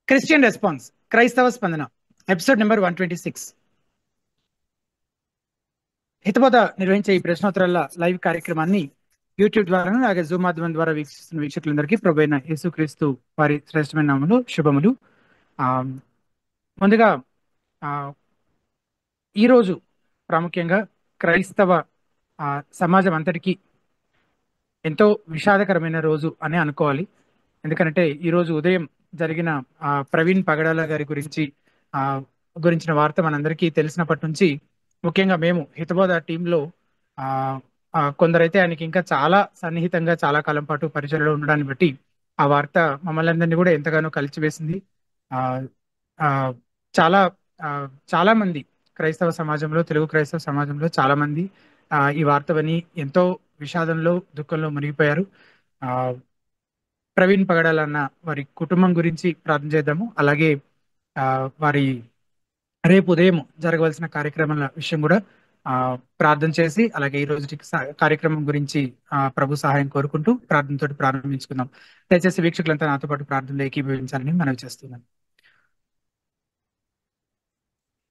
Christian response క్రైస్తవ స్పందన episode number 126. హితబోధ నిర్వహించే ఈ ప్రశ్నోత్తరాల లైవ్ కార్యక్రమాన్ని యూట్యూబ్ ద్వారా అలాగే జూమ్ మాధ్యమం ద్వారా వీక్షిస్తున్న వీక్షకులందరికీ ప్రభువైన యేసుక్రీస్తు వారి శ్రేష్టమైన నామములో శుభములు. ఆ ముందుగా ఆ ఈరోజు ప్రాముఖ్యంగా క్రైస్తవ సమాజం అంతటికీ ఎంతో విషాదకరమైన రోజు అని అనుకోవాలి. ఎందుకంటే ఈరోజు ఉదయం జరిగిన ప్రవీణ్ పగడాల గారి గురించిన వార్త మనందరికీ తెలిసినప్పటి నుంచి ముఖ్యంగా మేము హితబోధ టీంలో కొందరైతే ఆయనకి ఇంకా చాలా సన్నిహితంగా చాలా కాలం పాటు పరిచయంలో ఉండడాన్ని బట్టి ఆ వార్త మమ్మల్ని అందరినీ కూడా ఎంతగానో కలిచివేసింది. ఆ ఆ చాలా చాలా మంది క్రైస్తవ సమాజంలో, తెలుగు క్రైస్తవ సమాజంలో చాలా మంది ఈ వార్త విని ఎంతో విషాదంలో, దుఃఖంలో మునిగిపోయారు. ఆ ప్రవీణ్ పగడాలన్న వారి కుటుంబం గురించి ప్రార్థన చేద్దాము. అలాగే వారి రేపు ఉదయం జరగవలసిన కార్యక్రమాల విషయం కూడా ప్రార్థన చేసి, అలాగే ఈ రోజు కార్యక్రమం గురించి ప్రభు సహాయం కోరుకుంటూ ప్రార్థనతో ప్రారంభించుకుందాం. దయచేసి వీక్షకులంతా నాతో పాటు ప్రార్థనలో ఏకీభవించాలని మనవి చేస్తున్నాను.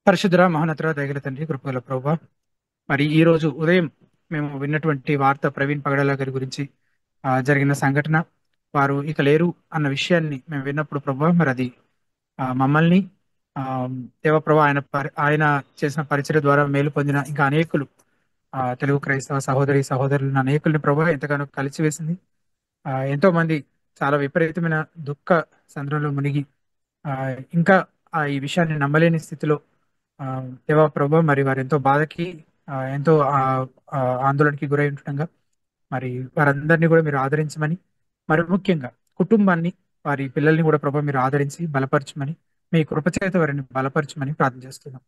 పరిశుద్ధుర మహోన్నతుడ దయగల తండ్రి, కృపగల ప్రభువా, మరి ఈ రోజు ఉదయం మేము విన్నటువంటి వార్త ప్రవీణ్ పగడాల గారి గురించి జరిగిన సంఘటన, వారు ఇక లేరు అన్న విషయాన్ని మేము విన్నప్పుడు ప్రభువా, మరి అది మమ్మల్ని దేవప్రభు ఆయన చేసిన పరిచయ ద్వారా మేలు పొందిన ఇంకా అనేకులు తెలుగు క్రైస్తవ సహోదరులను అనేకుల్ని ప్రభు ఎంతగానో కలిసివేసింది. ఎంతో మంది చాలా విపరీతమైన దుఃఖ సంద్రంలో మునిగి ఇంకా ఈ విషయాన్ని నమ్మలేని స్థితిలో దేవప్రభు మరి వారు ఎంతో బాధకి ఎంతో ఆందోళనకి గురై ఉంటుండగా మరి వారందరినీ కూడా మీరు ఆదరించమని, మరి ముఖ్యంగా కుటుంబాన్ని, వారి పిల్లల్ని కూడా ప్రభు మీరు ఆదరించి బలపరచమని, మీ కృపచేత వారిని బలపరచమని ప్రార్థన చేస్తున్నాం.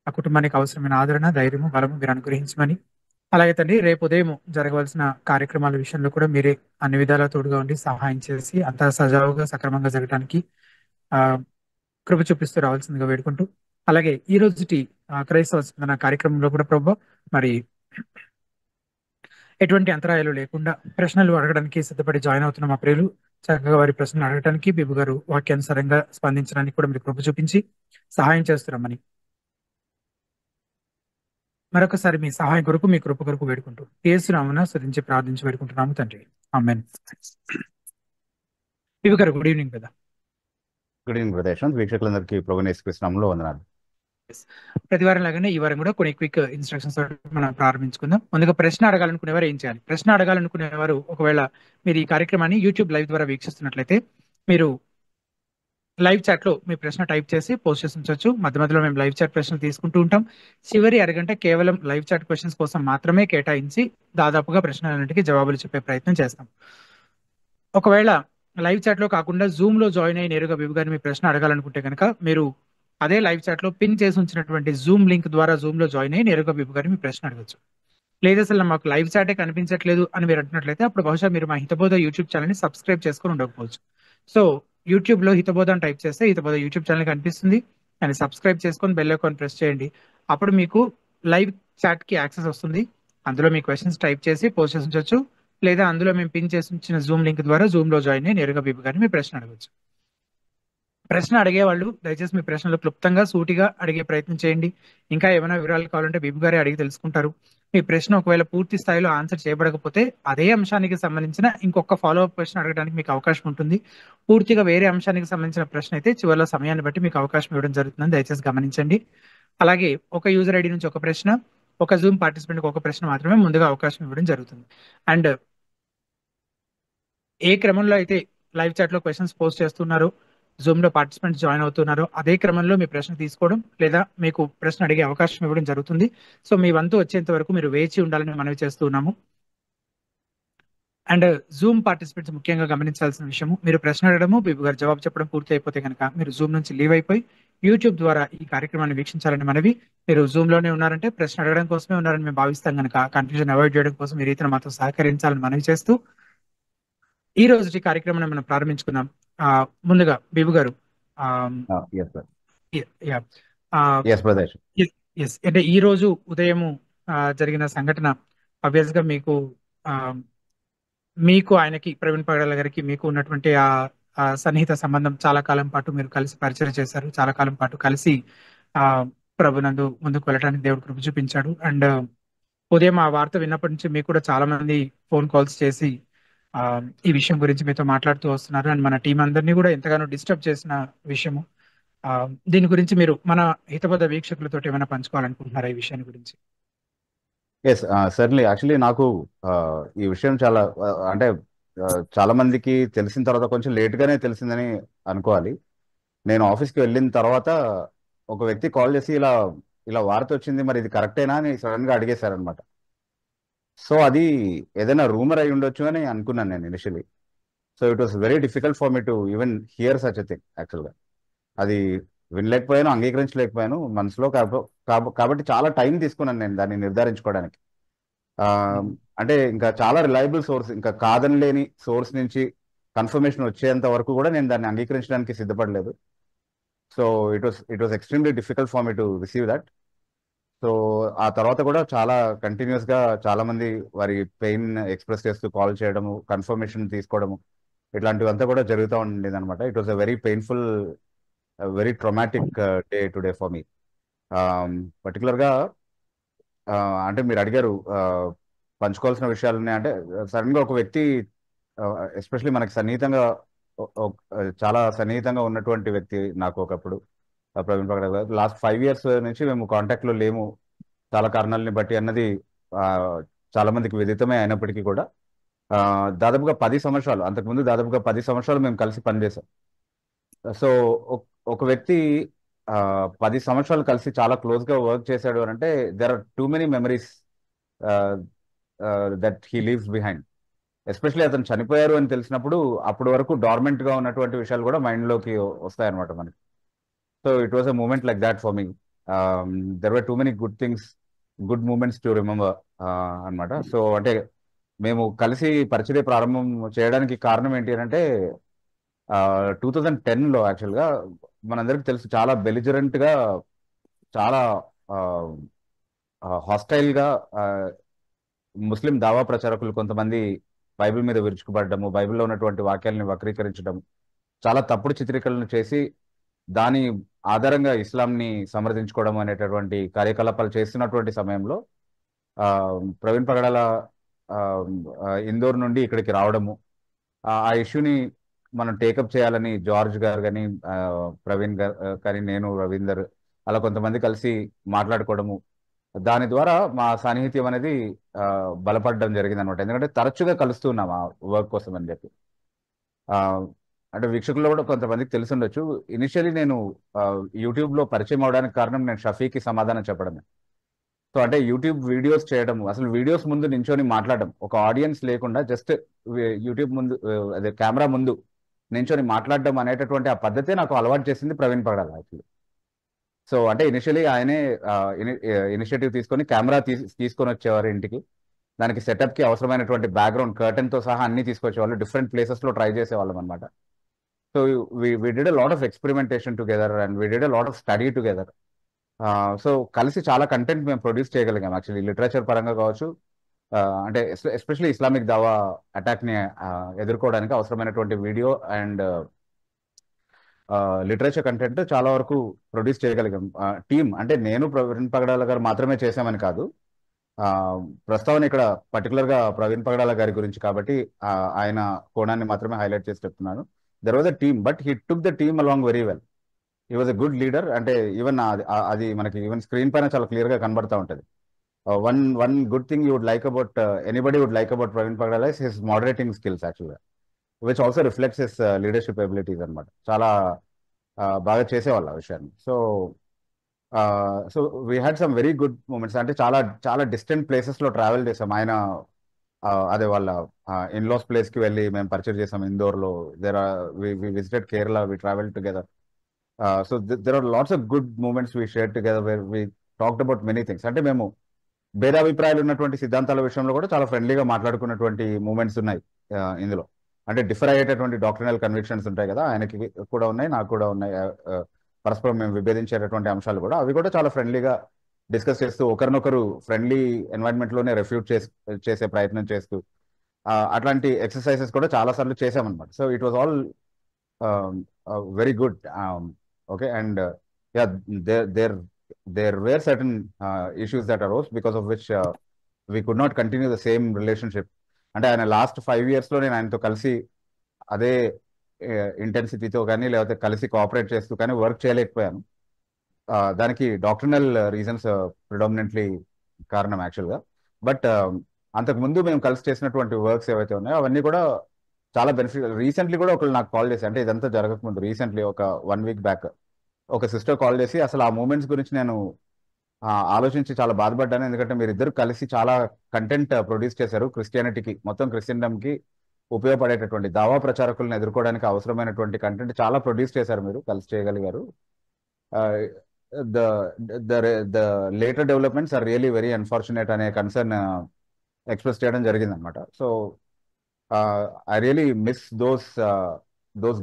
ఆ కుటుంబానికి అవసరమైన ఆదరణ, ధైర్యము, బలము మీరు అనుగ్రహించమని, అలాగే తండ్రి రేపు ఉదయం జరగవలసిన కార్యక్రమాల విషయంలో కూడా మీరే అన్ని విధాలా తోడుగా ఉండి సహాయం చేసి అంతా సజావుగా సక్రమంగా జరగడానికి కృప చూపిస్తూ రావాల్సిందిగా వేడుకుంటూ, అలాగే ఈ రోజుటి క్రైస్తవ స్పందన కార్యక్రమంలో కూడా ప్రభు మరి ఎటువంటి అంతరాయాలు లేకుండా ప్రశ్నలు అడగడానికి సిద్ధపడి జాయిన్ అవుతున్న మా ప్రియులు చక్కగా వారి ప్రశ్నలు అడగడానికి బీబు గారు వాక్యానుసారంగా స్పందించడానికి కూడా మీరు కృప చూపించి సహాయం చేస్తున్నామని మరొకసారి మీ సహాయం కొరకు, మీ కృప కొరకు వేడుకుంటూ యేసునామమున స్తుతించి ప్రార్థించి వేడుకుంటున్నాము తండ్రి, ఆమేన్. బీబు గారు గుడ్ ఈవినింగ్ కదా. Good evening brother. వీక్షకులందరికీ ప్రభువైన యేసుక్రీస్తు నామములో వందనాలు. ప్రతివారం లాగానే ఈ వారం కూడా కొన్ని క్విక్ ఇన్స్ట్రక్షన్స్ మనం ప్రారంభించుకుందాం. ముందుగా ప్రశ్న అడగాలనుకునేవారు ఏం చేయాలి? ప్రశ్న అడగాలనుకునేవారు ఒకవేళ మీరు ఈ కార్యక్రమాన్ని యూట్యూబ్ లైవ్ ద్వారా వీక్షిస్తున్నట్లయితే మీరు లైవ్ చాట్ లో మీ ప్రశ్న టైప్ చేసి పోస్ట్ చేసి ఉంచవచ్చు. మధ్య మధ్యలో మేము లైవ్ చాట్ ప్రశ్నలు తీసుకుంటూ ఉంటాం. చివరి అరగంట కేవలం లైవ్ చాట్ క్వశ్చన్స్ కోసం మాత్రమే కేటాయించి దాదాపుగా ప్రశ్నలన్నింటికి జవాబులు చెప్పే ప్రయత్నం చేస్తాం. ఒకవేళ లైవ్ చాట్ లో కాకుండా జూమ్ లో జాయిన్ అయ్యి నేరుగా బీబు గారిని మీ ప్రశ్న అడగాలనుకుంటే కనుక మీరు అదే లైవ్ చాట్ లో పిన్ చేసి ఉంచినటువంటి జూమ్ లింక్ ద్వారా జూమ్ లో జాయిన్ అయ్యి నేరుగా బీబు గారిని మీ ప్రశ్న అడగచ్చు. లేదా అసలు మాకు లైవ్ చాటే కనిపించట్లేదు అని మీరు అంటున్నట్లయితే అప్పుడు బహుశా మీరు మా హితబోధ యూట్యూబ్ ఛానల్ ని సబ్స్క్రైబ్ చేసుకుని ఉండకపోవచ్చు. సో యూట్యూబ్ లో హితబోధ అని టైప్ చేస్తే హితబోధ యూట్యూబ్ ఛానల్ కనిపిస్తుంది. దాన్ని సబ్స్క్రైబ్ చేసుకొని బెల్ ఐకాన్ ప్రెస్ చేయండి. అప్పుడు మీకు లైవ్ చాట్ కి యాక్సెస్ వస్తుంది. అందులో మీ క్వశ్చన్స్ టైప్ చేసి పోస్ట్ చేసి ఉంచవచ్చు. లేదా అందులో మేము పిన్ చేసి ఉంచిన జూమ్ లింక్ ద్వారా జూమ్ లో జాయిన్ అయ్యి నేరుగా బీబు గారిని మీ ప్రశ్న అడగచ్చు. ప్రశ్న అడిగే వాళ్ళు దయచేసి మీ ప్రశ్నలు క్లుప్తంగా, సూటిగా అడిగే ప్రయత్నం చేయండి. ఇంకా ఏమైనా వివరాలు కావాలంటే బీబు గారే అడిగి తెలుసుకుంటారు. మీ ప్రశ్న ఒకవేళ పూర్తి స్థాయిలో ఆన్సర్ చేయబడకపోతే అదే అంశానికి సంబంధించిన ఇంకొక ఫాలో అప్ ప్రశ్న అడగడానికి మీకు అవకాశం ఉంటుంది. పూర్తిగా వేరే అంశానికి సంబంధించిన ప్రశ్న అయితే చివరిలో సమయాన్ని బట్టి మీకు అవకాశం ఇవ్వడం జరుగుతుందని దయచేసి గమనించండి. అలాగే ఒక యూజర్ ఐడి నుంచి ఒక ప్రశ్న, ఒక జూమ్ పార్టిసిపెంట్ ఒక ప్రశ్న మాత్రమే ముందుగా అవకాశం ఇవ్వడం జరుగుతుంది. అండ్ ఏ క్రమంలో అయితే లైవ్ చాట్ లో క్వశ్చన్స్ పోస్ట్ చేస్తున్నారో, జూమ్ లో పార్టిసిపెంట్స్ జాయిన్ అవుతున్నారో అదే క్రమంలో మీ ప్రశ్న తీసుకోవడం లేదా మీకు ప్రశ్న అడిగే అవకాశం ఇవ్వడం జరుగుతుంది. సో మీ వంతు వచ్చేంత వరకు మీరు వేచి ఉండాలని మనవి చేస్తున్నాము. అండ్ జూమ్ పార్టిసిపెంట్స్ ముఖ్యంగా గమనించాల్సిన విషయము, మీరు ప్రశ్న అడగడము బీబు గారు జవాబు చెప్పడం పూర్తి అయిపోతే కనుక మీరు జూమ్ నుంచి లీవ్ అయిపోయి యూట్యూబ్ ద్వారా ఈ కార్యక్రమాన్ని వీక్షించాలని మనవి. మీరు జూమ్ లోనే ఉన్నారంటే ప్రశ్న అడగడం కోసమే ఉన్నారని మేము భావిస్తాం కనుక కన్ఫ్యూజన్ అవాయిడ్ చేయడం కోసం మీరు ఇతర మాతో సహకరించాలని మనవి చేస్తూ ఈ రోజు కార్యక్రమాన్ని మనం ప్రారంభించుకుందాం. ముందుగా బీబు గారు అంటే ఈ రోజు ఉదయం జరిగిన సంఘటన ఆబ్వియస్ గా మీకు ఆయనకి ప్రవీణ్ పగడాల గారికి మీకు ఉన్నటువంటి ఆ సన్నిహిత సంబంధం, చాలా కాలం పాటు మీరు కలిసి పరిచయం చేశారు, చాలా కాలం పాటు కలిసి ఆ ప్రభునందు ముందుకు వెళ్ళడానికి దేవుడు కృప చూపించాడు. అండ్ ఉదయం ఆ వార్త విన్నప్పటి నుంచి మీకు కూడా చాలా మంది ఫోన్ కాల్స్ చేసి ఆ ఈ విషయం గురించి మీతో మాట్లాడుతూ వస్తున్నారు. అండ్ మన టీం అందరినీ కూడా ఎంతగానో డిస్టర్బ్ చేసిన విషయము. ఆ దీని గురించి మీరు మన హితబద్ధ వీక్షకులతో ఏమైనా పంచుకోవాలనుకుంటున్నారా ఈ విషయాన్ని గురించి? Yes, surely. యాక్చువల్లీ నాకు ఈ విషయం చాలా అంటే చాలా మందికి తెలిసిన తర్వాత కొంచెం లేట్గానే తెలిసిందని అనుకోవాలి. నేను ఆఫీస్కి వెళ్ళిన తర్వాత ఒక వ్యక్తి కాల్ చేసి ఇలా ఇలా వార్త వచ్చింది, మరి ఇది కరెక్టేనా అని సడన్ గా అడిగేశారనమాట. సో అది ఏదైనా రూమర్ అయి ఉండొచ్చు అని అనుకున్నాను నేను initially. So it was very difficult for me to even here such a thing యాక్చువల్గా. అది వినలేకపోయాను, అంగీకరించలేకపోయాను మనసులో. కాబట్టి చాలా టైం తీసుకున్నాను నేను దాన్ని నిర్ధారించుకోవడానికి. ఆ, అంటే ఇంకా చాలా రిలయబుల్ సోర్స్, ఇంకా కాదనలేని సోర్స్ నుంచి కన్ఫర్మేషన్ వచ్చేంత వరకు కూడా నేను దాన్ని అంగీకరించడానికి సిద్ధపడలేదు. So it was extremely difficult for me to receive that. So ఆ తర్వాత కూడా చాలా కంటిన్యూస్ గా చాలా మంది వారి పెయిన్ ఎక్స్ప్రెస్ చేస్తూ కాల్ చేయడము, కన్ఫర్మేషన్ తీసుకోవడము, ఇట్లాంటివంతా కూడా జరుగుతూ ఉండేది అనమాట. It was a very painful, very traumatic day today for me. Particular గా అంటే మీరు అడిగారు పంచుకోవాల్సిన విషయాలని. అంటే సడన్ గా ఒక వ్యక్తి, ఎస్పెషలీ మనకి సన్నిహితంగా చాలా సన్నిహితంగా ఉన్నటువంటి వ్యక్తి నాకు ఒకప్పుడు, ప్రవీణ్ పగడాల గారు. లాస్ట్ 5 years నుంచి మేము కాంటాక్ట్ లో లేము, చాలా కారణాలని బట్టి అన్నది ఆ, చాలా మందికి విదితమే అయినప్పటికీ కూడా దాదాపుగా 10 సంవత్సరాలు, అంతకుముందు దాదాపుగా 10 సంవత్సరాలు మేము కలిసి పనిచేసాం. సో ఒక వ్యక్తి 10 సంవత్సరాలు కలిసి చాలా క్లోజ్ గా వర్క్ చేశాడు అని అంటే there are too many memories that he leaves behind. Especially అతను చనిపోయారు అని తెలిసినప్పుడు అప్పటి వరకు డార్మెంట్ గా ఉన్నటువంటి విషయాలు కూడా మైండ్ లోకి వస్తాయన్నమాట మనకి. So it was a moment like that for me. There were too many good things, good moments to remember అనమాట. సో అంటే మేము కలిసి పరిచయ ప్రారంభం చేయడానికి కారణం ఏంటి అని అంటే 2010లో యాక్చువల్గా మనందరికి తెలుసు, చాలా బెలిజరెంట్ గా, చాలా హాస్టైల్ గా ముస్లిం దావా ప్రచారకులు కొంతమంది బైబిల్ మీద విరుచుకుపడము, బైబిల్లో ఉన్నటువంటి వాక్యాలని వక్రీకరించడం, చాలా తప్పుడు చిత్రీకరణలు చేసి దాని ఆధారంగా ఇస్లాంని సమర్థించుకోవడం అనేటటువంటి కార్యకలాపాలు చేస్తున్నటువంటి సమయంలో ప్రవీణ్ పగడాల ఇందోర్ నుండి ఇక్కడికి రావడము, ఆ ఇష్యూని మనం టేకప్ చేయాలని జార్జ్ గారు కానీ, ప్రవీణ్ గారు కానీ, నేను, రవీందర్ అలా కొంతమంది కలిసి మాట్లాడుకోవడము, దాని ద్వారా మా సాన్నిహిత్యం అనేది బలపడడం జరిగింది అనమాట. ఎందుకంటే తరచుగా కలుస్తున్నాం ఆ వర్క్ కోసం అని చెప్పి. ఆ, అంటే వీక్షకుల్లో కూడా కొంతమందికి తెలిసి ఉండొచ్చు, ఇనిషియలీ నేను యూట్యూబ్ లో పరిచయం అవడానికి కారణం నేను షఫీకి సమాధానం చెప్పడమే. సో అంటే యూట్యూబ్ వీడియోస్ చేయడం, అసలు వీడియోస్ ముందు నించొని మాట్లాడడం, ఒక ఆడియన్స్ లేకుండా జస్ట్ యూట్యూబ్ ముందు అదే కెమెరా ముందు నించొని మాట్లాడడం అనేటటువంటి ఆ పద్ధతే నాకు అలవాటు చేసింది ప్రవీణ్ పగడాల యాక్చువల్లీ. సో అంటే ఇనిషియలీ ఆయనే ఇనిషియేటివ్ తీసుకొని కెమెరా తీసుకొని వచ్చేవారు ఇంటికి. దానికి సెటప్ కి అవసరమైనటువంటి బ్యాక్గ్రౌండ్ కర్టెన్ తో సహా అన్ని తీసుకొచ్చేవాళ్ళు, డిఫరెంట్ ప్లేసెస్ లో ట్రై చేసేవాళ్ళం అనమాట. So we did a lot of experimentation together and we did a lot of study together. So కలిసి చాలా కంటెంట్ మేము ప్రొడ్యూస్ చేయగలిగాం యాక్చువల్లీ, లిటరేచర్ పరంగా కావచ్చు. అంటే ఎస్పెషల్లీ ఇస్లామిక్ దావా అటాక్ ని ఎదుర్కోవడానికి అవసరమైనటువంటి వీడియో అండ్ లిటరేచర్ కంటెంట్ చాలా వరకు ప్రొడ్యూస్ చేయగలిగాం. టీమ్ అంటే నేను, ప్రవీణ్ పగడాల గారు మాత్రమే చేశామని కాదు. ఆ, ప్రస్తావన ఇక్కడ పర్టికులర్ గా ప్రవీణ్ పగడాల గారి గురించి కాబట్టి ఆయన కోణాన్ని మాత్రమే హైలైట్ చేసి చెప్తున్నాను. There was a team, but he took the team along very well. He was a good leader. అంటే ఈవెన్ అది మనకి ఈవెన్ స్క్రీన్ పైన చాలా క్లియర్ గా కనబడతా ఉంటది. One good thing you would like about, anybody would like about Praveen Pagadala is his moderating skills యాక్చువల్గా, which also reflects his leadership abilities అనమాట. చాలా బాగా చేసేవాళ్ళు ఆ విషయాన్ని. So we had some very good moments. అంటే చాలా చాలా డిస్టెంట్ ప్లేసెస్ లో ట్రావెల్ చేసాం. ఆయన అదే వాళ్ళ ఇన్లాస్ ప్లేస్ కి వెళ్ళి మేము పర్చేజ్ చేసాం ఇందోర్ లో. We visited Kerala, we travel together. So there are lots of good moments we share together where we talked about many things. అంటే మేము భేదాభిప్రాయాలు ఉన్నటువంటి సిద్ధాంతాల విషయంలో కూడా చాలా ఫ్రెండ్లీగా మాట్లాడుకున్నటువంటి మూమెంట్స్ ఉన్నాయి ఇందులో. అంటే డిఫర్ అయ్యేటటువంటి డాక్టరినల్ కన్విక్షన్స్ ఉంటాయి కదా, ఆయనకి కూడా ఉన్నాయి, నాకు కూడా ఉన్నాయి. పరస్పరం మేము విభేదించేటటువంటి అంశాలు కూడా, అవి కూడా చాలా ఫ్రెండ్లీగా డిస్కస్ చేస్తూ ఒకరినొకరు ఫ్రెండ్లీ ఎన్వైరన్మెంట్ లోనే రెఫ్యూట్ చేసే ప్రయత్నం చేస్తూ అట్లాంటి ఎక్సర్సైజెస్ కూడా చాలా సార్లు చేసామన్నమాట. So it was all very good. Okay, and yeah, there there there were certain issues that arose because of which we could not continue the same relationship. అంటే ఆయన లాస్ట్ 5 years లో నేను ఆయనతో కలిసి అదే ఇంటెన్సిటీతో కానీ లేకపోతే కలిసి కోఆపరేట్ చేస్తూ కానీ వర్క్ చేయలేకపోయాను. దానికి డాక్టర్నల్ రీజన్స్ ప్రిడామినెంట్లీ కారణం యాక్చువల్గా. బట్ అంతకుముందు మేము కలిసి చేసినటువంటి వర్క్స్ ఏవైతే ఉన్నాయో అవన్నీ కూడా చాలా బెనిఫిట్. రీసెంట్లీ కూడా ఒకళ్ళు నాకు కాల్ చేసి, అంటే ఇదంతా జరగకముందు రీసెంట్లీ ఒక 1 week బ్యాక్ ఒక సిస్టర్ కాల్ చేసి అసలు ఆ మూమెంట్స్ గురించి నేను ఆలోచించి చాలా బాధపడ్డాను. ఎందుకంటే మీరు ఇద్దరు కలిసి చాలా కంటెంట్ ప్రొడ్యూస్ చేశారు క్రిస్టియానిటీకి, మొత్తం క్రిస్టియన్డమ్కి ఉపయోగపడేటటువంటి దావా ప్రచారకులను ఎదుర్కోవడానికి అవసరమైనటువంటి కంటెంట్ చాలా ప్రొడ్యూస్ చేశారు, మీరు కలిసి చేయగలిగారు. The the later developments are really very unfortunate అనే కన్సర్న్ ఎక్స్ప్రెస్ చేయడం జరిగింది అనమాట. So I really miss those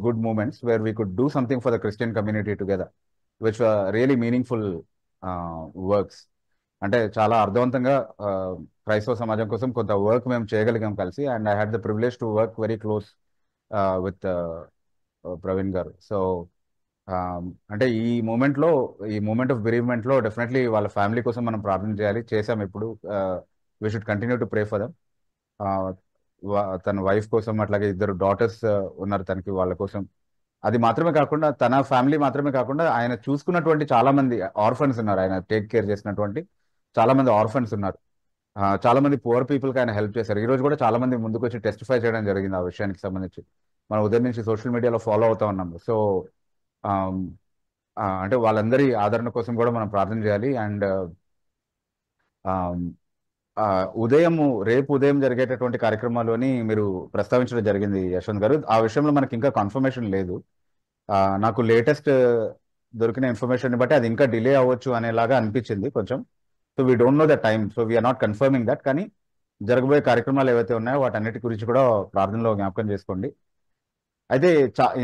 good moments where we could do something for the Christian community together, which were really meaningful works. అంటే చాలా అర్థవంతంగా క్రైస్తవ సమాజం కోసం కొంత వర్క్ మేము చేయగలిగాం కలిసి. And I had the privilege to work very close with Praveen గారు. సో అంటే ఈ మూమెంట్ ఆఫ్ బెరీవ్మెంట్లో డెఫినెట్లీ వాళ్ళ ఫ్యామిలీ కోసం మనం ప్రార్థన చేయాలి, చేసాం. ఇప్పుడు we should continue to pray for them. తన వైఫ్ కోసం, అట్లాగే 2 daughters ఉన్నారు తనకి, వాళ్ళ కోసం. అది మాత్రమే కాకుండా తన ఫ్యామిలీ మాత్రమే కాకుండా ఆయన చూసుకున్నటువంటి చాలా మంది ఆర్ఫన్స్ ఉన్నారు, ఆయన టేక్ కేర్ చేసినటువంటి చాలా మంది ఆర్ఫన్స్ ఉన్నారు. చాలా మంది పువర్ పీపుల్కి ఆయన హెల్ప్ చేశారు. ఈ రోజు కూడా చాలా మంది ముందుకు వచ్చి టెస్టిఫై చేయడం జరిగింది ఆ విషయానికి సంబంధించి. మనం ఉదయం నుంచి సోషల్ మీడియాలో ఫాలో అవుతా ఉన్నాము. సో అంటే వాళ్ళందరి ఆదరణ కోసం కూడా మనం ప్రార్థన చేయాలి. అండ్ రేపు ఉదయం జరిగేటటువంటి కార్యక్రమాల్లోని మీరు ప్రస్తావించడం జరిగింది యశ్వంత్ గారు. ఆ విషయంలో మనకి ఇంకా కన్ఫర్మేషన్ లేదు. నాకు లేటెస్ట్ దొరికిన ఇన్ఫర్మేషన్ బట్టి అది ఇంకా డిలే అవ్వచ్చు అనేలాగా అనిపించింది కొంచెం. So we don't know the time, so we're not confirming that. కానీ జరగబోయే కార్యక్రమాలు ఏవైతే ఉన్నాయో వాటన్నిటి గురించి కూడా ప్రార్థనలో జ్ఞాపకం చేసుకోండి. అయితే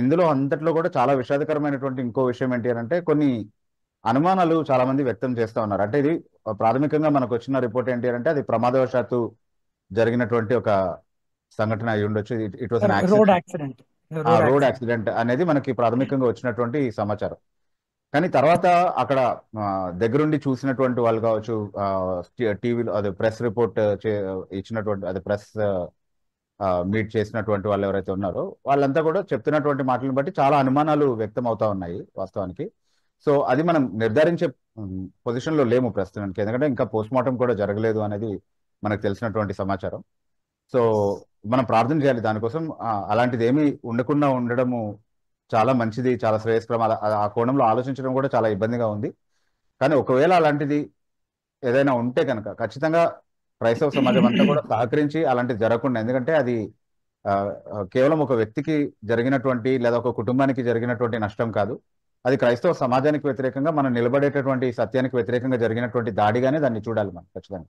ఇందులో అంతట్లో కూడా చాలా విషాదకరమైనటువంటి ఇంకో విషయం ఏంటి అని అంటే, కొన్ని అనుమానాలు చాలా మంది వ్యక్తం చేస్తూ ఉన్నారు. అంటే ఇది ప్రాథమికంగా మనకు వచ్చిన రిపోర్ట్ ఏంటి అంటే అది ప్రమాదవశాత్తు జరిగినటువంటి ఒక సంఘటన అయి ఉండొచ్చు. ఇట్ వాస్ రోడ్ యాక్సిడెంట్ అనేది మనకి ప్రాథమికంగా వచ్చినటువంటి సమాచారం. కానీ తర్వాత అక్కడ దగ్గరుండి చూసినటువంటి వాళ్ళు కావచ్చు, టీవీలో అదే ప్రెస్ రిపోర్ట్ ఇచ్చినటువంటి అదే ప్రెస్ మీట్ చేసినటువంటి వాళ్ళు ఎవరైతే ఉన్నారో వాళ్ళంతా కూడా చెప్తున్నటువంటి మాటలను బట్టి చాలా అనుమానాలు వ్యక్తం అవుతా ఉన్నాయి వాస్తవానికి. సో అది మనం నిర్ధారించే పొజిషన్లో లేము ప్రస్తుతానికి, ఎందుకంటే ఇంకా పోస్ట్ మార్టం కూడా జరగలేదు అనేది మనకు తెలిసినటువంటి సమాచారం. సో మనం ప్రార్థన చేయాలి దానికోసం. అలాంటిది ఏమీ ఉండకుండా ఉండడము చాలా మంచిది, చాలా శ్రేయస్కరం. ఆ కోణంలో ఆలోచించడం కూడా చాలా ఇబ్బందిగా ఉంది. కానీ ఒకవేళ అలాంటిది ఏదైనా ఉంటే కనుక ఖచ్చితంగా క్రైస్తవ సమాజం అంతా కూడా సహకరించి అలాంటిది జరగకుండా, ఎందుకంటే అది కేవలం ఒక వ్యక్తికి జరిగినటువంటి లేదా ఒక కుటుంబానికి జరిగినటువంటి నష్టం కాదు, అది క్రైస్తవ సమాజానికి వ్యతిరేకంగా మనం నిలబడేటటువంటి సత్యానికి వ్యతిరేకంగా జరిగినటువంటి దాడిగానే దాన్ని చూడాలి మనం ఖచ్చితంగా.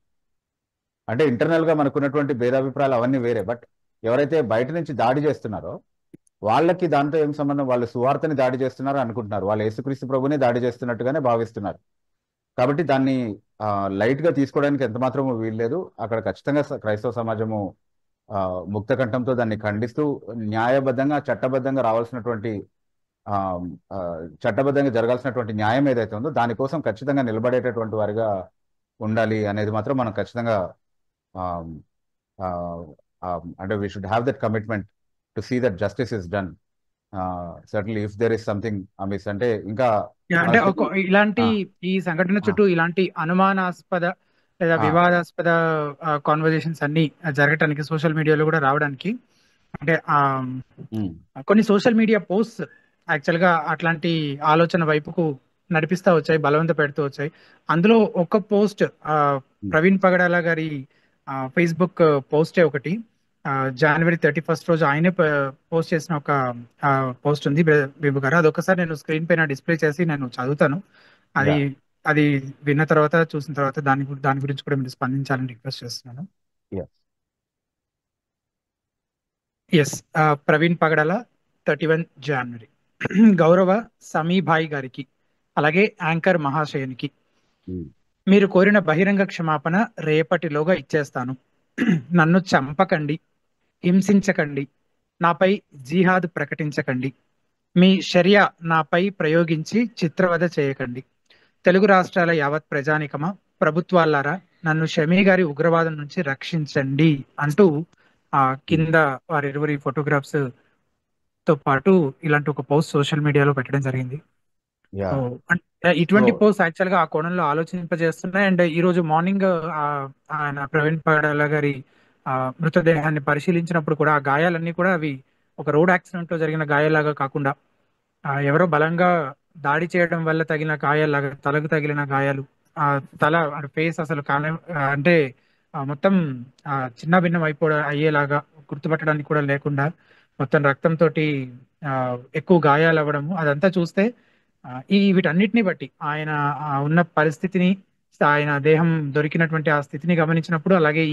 అంటే ఇంటర్నల్ గా మనకున్నటువంటి భేదాభిప్రాయాలు అవన్నీ వేరే, బట్ ఎవరైతే బయట నుంచి దాడి చేస్తున్నారో వాళ్ళకి దాంతో ఏం సంబంధం? వాళ్ళు సువార్తని దాడి చేస్తున్నారు అనుకుంటున్నారు, వాళ్ళు యేసుక్రీస్తు ప్రభుని దాడి చేస్తున్నట్టుగానే భావిస్తున్నారు. కాబట్టి దాన్ని లైట్ గా తీసుకోవడానికి ఎంత మాత్రమూ వీల్లేదు. అక్కడ ఖచ్చితంగా క్రైస్తవ సమాజము ముక్త కంఠంతో దాన్ని ఖండిస్తూ న్యాయబద్ధంగా చట్టబద్ధంగా రావాల్సినటువంటి చట్టబద్ధంగా జరగాల్సినటువంటి న్యాయం ఏదైతే ఉందో దానికోసం ఖచ్చితంగా నిలబడేటటువంటి వారిగా ఉండాలి అనేది మాత్రం మనం ఖచ్చితంగా అంటే we should have that commitment to see that justice is done. Certainly if there is something amiss అంటే ఇంకా అంటే ఇలాంటి ఈ సంఘటన చుట్టూ ఇలాంటి అనుమానాస్పద లేదా వివాదాస్పద కాన్వర్జేషన్స్ అన్ని జరగటానికి సోషల్ మీడియాలో కూడా రావడానికి అంటే కొన్ని సోషల్ మీడియా పోస్ట్ యాక్చువల్ గా అట్లాంటి ఆలోచన వైపుకు నడిపిస్తా వచ్చాయి, బలవంత పెడుతూ వచ్చాయి. అందులో ఒక పోస్ట్ ప్రవీణ్ పగడాల గారి ఫేస్బుక్ పోస్టే ఒకటి, January 31st రోజు ఆయనే పోస్ట్ చేసిన ఒక పోస్ట్ ఉంది బిబు గారు. అది ఒకసారి నేను స్క్రీన్ పైన డిస్ప్లే చేసి నేను చదువుతాను. అది విన్న తర్వాత చూసిన తర్వాత దాని గురించి కూడా మీరు స్పందించాలని రిక్వెస్ట్ చేస్తున్నాను. ఎస్, ప్రవీణ్ పగడాల 31 January. గౌరవ సమీభాయ్ గారికి అలాగే యాంకర్ మహాశయునికి మీరు కోరిన బహిరంగ క్షమాపణ రేపటిలోగా ఇచ్చేస్తాను. నన్ను చంపకండి, హింసించకండి, నాపై జిహాద్ ప్రకటించకండి. మీ షరియా నాపై ప్రయోగించి చిత్రవద చేయకండి. తెలుగు రాష్ట్రాల యావత్ ప్రజానికమా, ప్రభుత్వాలారా, నన్ను షమీ గారి ఉగ్రవాదం నుంచి రక్షించండి అంటూ ఆ కింద వారిరువురి ఫోటోగ్రాఫ్స్ తో పాటు ఇలాంటి ఒక పోస్ట్ సోషల్ మీడియాలో పెట్టడం జరిగింది. యా సో ఇటువంటి సో పోస్ట్ యాక్చువల్ గా ఆ కోణంలో ఆలోచింపజేస్తున్నాయి. అండ్ ఈ రోజు మార్నింగ్ ఆయన ప్రవీణ్ పగడాల గారి ఆ, మృతదేహాన్ని పరిశీలించినప్పుడు కూడా ఆ గాయాలన్నీ కూడా అవి ఒక రోడ్ యాక్సిడెంట్ లో జరిగిన గాయాలాగా కాకుండా ఎవరో బలంగా దాడి చేయడం వల్ల తగిలిన గాయాలాగా, తలకు తగిలిన గాయాలు, ఆ తల ఫేస్ అసలు అంటే మొత్తం చిన్న భిన్నం అయ్యేలాగా గుర్తుపట్టడానికి కూడా లేకుండా మొత్తం రక్తంతో ఎక్కువ గాయాలు అవ్వడము అదంతా చూస్తే వీటన్నిటిని బట్టి ఆయన ఉన్న పరిస్థితిని, ఆయన దేహం దొరికినటువంటి ఆ స్థితిని గమనించినప్పుడు, అలాగే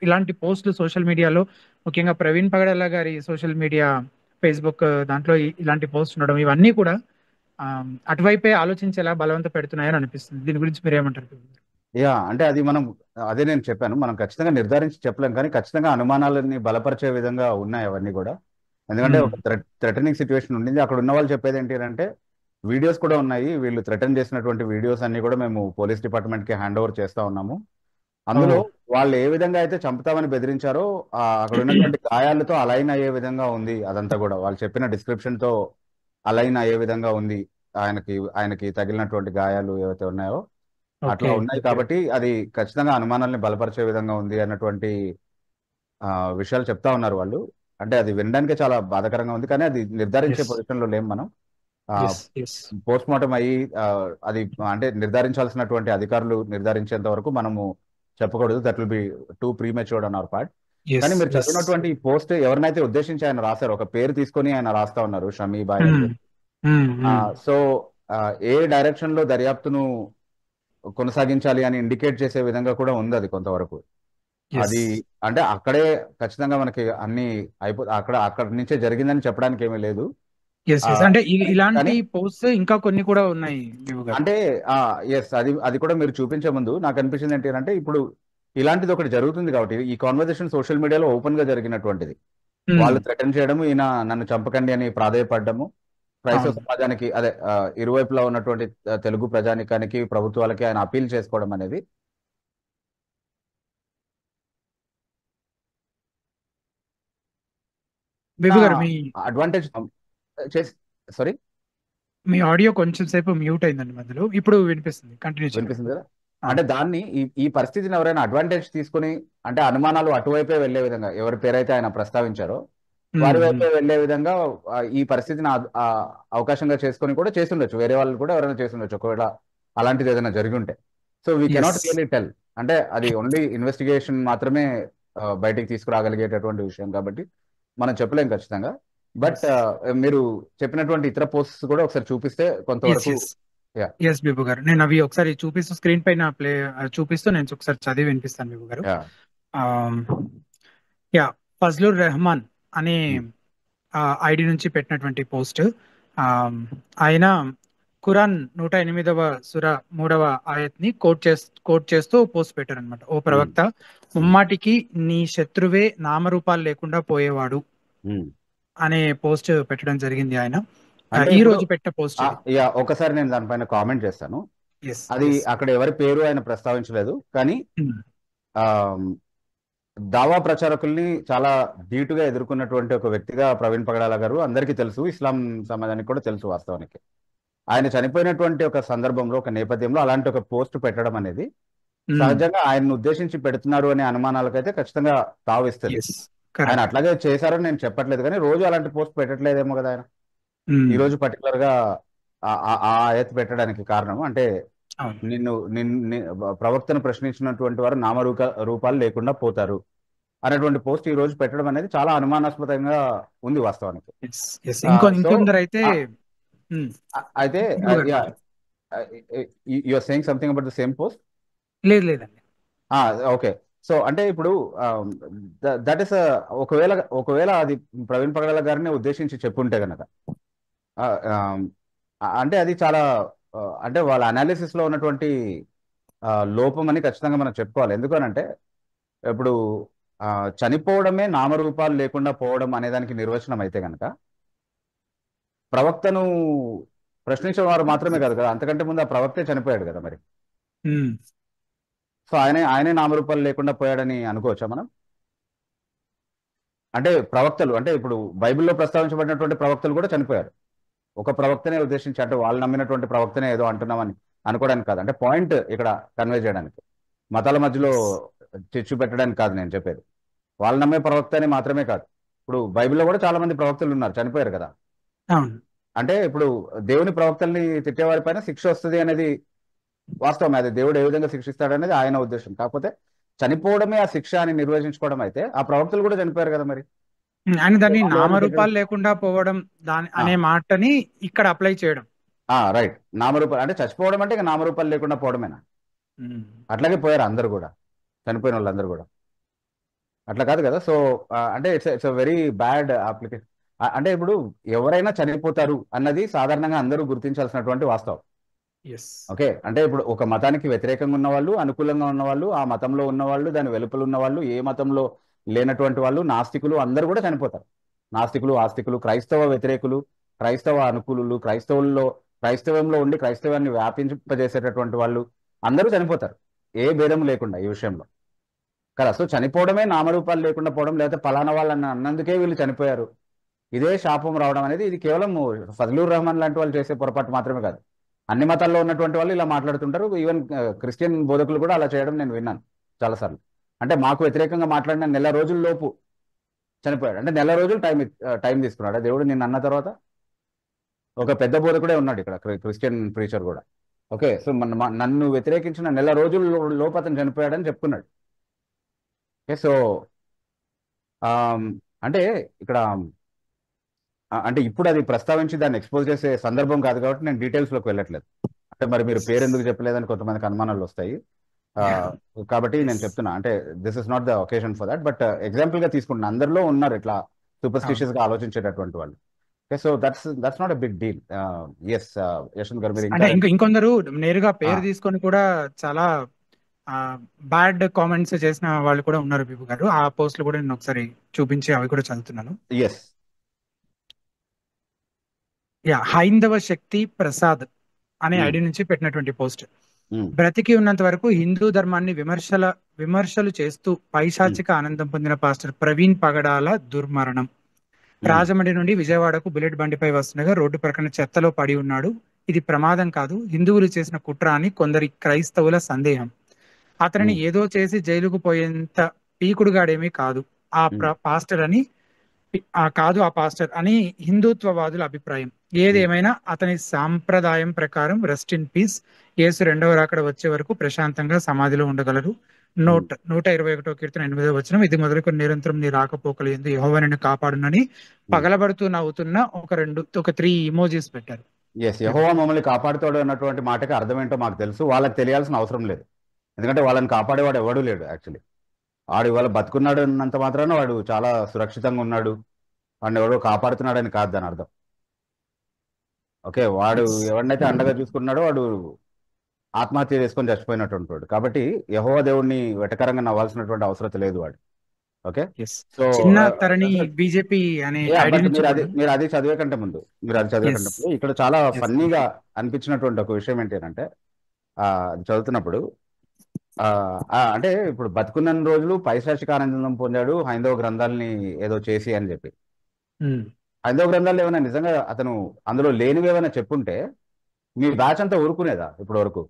ఇలాంటి పోస్టులు సోషల్ మీడియాలో ముఖ్యంగా ప్రవీణ్ పగడాల గారి సోషల్ మీడియా ఫేస్బుక్ దాంట్లో ఇలాంటి పోస్ట్ ఉండడం ఇవన్నీ కూడా ఆ, అటువైపే ఆలోచించేలా బలవంత పెడుతున్నాయని అనిపిస్తుంది. దీని గురించి మీరు ఏమంటారు? యా అంటే అది మనం అదే నేను చెప్పాను, మనం ఖచ్చితంగా నిర్ధారించి చెప్పలేం, కానీ ఖచ్చితంగా అనుమానాలని బలపరిచే విధంగా ఉన్నాయి అవన్నీ కూడా. ఎందుకంటే ఉమ్, ఒక థ్రెటనింగ్ సిచ్యువేషన్ ఉండింది అక్కడ. ఉన్న వాళ్ళు చెప్పేది ఏంటి అంటే వీడియోస్ కూడా ఉన్నాయి, వీళ్ళు థ్రెటన్ చేసినటువంటి వీడియోస్ అన్ని కూడా మేము పోలీస్ డిపార్ట్మెంట్ కి హ్యాండ్ ఓవర్ చేస్తా ఉన్నాము. ఓ అందులో వాళ్ళు ఏ విధంగా అయితే చంపుతామని బెదిరించారో అక్కడ ఉన్నటువంటి గాయాలతో అలైన్ అయ్యే విధంగా ఉంది అదంతా కూడా. వాళ్ళు చెప్పిన డిస్క్రిప్షన్ తో అలైన్ అయ్యే విధంగా ఉంది. ఆయనకి ఆయనకి తగిలినటువంటి గాయాలు ఏవైతే ఉన్నాయో అట్లా ఓకే ఉన్నాయి. కాబట్టి అది ఖచ్చితంగా అనుమానాల్ని బలపరిచే విధంగా ఉంది అన్నటువంటి ఆ, విషయాలు చెప్తా ఉన్నారు వాళ్ళు. అంటే అది వినడానికే చాలా బాధాకరంగా ఉంది, కానీ అది నిర్ధారించే ఎస్ పొజిషన్ లో లేం మనం. ఎస్ ఎస్ పోస్ట్ మార్టం అయ్యి అది అంటే నిర్ధారించాల్సినటువంటి అధికారులు నిర్ధారించేంత వరకు మనము చెప్పకూడదు. That will be two premature an hour part. కానీ ఎస్ మీరు ఎస్ చదివినటువంటి ఈ పోస్ట్ ఎవరినైతే ఉద్దేశించి ఆయన రాశారు, ఒక పేరు తీసుకొని ఆయన రాస్తా ఉన్నారు, షమీ బాయ్ అని చెప్పి. సో ఏ డైరెక్షన్ లో దర్యాప్తును కొనసాగించాలి అని ఇండికేట్ చేసే విధంగా కూడా ఉంది అది కొంతవరకు. ఎస్ అది అంటే అక్కడే ఖచ్చితంగా మనకి అన్ని అక్కడ నుంచే జరిగిందని చెప్పడానికి ఏమీ లేదు. ఎస్ ఆ, ఎస్ అంటే కానీ ఇలాంటి పోస్ట్ ఇంకా కొన్ని కూడా ఉన్నాయి వివు గారు. అంటే ఎస్, అది అది కూడా మీరు చూపించే ముందు నాకు అనిపించింది ఏంటి అంటే ఇప్పుడు ఇలాంటిది ఒకటి జరుగుతుంది కాబట్టి ఈ కాన్వర్జేషన్ సోషల్ మీడియాలో ఓపెన్ గా జరిగినటువంటిది. ఉమ్, వాళ్ళు థ్రెటన్ చేయడము, ఈయన నన్ను చంపకండి అని ప్రాధేయపడ్డము, క్రైస్తవ అవును. సమాజానికి అదే ఇరువైపులా ఉన్నటువంటి తెలుగు ప్రజానికానికి ప్రభుత్వాలకి ఆయన అపీల్ చేసుకోవడం అనేది వివు గారు అడ్వాంటేజ్ చేసి. సారీ, మీ ఆడియో కొంచెం సేపు మ్యూట్ అయిందండి మధ్యలో. ఇప్పుడు వినిపిస్తుంది, కంటిన్యూ చేయండి. వినిపిస్తుంది కదా. ఆ, అంటే దాన్ని ఈ పరిస్థితిని ఎవరైనా అడ్వాంటేజ్ తీసుకుని, అంటే అనుమానాలు అటువైపే వెళ్లే విధంగా ఎవరి పేరైతే ఆయన ప్రస్తావించారో ఉమ్, వారి ఉమ్, వైపే వెళ్లే విధంగా ఈ పరిస్థితిని అవకాశంగా చేసుకొని కూడా చేస్తుండొచ్చు, వేరే వాళ్ళు కూడా ఎవరైనా చేస్తుండొచ్చు ఒకవేళ అలాంటిది ఏదైనా జరిగి ఉంటే. So we cannot yes really tell. అంటే అది ఓన్లీ ఇన్వెస్టిగేషన్ మాత్రమే బయటికి తీసుకురాగలిగేటటువంటి విషయం కాబట్టి మనం చెప్పలేం ఖచ్చితంగా. బట్ ఎస్ మీరు చెప్పినటువంటి ఇతర పోస్ట్స్ కూడా ఒకసారి చూపిస్తే ఎస్ కొంతవరకు. ఎస్ యా ఎస్ బిబు గారు, నేను అవి ఒకసారి చూపిస్తూ స్క్రీన్ పైన చూపిస్తూ నేను ఒకసారి చదివి వినిపిస్తాను బిబు గారు. యా యా ఫజ్లుర్ రెహమాన్ అనే ఐడి నుంచి పెట్టినటువంటి పోస్ట్. ఆయన ఖురాన్ 108వ సుర 3వ ఆయత్ని కోట్ చేస్తూ పోస్ట్ పెట్టారు అనమాట. ఓ ప్రవక్త, ముమ్మాటికి నీ శత్రువే నామరూపాలు లేకుండా పోయేవాడు అనే పోస్ట్ పెట్టడం జరిగింది ఆయన. అంటే ఈ ఇప్పుడు రోజు పెట్టిన పోస్ట్ ఇది. యా ఒకసారి నేను దానిపైన కామెంట్ చేస్తాను. ఎస్ అది ఎస్ అక్కడ ఎవరి పేరు ఆయన ప్రస్తావించలేదు, కానీ ఆ, దావా ప్రచారకుల్ని చాలా ధీటుగా ఎదుర్కొన్నటువంటి ఒక వ్యక్తిగా ప్రవీణ్ పగడాల గారు అందరికీ తెలుసు, ఇస్లాం సమాజానికి కూడా తెలుసు. వాస్తవానికి ఆయన చనిపోయినటువంటి ఒక సందర్భంలో, ఒక నేపథ్యంలో అలాంటి ఒక పోస్ట్ పెట్టడం అనేది సహజంగా ఆయన్ని ఉద్దేశించి పెడుతున్నారు అనే అనుమానాలకైతే ఖచ్చితంగా తావిస్తుంది. ఎస్ ఆయన కరెక్ట్. అట్లాగే చేశారని నేను చెప్పట్లేదు, కానీ రోజు అలాంటి పోస్ట్ పెట్టట్లేదేమో కదా ఆయన. ఈ రోజు పర్టికులర్ గా ఆ ఆయత్ పెట్టడానికి కారణం అంటే అవును. ప్రవక్తను ప్రశ్నించినటువంటి వారు రూపాలు లేకుండా పోతారు అనేటువంటి పోస్ట్ ఈ రోజు పెట్టడం అనేది చాలా అనుమానాస్పదంగా ఉంది వాస్తవానికి. ఎస్ ఎస్ సో ఇంకొందరు అయితే అయితే బిబు గారు చెప్పండి. You are saying something about the same post. లేదు లేదండి. ఓకే. సో అంటే ఇప్పుడు దట్ ఇస్ ఒకవేళ ఒకవేళ అది ప్రవీణ్ పగడాల గారిని ఉద్దేశించి చెప్పుంటే గనక ఆ, అంటే అది చాలా అంటే వాళ్ళ అనాలిసిస్ లో ఉన్నటువంటి లోపం అని ఖచ్చితంగా మనం చెప్పుకోవాలి. ఎందుకనంటే ఇప్పుడు ఆ, చనిపోవడమే నామరూపాలు లేకుండా పోవడం అనే దానికి నిర్వచనం అయితే గనక ప్రవక్తను ప్రశ్నించిన వారు మాత్రమే కాదు కదా, అంతకంటే ముందు ఆ ప్రవక్తే చనిపోయాడు కదా మరి. ఉమ్. సో ఆయనే నామరూపాలు లేకుండా పోయాడని అనుకోవచ్చా మనం? అంటే ప్రవక్తలు అంటే ఇప్పుడు బైబిల్లో ప్రస్తావించబడినటువంటి ప్రవక్తలు కూడా చనిపోయారు. ఒక ప్రవక్తనే ఉద్దేశించి అంటే వాళ్ళు నమ్మినటువంటి ప్రవక్తనే ఏదో అంటున్నామని అనుకోవడానికి కాదు, అంటే పాయింట్ ఇక్కడ కన్వే చేయడానికి, మతాల మధ్యలో ఎస్. చిచ్చు పెట్టడానికి కాదు నేను చెప్పేది. వాళ్ళు నమ్మే ప్రవక్త అని మాత్రమే కాదు, ఇప్పుడు బైబిల్లో కూడా చాలా మంది ప్రవక్తలు ఉన్నారు, చనిపోయారు కదా. అవును. అంటే ఇప్పుడు దేవుని ప్రవక్తల్ని తిట్టేవారి పైన శిక్ష వస్తుంది అనేది వాస్తవమే, అది దేవుడు ఏ విధంగా శిక్షిస్తాడనేది ఆయన ఉద్దేశం. కాకపోతే చనిపోవడమే ఆ శిక్ష అని నిర్వచించుకోవడం అయితే ఆ ప్రవక్తలు కూడా చనిపోయారు కదా మరి. ఆయన దాన్ని వాళ్ళు ఏమన్నా తిట్టడం నామరూపాలు లేకుండా పోవడం దాని అనే మాటని ఇక్కడ అప్లై చేయడం. రైట్. నామరూపాలు అంటే చచ్చిపోవడం అంటే ఇక నామరూపాలు లేకుండా పోవడమేనా? ఉమ్. అట్లాగే పోయారు అందరు కూడా, చనిపోయిన వాళ్ళందరూ కూడా. అట్లా కాదు కదా. సో అంటే ఇట్స్ వెరీ బ్యాడ్ అప్లికేషన్. అంటే ఇప్పుడు ఎవరైనా చనిపోతారు అన్నది సాధారణంగా అందరూ గుర్తించాల్సినటువంటి వాస్తవం. ఎస్. ఓకే, అంటే ఇప్పుడు ఒక మతానికి వ్యతిరేకంగా ఉన్న వాళ్ళు, అనుకూలంగా ఉన్న వాళ్ళు, ఆ మతంలో ఉన్న వాళ్ళు, దాని వెలుపల ఉన్న వాళ్ళు, ఏ మతంలో లేనటువంటి వాళ్ళు, నాస్తికులు అందరూ కూడా చనిపోతారు. నాస్తికులు, ఆస్తికులు, క్రైస్తవ వ్యతిరేకులు, క్రైస్తవ అనుకూలులు, క్రైస్తవంలో ఉండి క్రైస్తవాన్ని వ్యాపింపజేసేటటువంటి వాళ్ళు అందరూ చనిపోతారు, ఏ భేదం లేకుండా ఈ విషయంలో కదా. సో చనిపోవడమే నామరూపాలు లేకుండా పోవడం, లేకపోతే పలానా వాళ్ళు అన్నందుకే వీళ్ళు చనిపోయారు, ఇదే శాపం రావడం అనేది ఇది కేవలం ఫజలుర్ రహమాన్ లాంటి వాళ్ళు చేసే పొరపాటు మాత్రమే కాదు. అన్ని మతాల్లో ఉన్నటువంటి వాళ్ళు ఇలా మాట్లాడుతుంటారు. ఈవెన్ క్రిస్టియన్ బోధకులు కూడా అలా చేయడం నేను విన్నాను చాలాసార్లు. అంటే మాకు వ్యతిరేకంగా మాట్లాడిన నెల రోజుల లోపు చనిపోయాడు, అంటే నెల రోజులు టైం తీసుకున్నాడు దేవుడు నిన్ను అన్న తర్వాత. ఒక పెద్ద బోధకుడే ఉన్నాడు ఇక్కడ, క్రిస్టియన్ ప్రీచర్ కూడా. ఓకే, సో నన్ను వ్యతిరేకించిన నెల రోజుల లోపు అతను చనిపోయాడని చెప్పుకున్నాడు. ఓకే, సో అంటే ఇక్కడ అంటే ఇప్పుడు అది ప్రస్తావించి దాన్ని ఎక్స్పోజ్ చేసే సందర్భం కాదు కాబట్టి నేను డీటెయిల్స్ లోకి వెళ్ళట్లేదు. అంటే మరి మీరు పేరు ఎందుకు చెప్పలేదని కొంతమందికి అనుమానాలు వస్తాయి. కాబట్టి నేను చెప్తున్నా, అంటే this is not the occasion for that, but example గా తీసుకుంటున్నా. అందరిలో ఉన్నారు ఇట్లా సూపర్స్టిషియస్ గా ఆలోచించేటటువంటి వాళ్ళు. Okay, so that's not a big deal. Yes, Yashwant garu మీరు అంటే ఇంకా ఇంకొందరు నేరుగా ఆ, పేరు తీసుకొని కూడా చాలా బ్యాడ్ కామెంట్స్ చేసిన వాళ్ళు కూడా ఉన్నారు బిబు గారు. ఆ పోస్టులు కూడా నేను ఒకసారి చూపించి అవి కూడా చదువుతున్నాను. ఎస్. హైందవ శక్తి ప్రసాద్ అనే ఉమ్, ఐడి నుంచి పెట్టినటువంటి పోస్ట్. ఉమ్, బ్రతికి ఉన్నంత వరకు హిందూ ధర్మాన్ని విమర్శలు చేస్తూ ఉమ్, పైశాచిక ఆనందం పొందిన పాస్టర్ ప్రవీణ్ పగడాల దుర్మరణం. ఉమ్, రాజమండ్రి నుండి విజయవాడకు బుల్లెట్ బండిపై వస్తుండగా రోడ్డు ప్రక్కన చెత్తలో పడి ఉన్నాడు. ఇది ప్రమాదం కాదు, హిందువులు చేసిన కుట్ర అని కొందరి క్రైస్తవుల సందేహం. అతనిని ఉమ్, ఏదో చేసి జైలుకు పోయేంత పీకుడుగాడేమీ కాదు ఆ ఉమ్, పాస్టర్ అని ఆ పాస్టర్ అని హిందుత్వవాదుల అభిప్రాయం. ఏదేమైనా అతని సాంప్రదాయం ప్రకారం రెస్ట్ ఇన్ పీస్. యేసు రెండవ రాకడ వచ్చే వరకు ప్రశాంతంగా సమాధిలో ఉండగలరు. ఉమ్, 121 కీర్తన 8వ వచనం, ఇది మొదలుకొని నిరంతరం నీ రాకపోకలు ఎందు యెహోవా నిన్ను కాపాడునని ఉమ్. పగలబడుతూ నవ్వుతున్న ఒక 3 ఇమోజీస్ పెట్టారు. ఎస్, యెహోవా మమ్మల్ని కాపాడుతాడు అన్నటువంటి మాటకి అర్థం ఏంటో మాకు తెలుసు, వాళ్ళకి తెలియాల్సిన అవసరం లేదు. ఎందుకంటే వాళ్ళని కాపాడేవాడు ఎవడూ లేడు యాక్చువల్లీ. వాడు ఇవాళ బతుకున్నాడు అన్నంత మాత్రాన వాడు చాలా సురక్షితంగా ఉన్నాడు, వాడిని ఎవడో కాపాడుతున్నాడని కాదు దాని అర్థం. ఓకే, వాడు Yes. ఎవరినైతే అండగా చూసుకున్నాడో వాడు ఆత్మహత్య చేసుకొని చచ్చిపోయినటువంటి వాడు. కాబట్టి యెహోవా దేవుడిని వెటకరంగా నవ్వాల్సినటువంటి అవసరం లేదు వాడు. Okay, Yes. సో చిన్న తరణి బీజేపీ అనే ఐడి బట్ నుంచి కూడా. మీరు అది చదివే కంటే ముందు Yes. ఇక్కడ చాలా Yes. ఫన్నీగా అనిపించినటువంటి ఒక విషయం ఏంటంటే అది చదువుతున్నప్పుడు అంటే ఇప్పుడు బతుకున్న రోజులు పైశాచిక ఆనందం పొందాడు హైందవ గ్రంథాలని ఏదో చేసి అని చెప్పి. Hmm. హైందవ గ్రంథాలు ఏమైనా నిజంగా అతను అందులో లేనివి ఏమైనా చెప్పుంటే మీ బ్యాచ్ అంతా ఊరుకునేదా ఇప్పటి వరకు?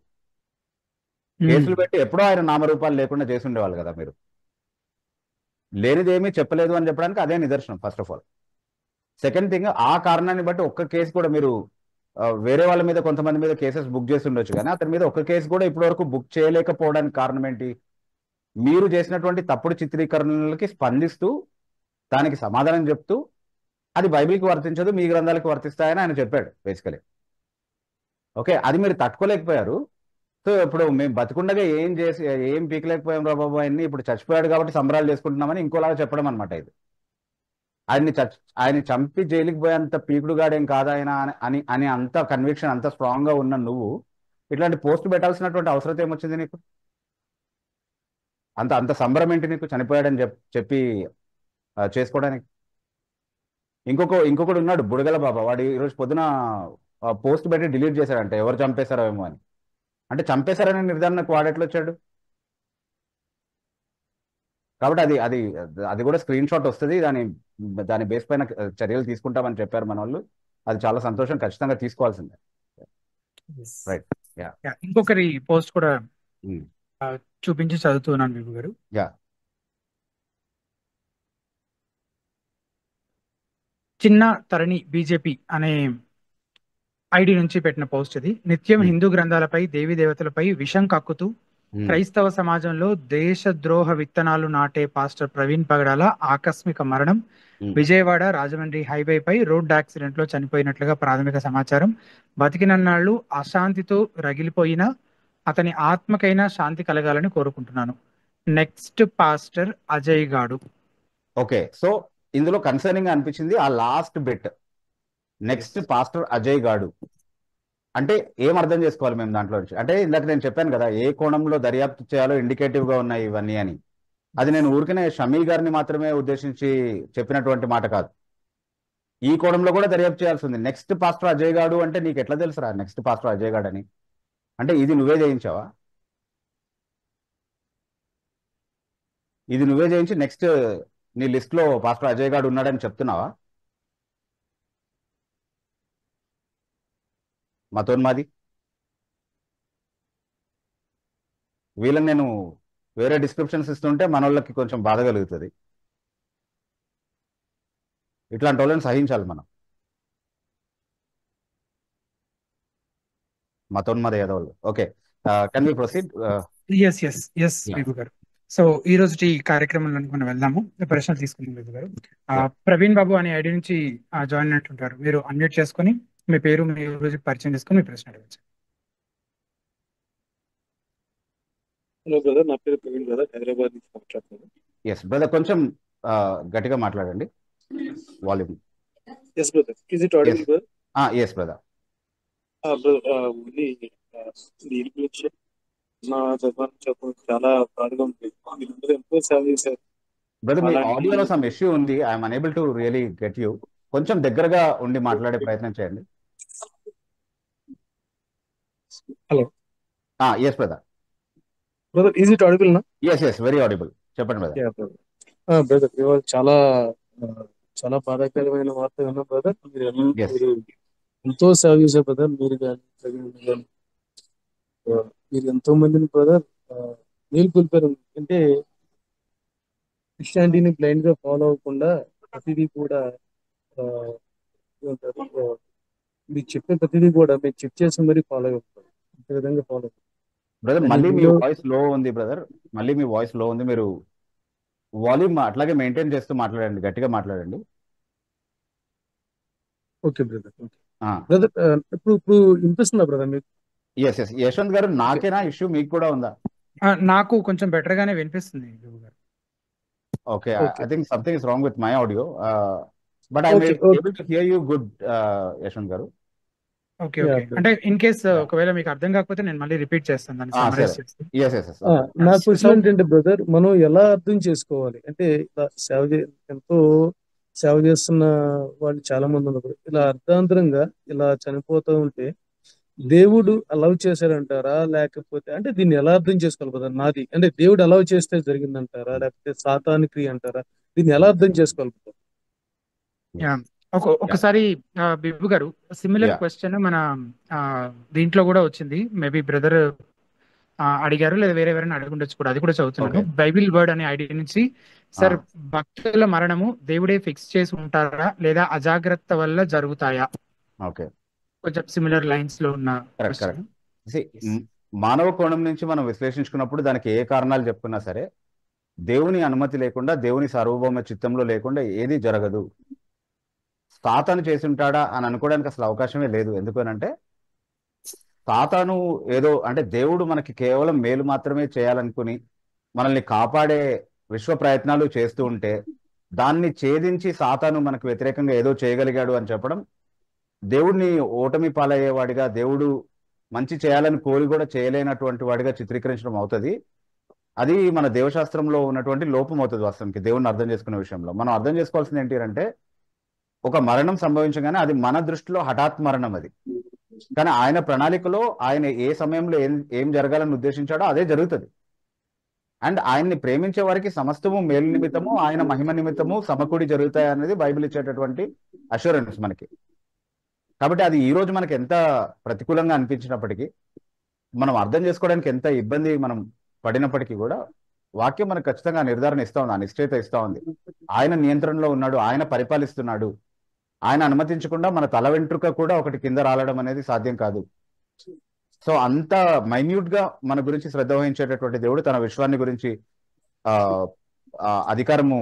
కేసులు పెట్టి ఎప్పుడో ఆయన నామరూపాలు లేకుండా చేసి ఉండేవాళ్ళు కదా మీరు. లేనిదేమీ చెప్పలేదు అని చెప్పడానికి అదే నిదర్శనం first of all. Second thing, ఆ కారణాన్ని బట్టి ఒక్క కేసు కూడా మీరు వేరే వాళ్ళ మీద కొంతమంది మీద కేసెస్ బుక్ చేసి ఉండొచ్చు, కానీ అతని మీద ఒక్క కేసు కూడా ఇప్పటి వరకు బుక్ చేయలేకపోవడానికి కారణం ఏంటి? మీరు చేసినటువంటి తప్పుడు చిత్రీకరణలకి స్పందిస్తూ దానికి సమాధానం చెప్తూ అది బైబిల్కి వర్తించదు, మీ గ్రంథాలకు వర్తిస్తాయని ఆయన చెప్పాడు బేసికలీ. ఓకే, అది మీరు తట్టుకోలేకపోయారు. సో ఇప్పుడు మేము బతికుండగా ఏం పీకలేకపోయాం రా బాబు ఆయన్ని, ఇప్పుడు చచ్చిపోయాడు కాబట్టి సంబరాలు చేసుకుంటున్నామని ఇంకోలాగా చెప్పడం అనమాట ఇది. ఆయన్ని చంపి జైలుకి పోయేంత పీకుడుగాడేం కాదు ఆయన అని అని అంత కన్విక్షన్ అంత స్ట్రాంగ్ గా ఉన్న నువ్వు ఇట్లాంటి పోస్ట్ పెట్టాల్సినటువంటి అవసరం ఏమొచ్చింది నీకు? అంత అంత సంబరం ఏంటి నీకు చనిపోయాడని చెప్పి చేసుకోవడానికి? ఇంకొకడు ఉన్నాడు బుడగల బాబా, వాడు ఈరోజు పొద్దున పోస్ట్ పెట్టి డిలీట్ చేశాడంట, ఎవరు చంపేశారో ఏమో అని. అంటే చంపేశారనే నిర్ధారణకు వాడెట్లు వచ్చాడు? కాబట్టి అది అది అది కూడా స్క్రీన్ షాట్ వస్తుంది, దాని బేస్ పైన చర్యలు తీసుకుంటామని చెప్పారు మన వాళ్ళు. అది చాలా సంతోషం, ఖచ్చితంగా తీసుకోవాల్సిందే. రైట్. యా. ఇంకొకరి పోస్ట్ కూడా చూపించి చదువుతున్నాను బిబు గారు. యా. చిన్న తరణి బీజేపీ అనే ఐడి నుంచి పెట్టిన పోస్ట్ ఇది. నిత్యం హిందూ గ్రంథాలపై, దేవీ దేవతలపై విషం కక్కుతూ క్రైస్తవ సమాజంలో దేశద్రోహ విత్తనాలు నాటే పాస్టర్ ప్రవీణ్ పగడాల ఆకస్మిక మరణం. విజయవాడ రాజమండ్రి హైవేపై రోడ్ యాక్సిడెంట్ లో చనిపోయినట్లుగా ప్రాథమిక సమాచారం. బతికినన్నాళ్ళు అశాంతితో రగిలిపోయిన అతని ఆత్మకైనా శాంతి కలగాలని కోరుకుంటున్నాను. నెక్స్ట్ పాస్టర్ అజయ్ గాడు. ఓకే, సో ఇందులో కన్సర్నింగ్ అనిపించింది ఆ last bit, next pastor Ajay గాడు. అంటే ఏం అర్థం చేసుకోవాలి మేము దాంట్లో నుంచి? అంటే ఇందాక నేను చెప్పాను కదా, ఏ కోణంలో దర్యాప్తు చేయాలో ఇండికేటివ్ గా ఉన్నాయి ఇవన్నీ అని. అది నేను ఊరికనే షమీ గారిని మాత్రమే ఉద్దేశించి చెప్పినటువంటి మాట కాదు. ఈ కోణంలో కూడా దర్యాప్తు చేయాల్సి ఉంది. నెక్స్ట్ పాస్టర్ అజయ్ గాడు అంటే నీకు ఎట్లా తెలుసురా నెక్స్ట్ పాస్టర్ అజయ్ గాడు అని? అంటే ఇది నువ్వే చేయించావా? ఇది నువ్వే చేయించి నెక్స్ట్ నీ లిస్ట్ లో పాస్టర్ అజయ్ గాడు ఉన్నాడని చెప్తున్నావా? మతోన్మాది. వీళ్ళని నేను వేరే డిస్క్రిప్షన్స్ ఇస్తుంటే మన వాళ్ళకి కొంచెం బాధ కలుగుతుంది. ఇట్లాంటి వాళ్ళని సహించాలి మనం. మతోన్మాద యాదవులు. Okay, can we proceed? Yes Bibu garu. So ఈ రోజు ఈ కార్యక్రమంలో మనం వెళ్దాము. ప్రశ్నలు తీసుకుందాం బిబు గారు. ప్రవీణ్ బాబు అనే ఐడి నుంచి జాయిన్ అయినట్టుంటారు. మీరు అన్మ్యూట్ చేసుకొని మీ పేరు, మీ రోజు పరిచయం చేసుకొని మీ ప్రశ్న అడగచ్చు. హలో బ్రదర్, నా పేరు ప్రవీణ్ బ్రదర్, హైదరాబాద్ నుంచి మాట్లాడుతున్నాను. ఎస్ బ్రదర్, కొంచెం గట్టిగా మాట్లాడండి, volume. Yes brother, is it audible brother? Yes brother. Only దీని గురించి నా జపాన్ చెప్పడం చాలా బాధగా ఉంది. మీరందరూ ఎంతో సేవ చేశారు బ్రదర్, మీ ఆడియోలో సమ్ ఇష్యూ ఉంది, I'm unable to really get you. కొంచెం దగ్గరగా ఉండి మాట్లాడే ప్రయత్నం చేయండి. Hello. Yes brother. Brother, is it audible నా? Yes very audible. చెప్పండి బ్రదర్. బ్రదర్, ఇవాళ చాలా బాధాకరమైన వార్త విన్నా బ్రదర్. మీరు ఎంతో సేవ చేశారు బ్రదర్. మీరు కానీ మీరు ఎంతో మందిని బ్రదర్ మేలుకొల్పారు. అంటే క్రిస్టియానిటీని బ్లైండ్ గా ఫాలో అవ్వకుండా ప్రతిదీ కూడా మీరు చెప్పే ప్రతిదీ కూడా మీరు చెక్ చేసి మరీ ఫాలో అవుతారు. ఈ విధంగా ఫాలో బ్రదర్, మళ్ళీ మీ వాయిస్ లో ఉంది బ్రదర్, మళ్ళీ మీ వాయిస్ లో ఉంది. మీరు వాల్యూమ్ అట్లాగే మెయింటైన్ చేస్తూ మాట్లాడండి, గట్టిగా మాట్లాడండి. Okay brother. బ్రదర్, ఇప్పుడు వినిపిస్తుందా బ్రదర్ మీకు? ఎస్ యశ్వంత్ గారు, నాకేనా ఇష్యూ, మీకు కూడా ఉందా? నాకు కొంచెం బెటర్ గానే వినిపిస్తుంది. Okay, I think something is wrong with my audio, but I may able to hear you good Yashwant గారు. ఓకే, అంటే ఇన్ కేస్ ఒకవేళ మీకు అర్థం కాకపోతే నేను మళ్ళీ రిపీట్ చేస్తాను దాన్ని. నా క్వశ్చన్ ఏంటంటే బ్రదర్, మనం ఎలా అర్థం చేసుకోవాలి? అంటే ఎంతో సేవ చేస్తున్న వాళ్ళు చాలా మంది ఉన్నారు. ఇలా అర్ధాంతరంగా ఇలా చనిపోతూ ఉంటే దేవుడు అలౌ చేశారంటారా, లేకపోతే అంటే దీన్ని ఎలా అర్థం చేసుకోవాలి బ్రదర్? నాది అంటే దేవుడు అలౌ చేస్తే జరిగిందంటారా, లేకపోతే సాతాను క్రియ అంటారా? దీన్ని ఎలా అర్థం చేసుకోవాలి బ్రదర్? ఒకసారి బిబు గారు, సిమిలర్ క్వశ్చన్ మన దీంట్లో కూడా వచ్చింది. మేబీ బ్రదర్ అడిగారు, లేదా వేరే ఎవరైనా అడుగుండొచ్చు కూడా. అది కూడా చదువుతున్నాను. బైబిల్ వర్డ్ అనే ఐడి నుంచి, సార్ భక్తుల మరణము దేవుడే ఫిక్స్ చేసి ఉంటారా, లేదా అజాగ్రత్త వల్ల జరుగుతాయా? కొంచెం సిమిలర్ లైన్స్ లో ఉన్న. మానవ కోణం నుంచి మనం విశ్లేషించుకున్నప్పుడు దానికి ఏ కారణాలు చెప్పుకున్నా సరే, దేవుని అనుమతి లేకుండా, దేవుని సార్వభౌమ చిత్తంలో లేకుండా ఏది జరగదు. సాతాను చేసి ఉంటాడా అని అనుకోవడానికి అసలు అవకాశమే లేదు. ఎందుకనంటే సాతాను ఏదో అంటే దేవుడు మనకి కేవలం మేలు మాత్రమే చేయాలనుకుని మనల్ని కాపాడే విశ్వ ప్రయత్నాలు చేస్తూ ఉంటే, దాన్ని ఛేదించి సాతాను మనకు వ్యతిరేకంగా ఏదో చేయగలిగాడు అని చెప్పడం దేవుడిని ఓటమి పాలయ్యేవాడిగా, దేవుడు మంచి చేయాలని కోరి కూడా చేయలేనటువంటి వాడిగా చిత్రీకరించడం అవుతుంది. అది మన దేవశాస్త్రంలో ఉన్నటువంటి లోపం అవుతుంది. వాస్తవానికి దేవుడిని అర్థం చేసుకునే విషయంలో మనం అర్థం చేసుకోవాల్సింది ఏంటి అంటే, ఒక మరణం సంభవించగానే అది మన దృష్టిలో హఠాత్ మరణం అది. కానీ ఆయన ప్రణాళికలో ఆయన ఏ సమయంలో ఏం జరగాలని ఉద్దేశించాడో అదే జరుగుతుంది. అండ్ ఆయన్ని ప్రేమించే వారికి సమస్తము మేలు నిమిత్తము, ఆయన మహిమ నిమిత్తము సమకూడి జరుగుతాయి అనేది బైబిల్ ఇచ్చేటటువంటి అష్యూరెన్స్ మనకి. కాబట్టి అది ఈ రోజు మనకి ఎంత ప్రతికూలంగా అనిపించినప్పటికీ, మనం అర్థం చేసుకోవడానికి ఎంత ఇబ్బంది మనం పడినప్పటికీ కూడా వాక్యం మనకు ఖచ్చితంగా నిర్ధారణ ఇస్తా ఉంది, ఆ నిశ్చయిత ఇస్తా ఉంది. ఆయన నియంత్రణలో ఉన్నాడు, ఆయన పరిపాలిస్తున్నాడు. ఆయన అనుమతించకుండా మన తల వెంట్రుక కూడా ఒకటి కింద రాలడం అనేది సాధ్యం కాదు. సో అంత మైన్యూట్ గా మన గురించి శ్రద్ధ వహించేటటువంటి దేవుడు, తన విశ్వాన్ని గురించి అధికారము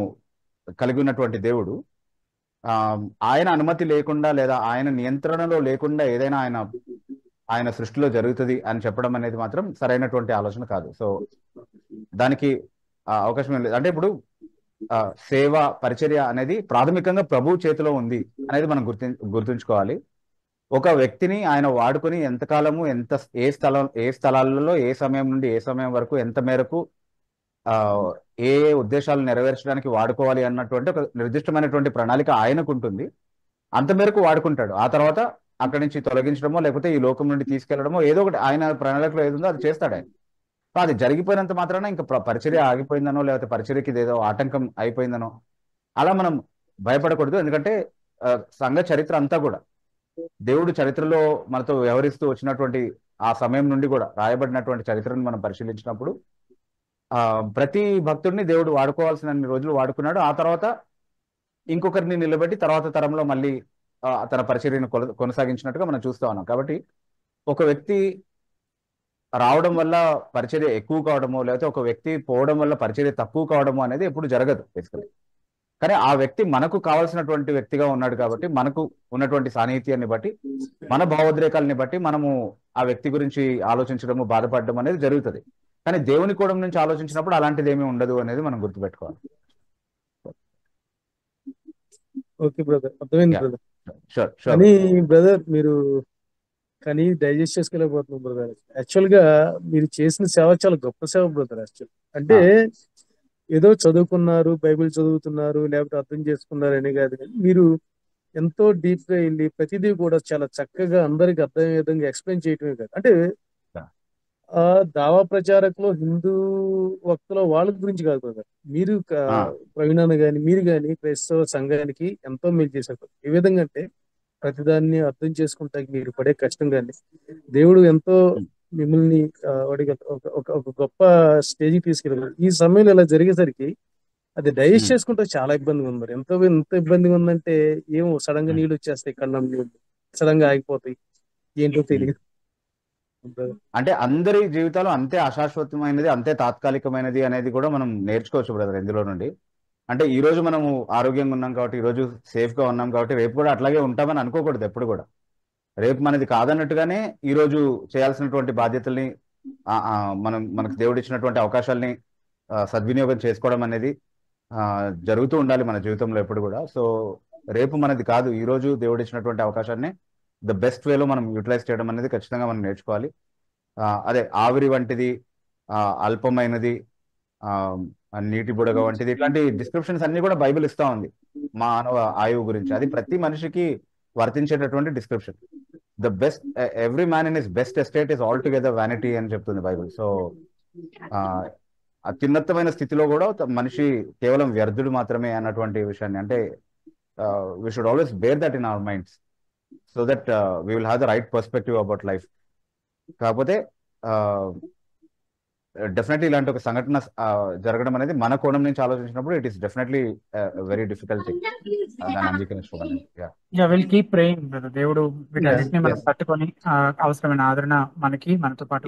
కలిగి ఉన్నటువంటి దేవుడు, ఆయన అనుమతి లేకుండా లేదా ఆయన నియంత్రణలో లేకుండా ఏదైనా ఆయన సృష్టిలో జరుగుతుంది అని చెప్పడం అనేది మాత్రం సరైనటువంటి ఆలోచన కాదు. సో దానికి అవకాశం ఏం లేదు. అంటే ఇప్పుడు సేవ పరిచర్య అనేది ప్రాథమికంగా ప్రభు చేతిలో ఉంది అనేది మనం గుర్తుంచుకోవాలి. ఒక వ్యక్తిని ఆయన వాడుకొని ఎంతకాలము ఏ స్థలాలలో ఏ సమయం నుండి ఏ సమయం వరకు ఎంత మేరకు ఏ ఉద్దేశాలు నెరవేర్చడానికి వాడుకోవాలి అన్నటువంటి ఒక నిర్దిష్టమైనటువంటి ప్రణాళిక ఆయనకు ఉంటుంది. అంత మేరకు వాడుకుంటాడు. ఆ తర్వాత అక్కడి నుంచి తొలగించడమో లేకపోతే ఈ లోకం నుండి తీసుకెళ్లడమో ఏదో ఒకటి ఆయన ప్రణాళికలో ఏది ఉందో అది చేస్తాడు ఆయన. అది జరిగిపోయినంత మాత్రాన ఇంకా పరిచర్య ఆగిపోయిందనో లేకపోతే పరిచర్యకి ఏదో ఆటంకం అయిపోయిందనో అలా మనం భయపడకూడదు. ఎందుకంటే సంఘ చరిత్ర అంతా కూడా దేవుడు చరిత్రలో మనతో వ్యవహరిస్తూ వచ్చినటువంటి ఆ సమయం నుండి కూడా రాయబడినటువంటి చరిత్రను మనం పరిశీలించినప్పుడు ప్రతి భక్తుడిని దేవుడు వాడుకోవాల్సిన రోజులు వాడుకున్నాడు. ఆ తర్వాత ఇంకొకరిని నిలబెట్టి తర్వాత తరంలో మళ్ళీ తన పరిచర్యను కొనసాగించినట్టుగా మనం చూస్తా ఉన్నాం. కాబట్టి ఒక వ్యక్తి రావడం వల్ల పరిచర్య ఎక్కువ కావడమో లేకపోతే ఒక వ్యక్తి పోవడం వల్ల పరిచర్య తక్కువ కావడమో అనేది ఎప్పుడు జరగదు బేసికలీ. కానీ ఆ వ్యక్తి మనకు కావాల్సినటువంటి వ్యక్తిగా ఉన్నాడు కాబట్టి మనకు ఉన్నటువంటి సాన్నిహిత్యాన్ని బట్టి మన భావోద్రేకాలని బట్టి మనము ఆ వ్యక్తి గురించి ఆలోచించడము బాధపడడం అనేది జరుగుతుంది. కానీ దేవుని కోణం నుంచి ఆలోచించినప్పుడు అలాంటిది ఏమీ ఉండదు అనేది మనం గుర్తుపెట్టుకోవాలి. ఓకే బ్రదర్, అర్థమైంది బ్రదర్. షూర్ కానీ బ్రదర్ మీరు కానీ డైజెస్ట్ చేసుకోలేకపోతున్నాం బ్రదర్. యాక్చువల్ గా మీరు చేసిన సేవ చాలా గొప్ప సేవ బ్రదర్. యాక్చువల్ అంటే ఏదో చదువుకున్నారు, బైబిల్ చదువుతున్నారు, లేకపోతే అర్థం చేసుకున్నారు అని కాదు, కానీ మీరు ఎంతో డీప్ గా వెళ్ళి ప్రతిదీ కూడా చాలా చక్కగా అందరికి అర్థమయ్యే విధంగా ఎక్స్ప్లెయిన్ చేయటమే కాదు, అంటే ఆ దావా ప్రచారకులు హిందూ వక్తలో వాళ్ళ గురించి కాదు బ్రదర్, మీరు ప్రవీణాన్ని గాని మీరు గాని క్రైస్తవ సంఘానికి ఎంతో మేలు చేశారు. ఏ విధంగా అంటే ప్రతిదాన్ని అర్థం చేసుకుంటానికి మీరు పడే కష్టం కానీ దేవుడు ఎంతో మిమ్మల్ని ఒక గొప్ప స్టేజ్కి తీసుకెళ్ళారు. ఈ సమయంలో ఇలా జరిగేసరికి అది డైజెస్ట్ చేసుకుంటే చాలా ఇబ్బందిగా ఉంది. ఎంత ఇబ్బందిగా ఉందంటే ఏమో సడన్ గా నీళ్ళు వచ్చేస్తాయి, కళ్ళం నీళ్ళు సడన్ గా ఆగిపోతాయి, ఏంటో తెలియదు. అంటే అందరి జీవితాలు అంతే అశాశ్వతమైనది, అంతే తాత్కాలికమైనది అనేది కూడా మనం నేర్చుకోవచ్చు బ్రదర్ ఇందులో నుండి. అంటే ఈ రోజు మనము ఆరోగ్యంగా ఉన్నాం కాబట్టి, ఈ రోజు సేఫ్ గా ఉన్నాం కాబట్టి రేపు కూడా అట్లాగే ఉంటామని అనుకోకూడదు ఎప్పుడు కూడా. రేపు మనది కాదన్నట్టుగానే ఈ రోజు చేయాల్సినటువంటి బాధ్యతల్ని మనకు దేవుడు ఇచ్చినటువంటి అవకాశాలని సద్వినియోగం చేసుకోవడం అనేది జరుగుతూ ఉండాలి మన జీవితంలో ఎప్పుడు కూడా. సో రేపు మనది కాదు, ఈ రోజు దేవుడు ఇచ్చినటువంటి అవకాశాన్ని ద బెస్ట్ వేలో మనం యూటిలైజ్ చేయడం అనేది ఖచ్చితంగా మనం నేర్చుకోవాలి. అదే ఆవిరి వంటిది, అల్పమైనది, నీటి బుడగ వంటిది, ఇట్లాంటి డిస్క్రిప్షన్స్ అన్ని కూడా బైబిల్ ఇస్తా ఉంది మానవ ఆయువు గురించి. అది ప్రతి మనిషికి వర్తించేటటువంటి description. The best every man in his best estate is altogether vanity అని చెప్తుంది బైబిల్. సో అత్యున్నతమైన స్థితిలో కూడా మనిషి కేవలం వ్యర్థుడు మాత్రమే అన్నటువంటి విషయాన్ని, అంటే we should always bear that in our minds so that we will have the right perspective about life. కాకపోతే డెఫినెట్లీ ఇలాంటి ఒక సంఘటన జరగడం అనేది మన కోణం నుంచి ఆలోచించినప్పుడు it is definitely very difficult thing. దాన్ని అంగీకరించుకోవాలి. Will keep praying brother. దేవుడు వీటన్నిటిని మనం పట్టుకొని అవసరమైన ఆదరణ మనతో పాటు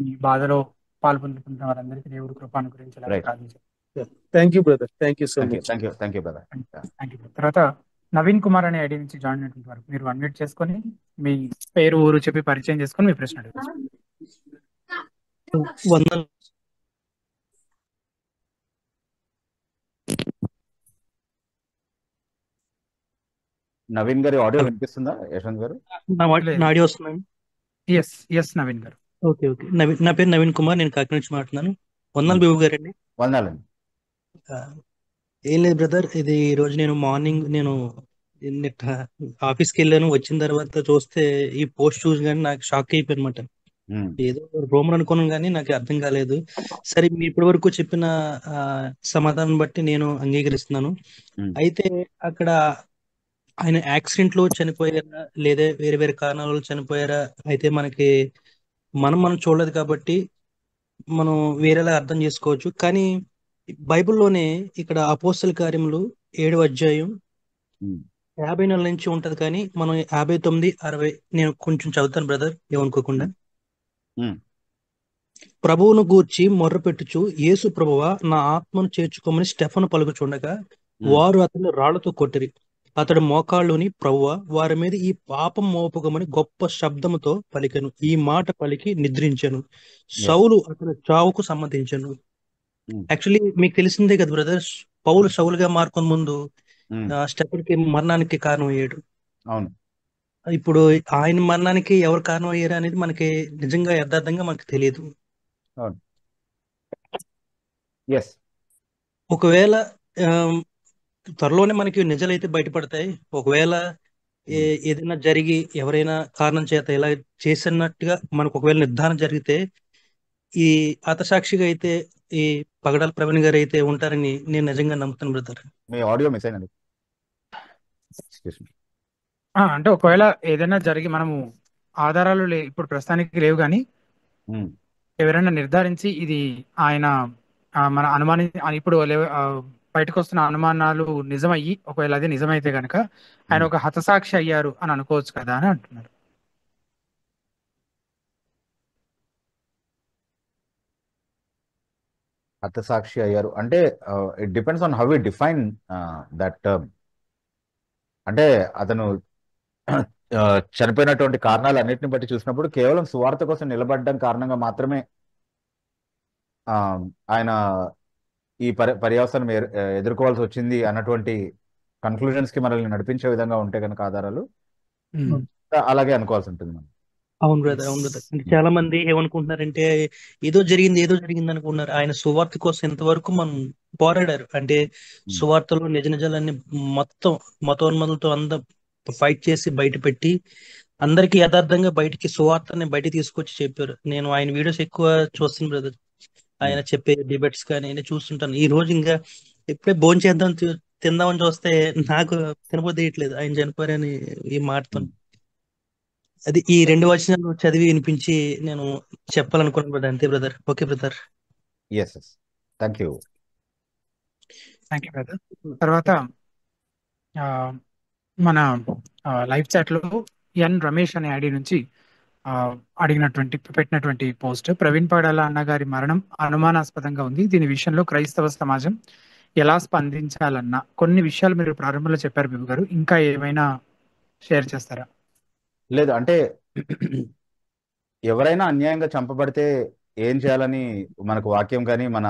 ఈ బాధలో పాల్పొందుకుంటున్న వారందరికీ దేవుడు కృపను గురించి ప్రార్థించారు. Thank you brother, thank you so much. Thank you brother. తర్వాత నవీన్ కుమార్ అనే ఐడి నుంచి జాయిన్ అయినటువంటి వారు మీరు అన్మ్యూట్ చేసుకొని మీ పేరు ఊరు చెప్పి పరిచయం చేసుకొని మీ ప్రశ్న అడగచ్చు. నవీన్ గారి ఆడియో వినిపిస్తుందా యశ్వంత్ గారు? ఆడియో వస్తుందండి. ఎస్ నవీన్ గారు. ఓకే. నా పేరు నవీన్ కుమార్, నేను కాకినాడ నుంచి మాట్లాడుతున్నాను. వందనాలు బిబు గారండి. వందనాలండి. ఏం లేదు బ్రదర్, ఇది ఈ రోజు మార్నింగ్ నేను ఆఫీస్కి వెళ్ళాను, వచ్చిన తర్వాత చూస్తే ఈ పోస్ట్ చూసి కానీ నాకు షాక్ అయిపోయి అనమాట. ఉమ్, ఏదో రూమర్ అనుకున్నాను కానీ నాకు అర్థం కాలేదు. సరే, మీరు ఇప్పటి వరకు చెప్పిన ఆ, సమాధానం బట్టి నేను అంగీకరిస్తున్నాను. ఉమ్, అయితే అక్కడ ఆయన యాక్సిడెంట్ లో చనిపోయారా లేదా వేరే వేరే కారణాల వల్ల చనిపోయారా అయితే మనం చూడలేదు కాబట్టి మనం వేరేలా అర్థం చేసుకోవచ్చు. కానీ బైబిల్లోనే ఇక్కడ అపోస్తల కార్యములు 7వ అధ్యాయం ఉమ్, 54 నుంచి ఉంటది, కానీ మనం 59, 60 నేను కొంచెం చదువుతాను బ్రదర్, ఏమనుకోకుండా. ఉమ్, ప్రభువును గూర్చి మొర్రపెట్టుచు, యేసు ప్రభువా నా ఆత్మను చేర్చుకోమని స్టెఫను పలుకుచుండగా ఉమ్. వారు అతన్ని రాళ్లతో కొట్టిరి. అతడు మోకాళ్ళుని, ప్రభువా వారి మీద ఈ పాపం మోపకమని గొప్ప శబ్దముతో పలికెను. ఈ మాట పలికి నిద్రించెను. ఎస్. సౌలు అతని చావుకు సమ్మతించెను. యాక్చువల్లీ మీకు తెలిసిందే కదా బ్రదర్, పౌలు సౌలుగా మార్కొని ముందు స్టెఫన్కి మరణానికి కారణం అయ్యాడు. అవును. ఇప్పుడు ఆయన మరణానికి ఎవరు కారణం అయ్యారు అనేది మనకి నిజంగా యథార్థంగా మనకు తెలియదు. అవును. ఎస్. ఒకవేళ ఆమ్, త్వరలోనే మనకి నిజాలైతే బయటపడతాయి. ఒకవేళ ఏదైనా జరిగి ఎవరైనా కారణం చేత ఇలా చేసినట్టుగా మనకు ఒకవేళ నిర్ధారణ జరిగితే ఈ హతసాక్షిగా అయితే ఈ పగడాల ప్రవీణ్ గారు అయితే ఉంటారని నేను నిజంగా నమ్ముతాను బ్రదర్. మీ ఆడియో మిస్ అయినండి. Excuse me. అంటే ఒకవేళ ఏదైనా జరిగి మనము ఆధారాలు ఇప్పుడు ప్రస్తుతానికి లేవు, కానీ ఉమ్, ఎవరైనా నిర్ధారించి ఇది ఆయన మన ఇప్పుడు బయటకు వస్తున్న అనుమానాలు నిజమయ్యి ఒకవేళ అది నిజమైతే గనక ఆయన ఒక హతసాక్షి అయ్యారు అని అనుకోవచ్చు కదా అని అంటున్నారు. హతసాక్షి అయ్యారు అంటే it depends on how we define that term. అంటే అతను చనిపోయినటువంటి కారణాలు అన్నిటిని బట్టి చూసినప్పుడు కేవలం సువార్త కోసం నిలబడడం కారణంగా మాత్రమే ఆయన ఈ పర్యవసానం ఎదుర్కోవాల్సి వచ్చింది అన్నటువంటి కన్క్లూజన్స్ కి మనల్ని నడిపించే విధంగా ఉంటే కనుక ఆధారాలు అలాగే అనుకోవాల్సి ఉంటుంది మనం. అవును బ్రదర్, అవును బ్రదర్. అంటే చాలా మంది ఏమనుకుంటున్నారంటే ఏదో జరిగింది అనుకుంటున్నారు. ఆయన సువార్త కోసం ఇంతవరకు మనం పోరాడారు. అంటే సువార్తలో నిజ నిజాలన్నీ మొత్తం మతోన్మతులతో అందరూ ఫైట్ చేసి బయట పెట్టి అందరికి యథార్థంగా బయటికి సువార్తని బయట తీసుకొచ్చి చెప్పారు. నేను ఆయన వీడియోస్ ఎక్కువ చూస్తాను బ్రదర్. ఆయన చెప్పే డిబేట్స్ కానీ నేను చూస్తుంటాను. ఈ రోజు ఇంకా ఎప్పుడే భోజనం చేద్దాం తిందామని చూస్తే నాకు తినబోదేయట్లేదు ఆయన చనిపోయారని ఈ మాటతో. అది ఈ 2 వచనాలు చదివి వినిపించి నేను చెప్పాలనుకున్నాను బ్రదర్. అంతే brother. Okay brother. Yes. Thank you brother. తర్వాత మన లైవ్ చాట్ లో ఎన్ రమేష్ అనే ఐడి నుంచి పెట్టినటువంటి పోస్ట్, ప్రవీణ్ పగడాల అన్నగారి మరణం అనుమానాస్పదంగా ఉంది. దీని విషయంలో క్రైస్తవ సమాజం ఎలా స్పందించాలన్న కొన్ని విషయాలు మీరు ప్రారంభంలో చెప్పారు బిబు గారు, ఇంకా ఏమైనా షేర్ చేస్తారా? లేదు, అంటే ఎవరైనా అన్యాయంగా చంపబడితే ఏం చేయాలని మనకు వాక్యం కానీ మన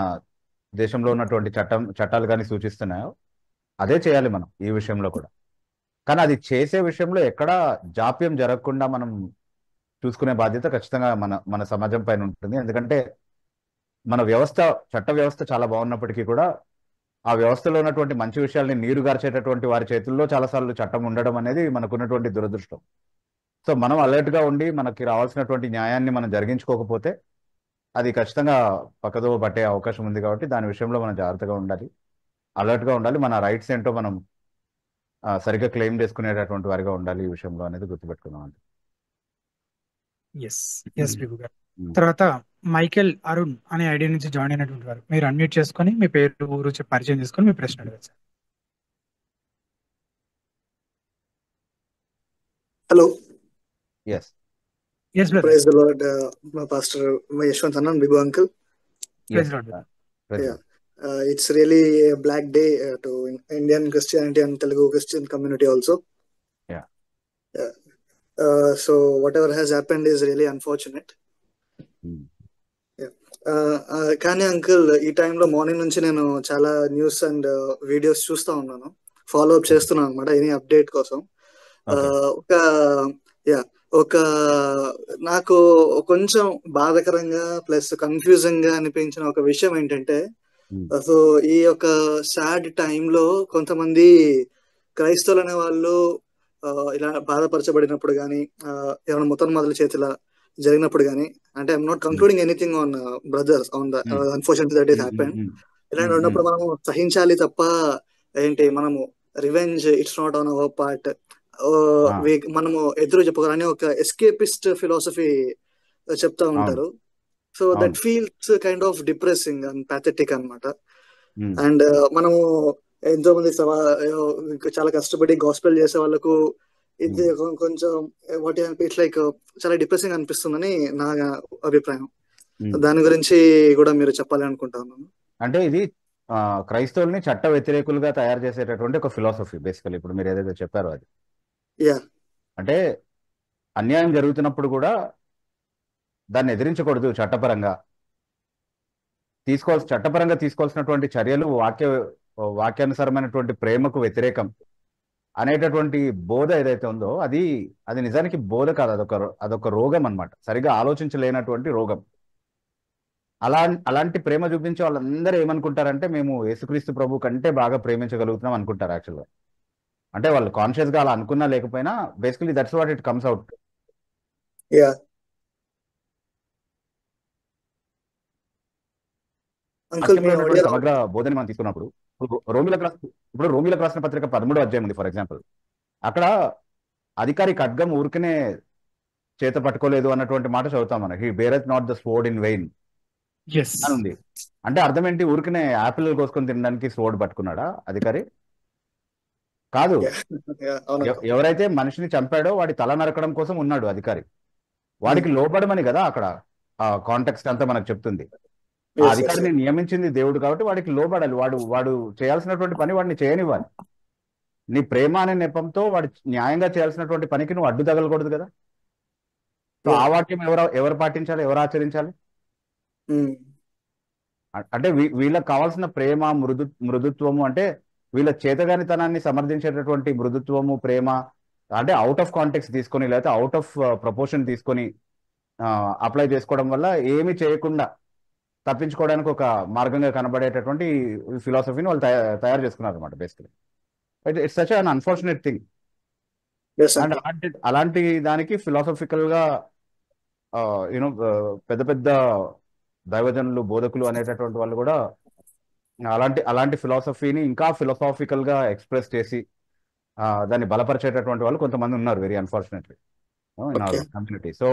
దేశంలో ఉన్నటువంటి చట్టాలు కానీ సూచిస్తున్నాయో అదే చేయాలి మనం ఈ విషయంలో కూడా. కానీ అది చేసే విషయంలో ఎక్కడా జాప్యం జరగకుండా మనం చూసుకునే బాధ్యత ఖచ్చితంగా మన సమాజం పైన ఉంటుంది. ఎందుకంటే మన చట్ట వ్యవస్థ చాలా బాగున్నప్పటికీ కూడా ఆ వ్యవస్థలో ఉన్నటువంటి మంచి విషయాల్ని నీరుగార్చేటటువంటి వారి చేతుల్లో చాలాసార్లు చట్టం ఉండడం అనేది మనకున్నటువంటి దురదృష్టం. సో మనం అలర్ట్గా ఉండి మనకి రావాల్సినటువంటి న్యాయాన్ని మనం జరిగించుకోకపోతే అది ఖచ్చితంగా పక్కదోవ పట్టే అవకాశం ఉంది. కాబట్టి దాని విషయంలో మనం జాగ్రత్తగా ఉండాలి, అలర్ట్గా ఉండాలి. మన రైట్స్ ఏంటో మనం సరిగ్గా క్లెయిమ్ చేసుకునేటటువంటి వారిగా ఉండాలి ఈ విషయంలో అనేది గుర్తుపెట్టుకుందాం అండి. తర్వాత మైకేల్ అరుణ్ అనే ఐడి నుంచి జాయిన్ అయినటువంటి వారు, మీరు అన్మ్యూట్ చేసుకొని మీ పేరు ఊరు పరిచయం చేసుకొని మీ ప్రశ్న అడగచ్చు. Hello. Yes, brother. Praise the Lord, Pastor Yashwant Anand, Bibu uncle. Praise the Lord. Yeah. It's really a black day to Indian Christianity and Telugu Christian community also. Yeah. So whatever has happened is really unfortunate. కానీ uncle ఈ టైంలో morning నుంచి నేను చాలా news and videos చూస్తూ ఉన్నాను, follow up చేస్తున్నాను అనమాట ఎనీ అప్డేట్ కోసం. ఒక నాకు కొంచెం బాధకరంగా ప్లస్ కన్ఫ్యూజింగ్ గా అనిపించిన ఒక విషయం ఏంటంటే, సో ఈ యొక్క సాడ్ టైంలో కొంతమంది క్రైస్తవులు అనే వాళ్ళు ఇలా బాధపరచబడినప్పుడు కానీ ఏమైనా మొదలు చేతిలా జరిగినప్పుడు కానీ, అంటే I'm not concluding anything on brothers on the unfortunate that is happened. ఇలాంటి ఉన్నప్పుడు మనము సహించాలి తప్ప ఏంటి మనము revenge it's not on hour part మనము ఎదురు చెప్పుకోవాలని ఒక ఎస్కేపిస్ట్ ఫిలాసఫీ చెప్తా ఉంటారు. So that feels kind of depressing and pathetic అన్నమాట. అండ్ మనము ఎంతో మంది చాలా కష్టపడి గాస్పెల్ చేసే వాళ్ళకు ఇది కొంచెం వాట్ ఇట్స్ లైక్ చాలా డిప్రెసింగ్ అనిపిస్తుందని నా అభిప్రాయం. దాని గురించి కూడా మీరు చెప్పాలి అనుకుంటాను. అంటే ఇది క్రైస్తవుల్ని చట్ట వ్యతిరేకులుగా తయారు చేసేటటువంటి ఒక ఫిలాసఫీ బేసికల్. ఇప్పుడు మీరు ఏదైతే చెప్పారో అది అంటే అన్యాయం జరుగుతున్నప్పుడు కూడా దాన్ని ఎదిరించకూడదు, చట్టపరంగా తీసుకోవాల్సినటువంటి చర్యలు వాక్యానుసారమైనటువంటి ప్రేమకు వ్యతిరేకం అనేటటువంటి బోధ ఏదైతే ఉందో అది నిజానికి బోధ కాదు, అదొక రోగం అన్నమాట. సరిగా ఆలోచించలేనటువంటి రోగం. అలాంటి ప్రేమ చూపించే వాళ్ళందరూ ఏమనుకుంటారంటే మేము యేసుక్రీస్తు ప్రభు కంటే బాగా ప్రేమించగలుగుతున్నాం అనుకుంటారు యాక్చువల్గా. అంటే వాళ్ళు కాన్షియస్ గా అలా అనుకున్నా లేకపోయినా basically that's what it comes out. సమగ్ర బోధని మనం తీసుకున్నప్పుడు రోమిలకు రాసిన పత్రిక 13వ అధ్యాయం ఉంది ఫర్ ఎగ్జాంపుల్. అక్కడ అధికారి ఖడ్గం ఊరికనే చేత పట్టుకోలేదు అన్నటువంటి మాట చదువుతాం మనం. He beareth not the sword in vain అని ఉంది. అంటే అర్థం ఏంటి? ఊరికనే యాపిల్ కోసుకొని తినడానికి స్వోర్డ్ పట్టుకున్నాడా అధికారి? కాదు. ఎవరైతే మనిషిని చంపాడో వాడి తల నరకడం కోసం ఉన్నాడు అధికారి. వాడికి లోబడమని కదా అక్కడ కాంటెక్స్ట్ అంతా మనకు చెప్తుంది. ఆ అధికారిని నియమించింది దేవుడు కాబట్టి వాడికి లోబడాలి. వాడు చేయాల్సినటువంటి పని వాడిని చేయనివ్వాలి. నీ ప్రేమ అనే నెపంతో వాడు న్యాయంగా చేయాల్సినటువంటి పనికి నువ్వు అడ్డు తగలకూడదు కదా. సో ఆ వాక్యం ఎవరు పాటించాలి, ఎవరు ఆచరించాలి? అంటే వీళ్ళకి కావాల్సిన ప్రేమ, మృదుత్వము, అంటే వీళ్ళ చేతగానితనాన్ని సమర్థించేటటువంటి మృదుత్వము, ప్రేమ అంటే అవుట్ ఆఫ్ కాంటెక్స్ట్ తీసుకొని లేకపోతే అవుట్ ఆఫ్ ప్రపోర్షన్ తీసుకొని అప్లై చేసుకోవడం వల్ల ఏమి చేయకుండా తప్పించుకోవడానికి ఒక మార్గంగా కనబడేటటువంటి ఫిలాసఫీని వాళ్ళు తయారు చేసుకున్నారు అనమాట basically. It's such an unfortunate thing. And అలాంటి దానికి ఫిలాసఫికల్ గా యూనో పెద్ద పెద్ద దైవజనులు, బోధకులు అనేటటువంటి వాళ్ళు కూడా అలాంటి ఫిలాసఫీని ఇంకా ఫిలాసాఫికల్ గా ఎక్స్ప్రెస్ చేసి దాన్ని బలపరిచేటటువంటి వాళ్ళు కొంతమంది ఉన్నారు, very unfortunately in our community. So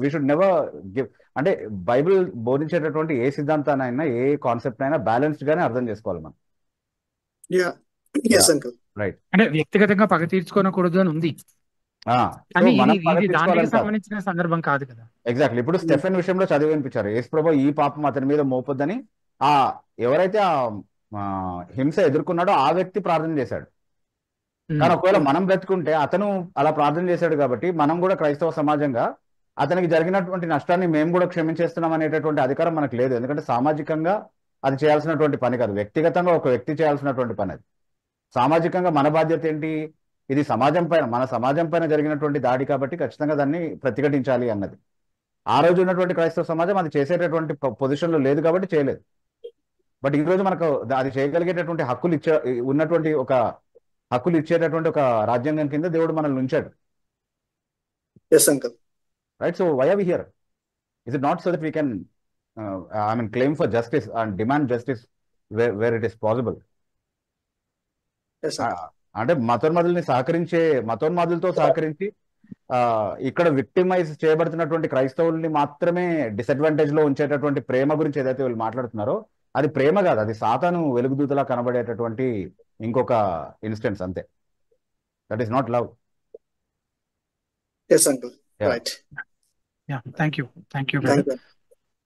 we should never give, అంటే బైబిల్ బోధించేటటువంటి ఏ సిద్ధాంతానైనా ఏ కాన్సెప్ట్ అయినా బ్యాలెన్స్డ్ గానే అర్థం చేసుకోవాలి మనం. రైట్. అంటే వ్యక్తిగతంగా పగ తీర్చుకోనకూడదు అని ఉంది, సంబంధించిన సందర్భం కాదు కదా. ఎగ్జాక్ట్లీ. ఇప్పుడు స్టెఫెన్ విషయంలో చదివి వినిపించారు, యేసు ప్రభు ఈ పాపం అతని మీద మోపొద్దని ఎవరైతే హింస ఎదుర్కొన్నాడో ఆ వ్యక్తి ప్రార్థన చేశాడు. కానీ ఒకవేళ మనం బ్రతుకుంటే అతను అలా ప్రార్థన చేశాడు కాబట్టి మనం కూడా క్రైస్తవ సమాజంగా అతనికి జరిగినటువంటి నష్టాన్ని మేము కూడా క్షమించేస్తున్నాం అనేటటువంటి అధికారం మనకు లేదు. ఎందుకంటే సామాజికంగా అది చేయాల్సినటువంటి పని కాదు, వ్యక్తిగతంగా ఒక వ్యక్తి చేయాల్సినటువంటి పని అది. సామాజికంగా మన బాధ్యత ఏంటి? ఇది మన సమాజం పైన జరిగినటువంటి దాడి కాబట్టి ఖచ్చితంగా దాన్ని ప్రతిఘటించాలి అన్నది. ఆ రోజు ఉన్నటువంటి క్రైస్తవ సమాజం అది చేసేటటువంటి పొజిషన్లో లేదు కాబట్టి చేయలేదు. బట్ ఈ రోజు మనకు అది చేయగలిగేటటువంటి హక్కులు ఇచ్చేటటువంటి ఒక రాజ్యాంగం కింద దేవుడు మనల్ని ఉంచాడు. Right. So why are we here? Is it not so that we can claim for justice and demand justice where it is possible? అంటే మతోన్మాదులతో సహకరించి ఇక్కడ విక్టిమైజ్ చేయబడుతున్నటువంటి క్రైస్తవుల్ని మాత్రమే డిసడ్వాంటేజ్ లో ఉంచేటటువంటి ప్రేమ గురించి ఏదైతే వీళ్ళు మాట్లాడుతున్నారో అది ప్రేమ కాదు, అది సాతాను వెలుగుదూతలా కనబడేటటువంటి ఇంకొక ఇన్స్టెన్స్ అంతే. That is not love. Thank you.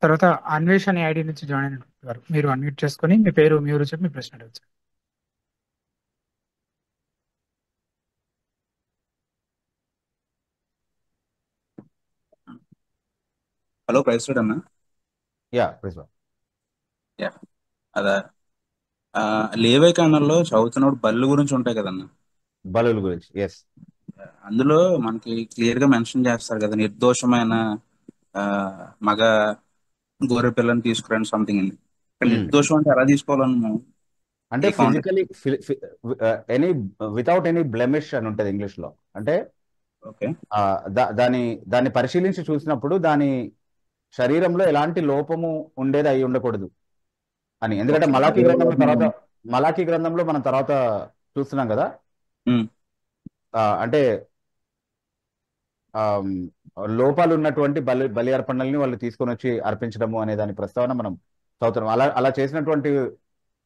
తర్వాత అన్వేష్ అనే ఐడి నుంచి జాయిన్ అయినారు. మీరు అన్మ్యూట్ చేసుకొని మీ పేరు, మీ ఊరు చెప్పి మీ ప్రశ్న అడగచ్చు. హలో, ప్రైస్ అన్న. అదా లేవై కాండంలో చదువుతున్నప్పుడు బల్లు గురించి ఉంటాయి కదన్న, బలుల గురించి. ఎస్. అందులో మనకి క్లియర్ గా మెన్షన్ చేస్తారు కదా, నిర్దోషమైన మగ గొర్రె పిల్లని తీసుకురండి సంథింగ్ అని. నిర్దోషం అంటే ఎలా తీసుకోవాలన్నా అంటే ఏ count? Physically any without any blemish అని ఉంటుంది ఇంగ్లీష్ లో. అంటే ఓకే. ఆ, దాన్ని పరిశీలించి చూసినప్పుడు దాని శరీరంలో ఎలాంటి లోపము ఉండేది అయి ఉండకూడదు అని. ఎందుకంటే ఓకే. మలాఖీ గ్రంథంలో మనం తర్వాత చూస్తున్నాం కదా. ఉమ్, అంటే ఆమ్, లోపాలు ఉన్నటువంటి బలి అర్పణల్ని వాళ్ళు తీసుకొని వచ్చి అర్పించడము అనే దాని ప్రస్తావన మనం చదువుతున్నాం. అలా చేసినటువంటి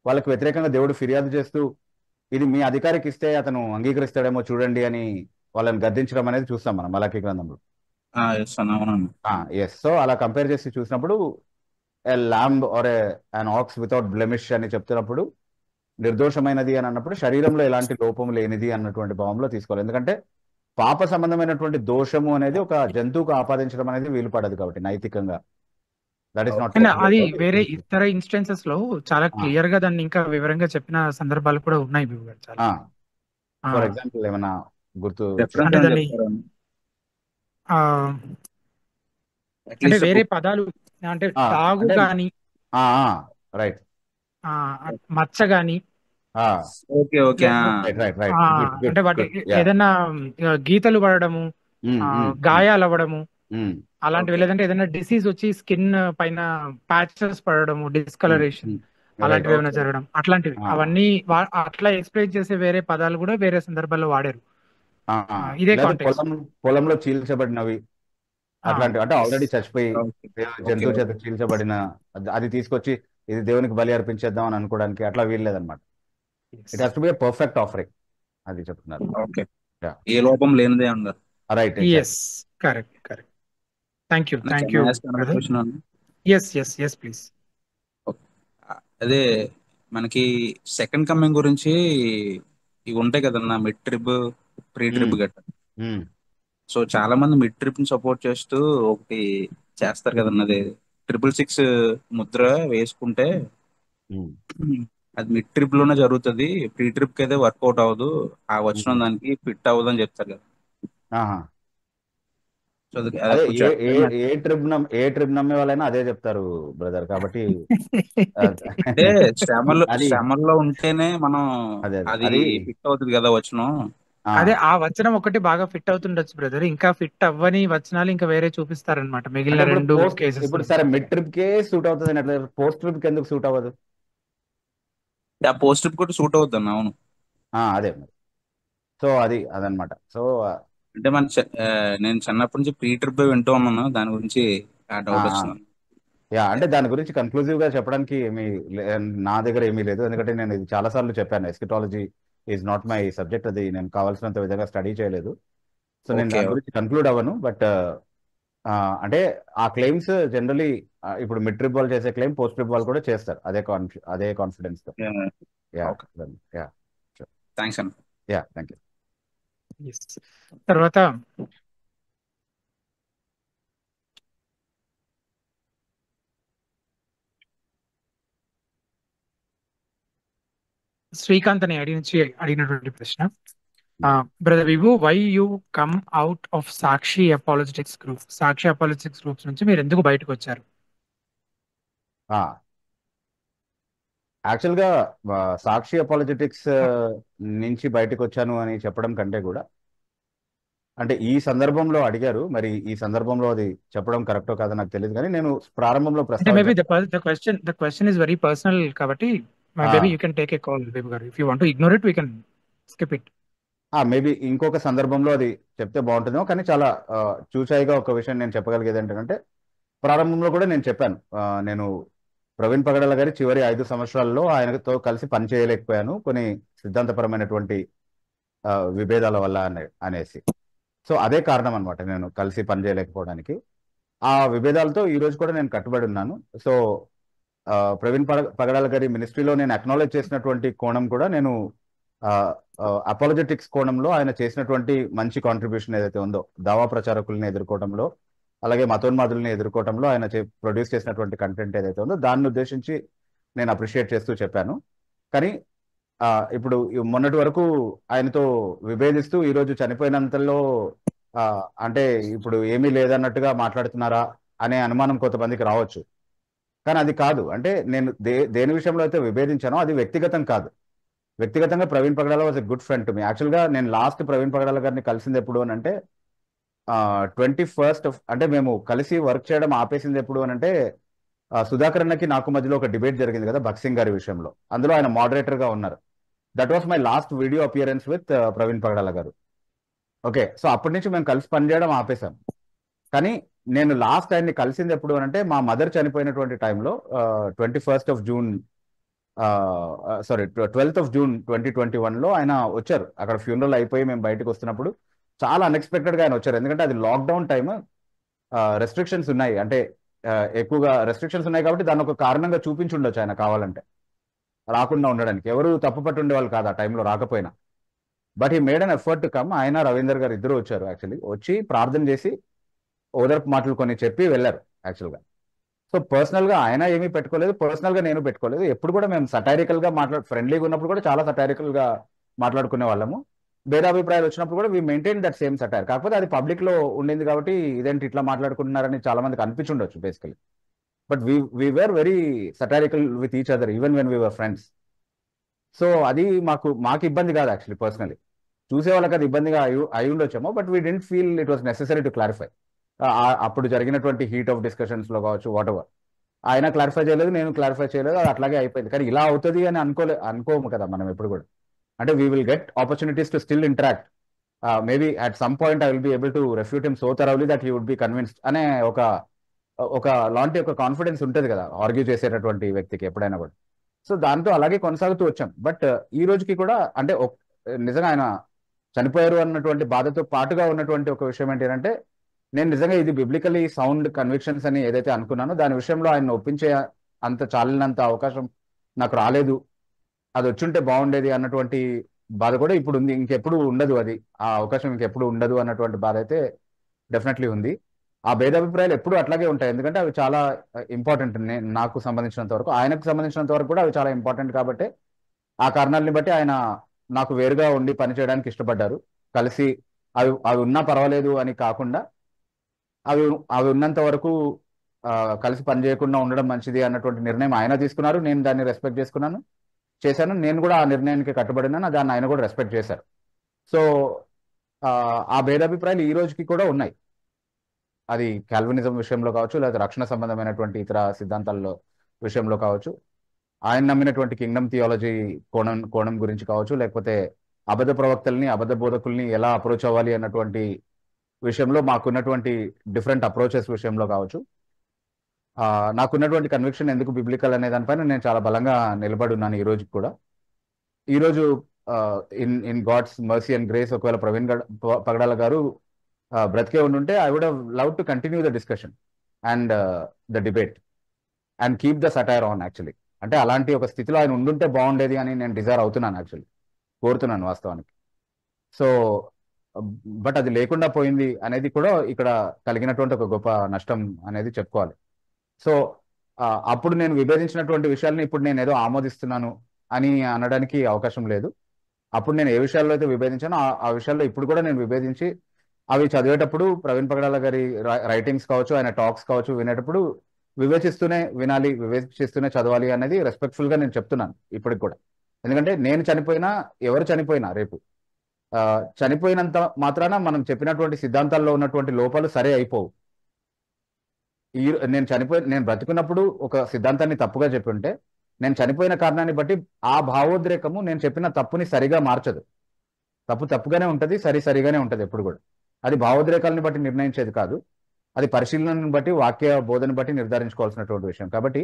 వాళ్ళకి వ్యతిరేకంగా దేవుడు ఫిర్యాదు చేస్తూ ఇది మీ అధికారికి ఇస్తే అతను అంగీకరిస్తాడేమో చూడండి అని వాళ్ళని గద్దించడం అనేది చూస్తాం మనం మలాఖీ గ్రంథంలో. yes అన్న, అవునండి. ఎస్. సో అలా కంపేర్ చేసి చూసినప్పుడు a lamb or an ox without blemish అని చెప్తున్నప్పుడు నిర్దోషమైనది అని అన్నప్పుడు శరీరంలో ఎలాంటి లోపం లేనిది అన్నటువంటి భావంలో తీసుకోవాలి. ఎందుకంటే పాప సంబంధమైనటువంటి దోషము అనేది ఒక జంతువుకు ఆపాదించడం అనేది వీలు పడదు కాబట్టి నైతికంగా. దట్ ఈస్ నాట్ అండ్ అది వేరే ఇతర ఇన్స్టెన్సెస్ లో చాలా ఆ. క్లియర్ గా దాన్ని ఇంకా వివరంగా చెప్పిన సందర్భాలు కూడా ఉన్నాయి బిబు గారు చాలా. ఫర్ ఎగ్జాంపుల్ ఏమైనా గుర్తు Reference అంటే ఏమైనా దాన్ని చెప్తారా? ఆ, At అంటే least వేరే పదాలు అంటే తాగు అంటే గాని రైట్ ఆ, మచ్చ గాని ఓకే ఓకే. రైట్ అంటే వాటి ఏదైనా గీతలు పడడము, గాయాలు అవ్వడము అలాంటివి, Okay. లేదంటే ఏదైనా డిసీజ్ వచ్చి స్కిన్ పైన ప్యాచెస్ పడడము, డిస్కలరేషన్ అలాంటివి ఏమైనా జరగడం, అట్లాంటివి అవన్నీ అట్లా ఎక్స్ప్లెయిన్ చేసే వేరే పదాలు కూడా వేరే సందర్భాల్లో వాడారు. ఇదే కాంటెక్స్ట్. పొలంలో చీల్చబడినవి అట్లాంటివి, అంటే ఆల్రెడీ చచ్చిపోయి జంతువు చేత చీల్చబడిన అది తీసుకొచ్చి ఇది దేవునికి బలి అర్పించేద్దాం అని అనుకోవడానికి అట్లా వీల్లేదన్నమాట. It has to be a perfect offering అది చెప్తున్నారు. ఓకే. ఏ లోపం లేనిదే అన్నారు. Right. Yes, correct. Thank you. Yes please. అదే మనకి సెకండ్ కమింగ్ గురించి ఇవి ఉంటాయి కదన్నా, మిడ్ ట్రిప్, ప్రీ ట్రిప్ గట్ట. సో చాలా మంది మిడ్ ట్రిప్ ని సపోర్ట్ చేస్తూ ఒకటి చేస్తారు కదన్నా, అదే 666 ముద్ర వేసుకుంటే అది మిడ్ ట్రిప్ లోనే జరుగుతుంది, ప్రీ ట్రిప్ కి అయితే వర్కౌట్ అవ్వదు, ఆ వచ్చిన దానికి ఫిట్ అవ్వదు అని చెప్తారు కదా. సో అదే ఏ ట్రిప్ నమ్మే వాళ్ళైనా అదే చెప్తారు బ్రదర్. కాబట్టి అంటే శ్రమల్లో ఉంటేనే మనం అది ఫిట్ అవుతుంది కదా వచనం. అదే ఆ వచనం ఒకటి బాగా ఫిట్ అవుతుండొచ్చు బ్రదర్, ఇంకా ఫిట్ అవ్వని వచనాలు ఇంకా వేరే చూపిస్తారనమాట మిగిలిన రెండు కేసెస్. ఇప్పుడు సరే మిడ్ ట్రిప్ కే సూట్ అవుతుంది, పోస్ట్ ట్రిప్ కి ఎందుకు సూట్ అవ్వదు? ఆ పోస్ట్ ట్రిప్ కూడా సూట్ అవుతుంది అన్న. అవును, అదే మరి. సో అదనమాట. సో అంటే నేను చిన్నప్పటి నుంచి ప్రీ ట్రిప్ వింటూ ఉన్నాను, దాని గురించి ఆ డౌట్ వచ్చింది. అంటే దాని గురించి కన్క్లూజివ్ గా చెప్పడానికి నా దగ్గర ఏమీ లేదు, ఎందుకంటే నేను ఇది చాలా సార్లు చెప్పాను. ఎస్కిటాలజీ ఈజ్ నాట్ మై సబ్జెక్ట్, అది నేను కావాల్సినంత విధంగా స్టడీ చేయలేదు. సో నేను దాని గురించి కన్క్లూడ్ అవ్వను. బట్ అంటే ఆ క్లెయిమ్స్ జనరలీ ఇప్పుడు మిడ్ ట్రిప్ వాళ్ళు చేసే క్లెయిమ్ పోస్ట్ ట్రిప్ వాళ్ళు కూడా చేస్తారు అదే కాన్ఫిడెన్స్ తో. థ్యాంక్స్ అన్న. Thank you. తర్వాత శ్రీకాంత్ అని అడిగినటువంటి ప్రశ్న, brother Vibhu, why you come out of Sakshi apologetics group? Sakshi apologetics groups నుంచి మీరు ఎందుకు బయటకు వచ్చారు? యాక్చువల్ గా సాక్షి అపాలజెటిక్స్ నుంచి బయటకు వచ్చాను అని చెప్పడం కంటే కూడా, అంటే ఈ సందర్భంలో అడిగారు, మరి ఈ సందర్భంలో అది చెప్పడం కరెక్టో కాదో నాకు తెలియదు, కానీ నేను ప్రారంభంలో the question is very personal కాబట్టి maybe you can take a call, Vibu garu. If you want to ignore it, we can skip it. Maybe ఇంకొక సందర్భంలో అది చెప్తే బాగుంటుందేమో, కానీ చాలా చూచాయిగా ఒక విషయం నేను చెప్పగలిగేది ఏంటంటే, ప్రారంభంలో కూడా నేను చెప్పాను, నేను ప్రవీణ్ పగడాల గారి చివరి 5 సంవత్సరాల్లో ఆయనతో కలిసి పనిచేయలేకపోయాను కొన్ని సిద్ధాంతపరమైనటువంటి విభేదాల వల్ల అనేసి. సో అదే కారణం అనమాట నేను కలిసి పనిచేయలేకపోవడానికి. ఆ విభేదాలతో ఈ రోజు కూడా నేను కట్టుబడి ఉన్నాను. సో ప్రవీణ్ పగడాల గారి మినిస్ట్రీలో నేను అక్నాలెడ్జ్ చేసినటువంటి కోణం కూడా, నేను అపాలజెటిక్స్ కోణంలో ఆయన చేసినటువంటి మంచి కాంట్రిబ్యూషన్ ఏదైతే ఉందో, దావా ప్రచారకుల్ని ఎదుర్కోవడంలో, అలాగే మతోన్మాదుల్ని ఎదుర్కోవడంలో ఆయన ప్రొడ్యూస్ చేసినటువంటి కంటెంట్ ఏదైతే ఉందో దాన్ని ఉద్దేశించి నేను అప్రిషియేట్ చేస్తూ చెప్పాను. కానీ ఇప్పుడు మొన్నటి వరకు ఆయనతో విభేదిస్తూ ఈరోజు చనిపోయినంతలో అంటే ఇప్పుడు ఏమీ లేదన్నట్టుగా మాట్లాడుతున్నారా అనే అనుమానం కొంతమందికి రావచ్చు. కానీ అది కాదు. అంటే నేను దేని విషయంలో అయితే విభేదించానో అది వ్యక్తిగతం కాదు. వ్యక్తిగతంగా Praveen Pagadala was a good friend to me. యాక్చువల్గా నేను లాస్ట్ ప్రవీణ్ పగడాల గారిని కలిసింది ఎప్పుడు అని అంటే 21st అంటే మేము కలిసి వర్క్ చేయడం ఆపేసింది ఎప్పుడు అని అంటే సుధాకర్ అన్నకి నాకు మధ్యలో ఒక డిబేట్ జరిగింది కదా భక్సింగ్ గారి విషయంలో. అందులో ఆయన మోడరేటర్ గా ఉన్నారు. That was my last video appearance with Praveen Pagadala garu. Okay, so అప్పటి నుంచి మేము కలిసి పనిచేయడం ఆపేశాం. కానీ నేను లాస్ట్ ఆయన్ని కలిసింది ఎప్పుడు అని అంటే మా మదర్ చనిపోయినటువంటి టైంలో 21st జూన్ 12th జూన్ 2021లో ఆయన వచ్చారు. అక్కడ ఫ్యూనరల్ అయిపోయి మేము బయటకు వస్తున్నప్పుడు చాలా అన్ఎక్స్పెక్టెడ్ గా ఆయన వచ్చారు. ఎందుకంటే అది లాక్డౌన్ టైమ్, రెస్ట్రిక్షన్స్ ఉన్నాయి. అంటే ఎక్కువగా రెస్ట్రిక్షన్స్ ఉన్నాయి కాబట్టి దాన్ని ఒక కారణంగా చూపించి ఉండొచ్చు ఆయన కావాలంటే రాకుండా ఉండడానికి. ఎవరు తప్పు పట్టి ఉండేవాళ్ళు కాదు ఆ టైంలో రాకపోయినా. బట్ ఈ made an effort to come. ఆయన రవీందర్ గారు ఇద్దరు వచ్చారు. యాక్చువల్లీ వచ్చి ప్రార్థన చేసి ఓదర్పు మాటలు కొన్ని చెప్పి వెళ్ళారు యాక్చువల్గా. సో పర్సనల్ గా ఆయన ఏమీ పెట్టుకోలేదు, పర్సనల్ గా నేను పెట్టుకోలేదు. ఎప్పుడు కూడా మేము సటైరికల్ గా ఫ్రెండ్లీగా ఉన్నప్పుడు కూడా చాలా సటైరికల్ గా మాట్లాడుకునే వాళ్ళము. భేదాభిప్రాయాలు వచ్చినప్పుడు కూడా we maintain that same satire. కాకపోతే అది పబ్లిక్ లో ఉండింది కాబట్టి ఇదేంటి ఇట్లా మాట్లాడుకుంటున్నారని చాలా మందికి అనిపించుండొచ్చు basically. But we were very satirical with each other even when we were friends. So అది మాకు ఇబ్బంది కాదు యాక్చువల్లీ. పర్సనలీ చూసే వాళ్ళకి అది ఇబ్బందిగా అయి ఉండొచ్చేమో. But we didn't feel it was necessary to clarify. అప్పుడు జరిగినటువంటి హీట్ ఆఫ్ డిస్కషన్స్ లో కావచ్చు, వాట్ ఎవర్, ఆయన క్లారిఫై చేయలేదు, నేను క్లారిఫై చేయలేదు, అది అట్లాగే అయిపోయింది. కానీ ఇలా అవుతుంది అని అనుకోము కదా మనం ఎప్పుడు కూడా. అంటే we will get opportunities to still interact. Maybe at some point I will be able to refute him so thoroughly that he would be convinced అనే ఒక లాంటి ఒక కాన్ఫిడెన్స్ ఉంటుంది కదా ఆర్గ్యూ చేసేటటువంటి వ్యక్తికి ఎప్పుడైనా కూడా. సో దాంతో అలాగే కొనసాగుతూ వచ్చాం. బట్ ఈ రోజుకి కూడా అంటే నిజంగా ఆయన చనిపోయారు అన్నటువంటి బాధతో పాటుగా ఉన్నటువంటి ఒక విషయం ఏంటంటే, నేను నిజంగా ఇది బిబ్లికలీ సౌండ్ కన్విక్షన్స్ అని ఏదైతే అనుకున్నానో దాని విషయంలో ఆయన ఒప్పించే అంత చాలినంత అవకాశం నాకు రాలేదు. అది వచ్చుంటే బాగుండేది అన్నటువంటి బాధ కూడా ఇప్పుడు ఉంది. ఇంకెప్పుడు ఉండదు, అది ఆ అవకాశం ఇంకెప్పుడు ఉండదు అన్నటువంటి బాధ అయితే డెఫినెట్లీ ఉంది. ఆ భేదాభిప్రాయాలు ఎప్పుడు అట్లాగే ఉంటాయి, ఎందుకంటే అవి చాలా ఇంపార్టెంట్. నాకు సంబంధించినంత వరకు, ఆయనకు సంబంధించినంత వరకు కూడా అవి చాలా ఇంపార్టెంట్. కాబట్టి ఆ కారణాలని బట్టి ఆయన నాకు వేరుగా ఉండి పనిచేయడానికి ఇష్టపడ్డారు. కలిసి అవి ఉన్నా పర్వాలేదు అని కాకుండా అవి ఉన్నంత వరకు కలిసి పనిచేయకుండా ఉండడం మంచిది అన్నటువంటి నిర్ణయం ఆయన తీసుకున్నారు. నేను దాన్ని రెస్పెక్ట్ చేశాను. నేను కూడా ఆ నిర్ణయానికి కట్టుబడినాను. దాన్ని ఆయన కూడా రెస్పెక్ట్ చేశారు. సో ఆ భేదాభిప్రాయాలు ఈ రోజుకి కూడా ఉన్నాయి. అది కాల్వినిజం విషయంలో కావచ్చు, లేదా రక్షణ సంబంధమైనటువంటి ఇతర సిద్ధాంతాల విషయంలో కావచ్చు, ఆయన నమ్మినటువంటి కింగ్డమ్ థియాలజీ కోణం గురించి కావచ్చు, లేకపోతే అబద్ధ ప్రవక్తల్ని, అబద్ధ బోధకుల్ని ఎలా అప్రోచ్ అవ్వాలి అన్నటువంటి విషయంలో మాకున్నటువంటి డిఫరెంట్ అప్రోచెస్ విషయంలో కావచ్చు, నాకున్నటువంటి కన్విక్షన్ ఎందుకు బిబ్లికల్ అనే దానిపైన నేను చాలా బలంగా నిలబడి ఉన్నాను ఈ రోజుకి కూడా. ఈరోజు in God's mercy and grace ఒకవేళ ప్రవీణ్ పగడాల గారు బ్రతికే ఉండుంటే I would have love to continue the discussion and the debate and keep the satire on actually. అంటే అలాంటి ఒక స్థితిలో ఆయన ఉండుంటే బాగుండేది అని నేను డిజైర్ అవుతున్నాను, యాక్చువల్లీ కోరుతున్నాను వాస్తవానికి. సో బట్ అది లేకుండా పోయింది అనేది కూడా ఇక్కడ కలిగినటువంటి ఒక గొప్ప నష్టం అనేది చెప్పుకోవాలి. సో అప్పుడు నేను విభేదించినటువంటి విషయాలని ఇప్పుడు నేను ఏదో ఆమోదిస్తున్నాను అని అనడానికి అవకాశం లేదు. అప్పుడు నేను ఏ విషయాల్లో అయితే విభేదించానో ఆ విషయాల్లో ఇప్పుడు కూడా నేను విభేదించి అవి చదివేటప్పుడు ప్రవీణ్ పగడాల గారి రైటింగ్స్ కావచ్చు, ఆయన టాక్స్ కావచ్చు వినేటప్పుడు వివేచిస్తూనే వినాలి, వివేచిస్తూనే చదవాలి అనేది రెస్పెక్ట్ఫుల్ గా నేను చెప్తున్నాను ఇప్పటికి కూడా. ఎందుకంటే నేను చనిపోయినా, ఎవరు చనిపోయినా రేపు చనిపోయినంత మాత్రాన మనం చెప్పినటువంటి సిద్ధాంతాల్లో ఉన్నటువంటి లోపాలు సరే అయిపోవు. నేను బ్రతుకున్నప్పుడు ఒక సిద్ధాంతాన్ని తప్పుగా చెప్పి ఉంటే నేను చనిపోయిన కారణాన్ని బట్టి ఆ భావోద్రేకము నేను చెప్పిన తప్పుని సరిగా మార్చదు. తప్పుగానే ఉంటది, సరిగానే ఉంటది ఎప్పుడు కూడా. అది భావోద్రేకాలను బట్టి నిర్ణయించేది కాదు, అది పరిశీలనను బట్టి, వాక్య బోధన బట్టి నిర్ధారించుకోవాల్సినటువంటి విషయం. కాబట్టి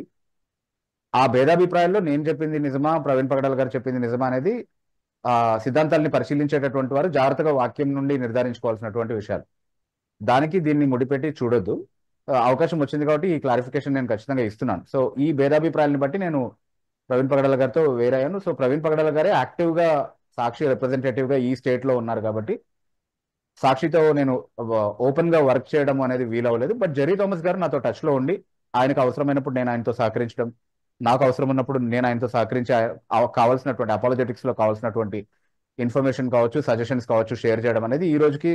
ఆ భేదాభిప్రాయాల్లో నేను చెప్పింది నిజమా, ప్రవీణ్ పగడాల గారు చెప్పింది నిజమా అనేది సిద్ధాంతాలని పరిశీలించేటటువంటి వారు జాగ్రత్తగా వాక్యం నుండి నిర్ధారించుకోవాల్సినటువంటి విషయాలు. దానికి దీన్ని ముడిపెట్టి చూడొద్దు. అవకాశం వచ్చింది కాబట్టి ఈ క్లారిఫికేషన్ నేను ఖచ్చితంగా ఇస్తున్నాను. సో ఈ భేదాభిప్రాయాలను బట్టి నేను ప్రవీణ్ పగడాల గారితో వేరయ్యాను. సో ప్రవీణ్ పగడాల గారే యాక్టివ్ గా సాక్షి రిప్రజెంటేటివ్ గా ఈ స్టేట్ లో ఉన్నారు కాబట్టి సాక్షితో నేను ఓపెన్ గా వర్క్ చేయడం అనేది వీలవ్వలేదు. బట్ జెర్రీ థామస్ గారు నాతో టచ్ లో ఉండి ఆయనకు అవసరమైనప్పుడు నేను ఆయనతో సహకరించడం, నాకు అవసరం ఉన్నప్పుడు నేను ఆయనతో సహకరించి కావాల్సినటువంటి అపాలజెటిక్స్ లో కావాల్సినటువంటి ఇన్ఫర్మేషన్ కావచ్చు, సజెషన్స్ కావచ్చు షేర్ చేయడం అనేది ఈ రోజుకి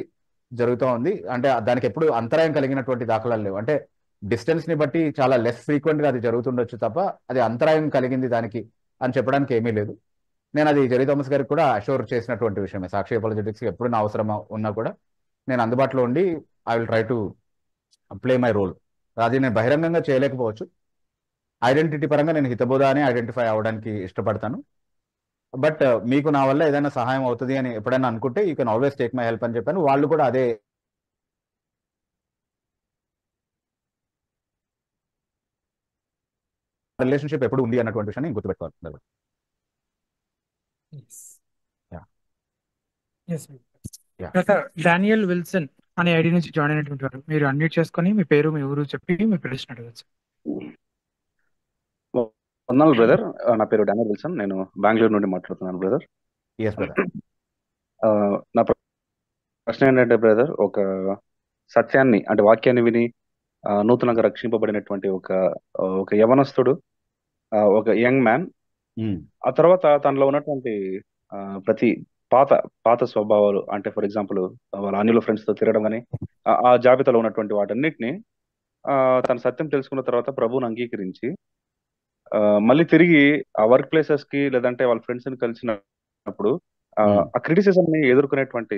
జరుగుతూ ఉంది. అంటే దానికి ఎప్పుడు అంతరాయం కలిగినటువంటి దాఖలాలు లేవు. అంటే డిస్టెన్స్ ని బట్టి చాలా లెస్ ఫ్రీక్వెంట్ గా అది జరుగుతుండొచ్చు తప్ప అది అంతరాయం కలిగింది దానికి అని చెప్పడానికి ఏమీ లేదు. నేను అది జెరీ థామస్ గారికి కూడా అష్యూర్ చేసినటువంటి విషయమే. సాక్షి అపాలజెటిక్స్ ఎప్పుడు నా అవసరం ఉన్నా కూడా నేను అందుబాటులో ఉండి I will try to play my role. అది నేను బహిరంగంగా చేయలేకపోవచ్చు. ఐడెంటిటీ పరంగా నేను హితబోధ అని ఐడెంటిఫై అవ్వడానికి ఇష్టపడతాను. బట్ మీకు నా వల్ల ఏదైనా సహాయం అవుతుంది అని ఎప్పుడైనా అనుకుంటే you can always take my help అని చెప్పాను. వాళ్ళు కూడా అదే రిలేషన్షిప్ ఎప్పుడు ఉంది అన్నటువంటి విషయాన్ని గుర్తుపెట్టుకోవాలి. Yeah. Yes, Yeah. Daniel Wilson అనే ఐడి నుంచి జాయిన్ అయినటువంటి వారు మీరు అన్మ్యూట్ చేసుకొని మీ పేరు మీ ఊరు చెప్పి మీ ప్రశ్న అడగచ్చు. వందనాలు బ్రదర్. నా పేరు డానియల్ విల్సన్. నేను బెంగళూరు నుండి మాట్లాడుతున్నాను బ్రదర్. Yes, brother. నా ప్రశ్న ఏంటంటే బ్రదర్, ఒక సత్యాన్ని అంటే వాక్యాన్ని విని నూతనంగా రక్షింపబడినటువంటి ఒక యవనస్తుడు, ఒక యంగ్ మ్యాన్, ఆ తర్వాత తనలో ఉన్నటువంటి ప్రతి పాత స్వభావాలు, అంటే ఫర్ ఎగ్జాంపుల్ వాళ్ళ అన్యుల ఫ్రెండ్స్ తో తిరగడం కానీ ఆ జాబితాలో ఉన్నటువంటి వాటన్నిటిని తన సత్యం తెలుసుకున్న తర్వాత ప్రభువుని అంగీకరించి మళ్ళీ తిరిగి ఆ వర్క్ ప్లేసెస్ కి లేదంటే వాళ్ళ ఫ్రెండ్స్ ని కలిసినప్పుడు ఆ క్రిటిసిజం ని ఎదుర్కొనేటువంటి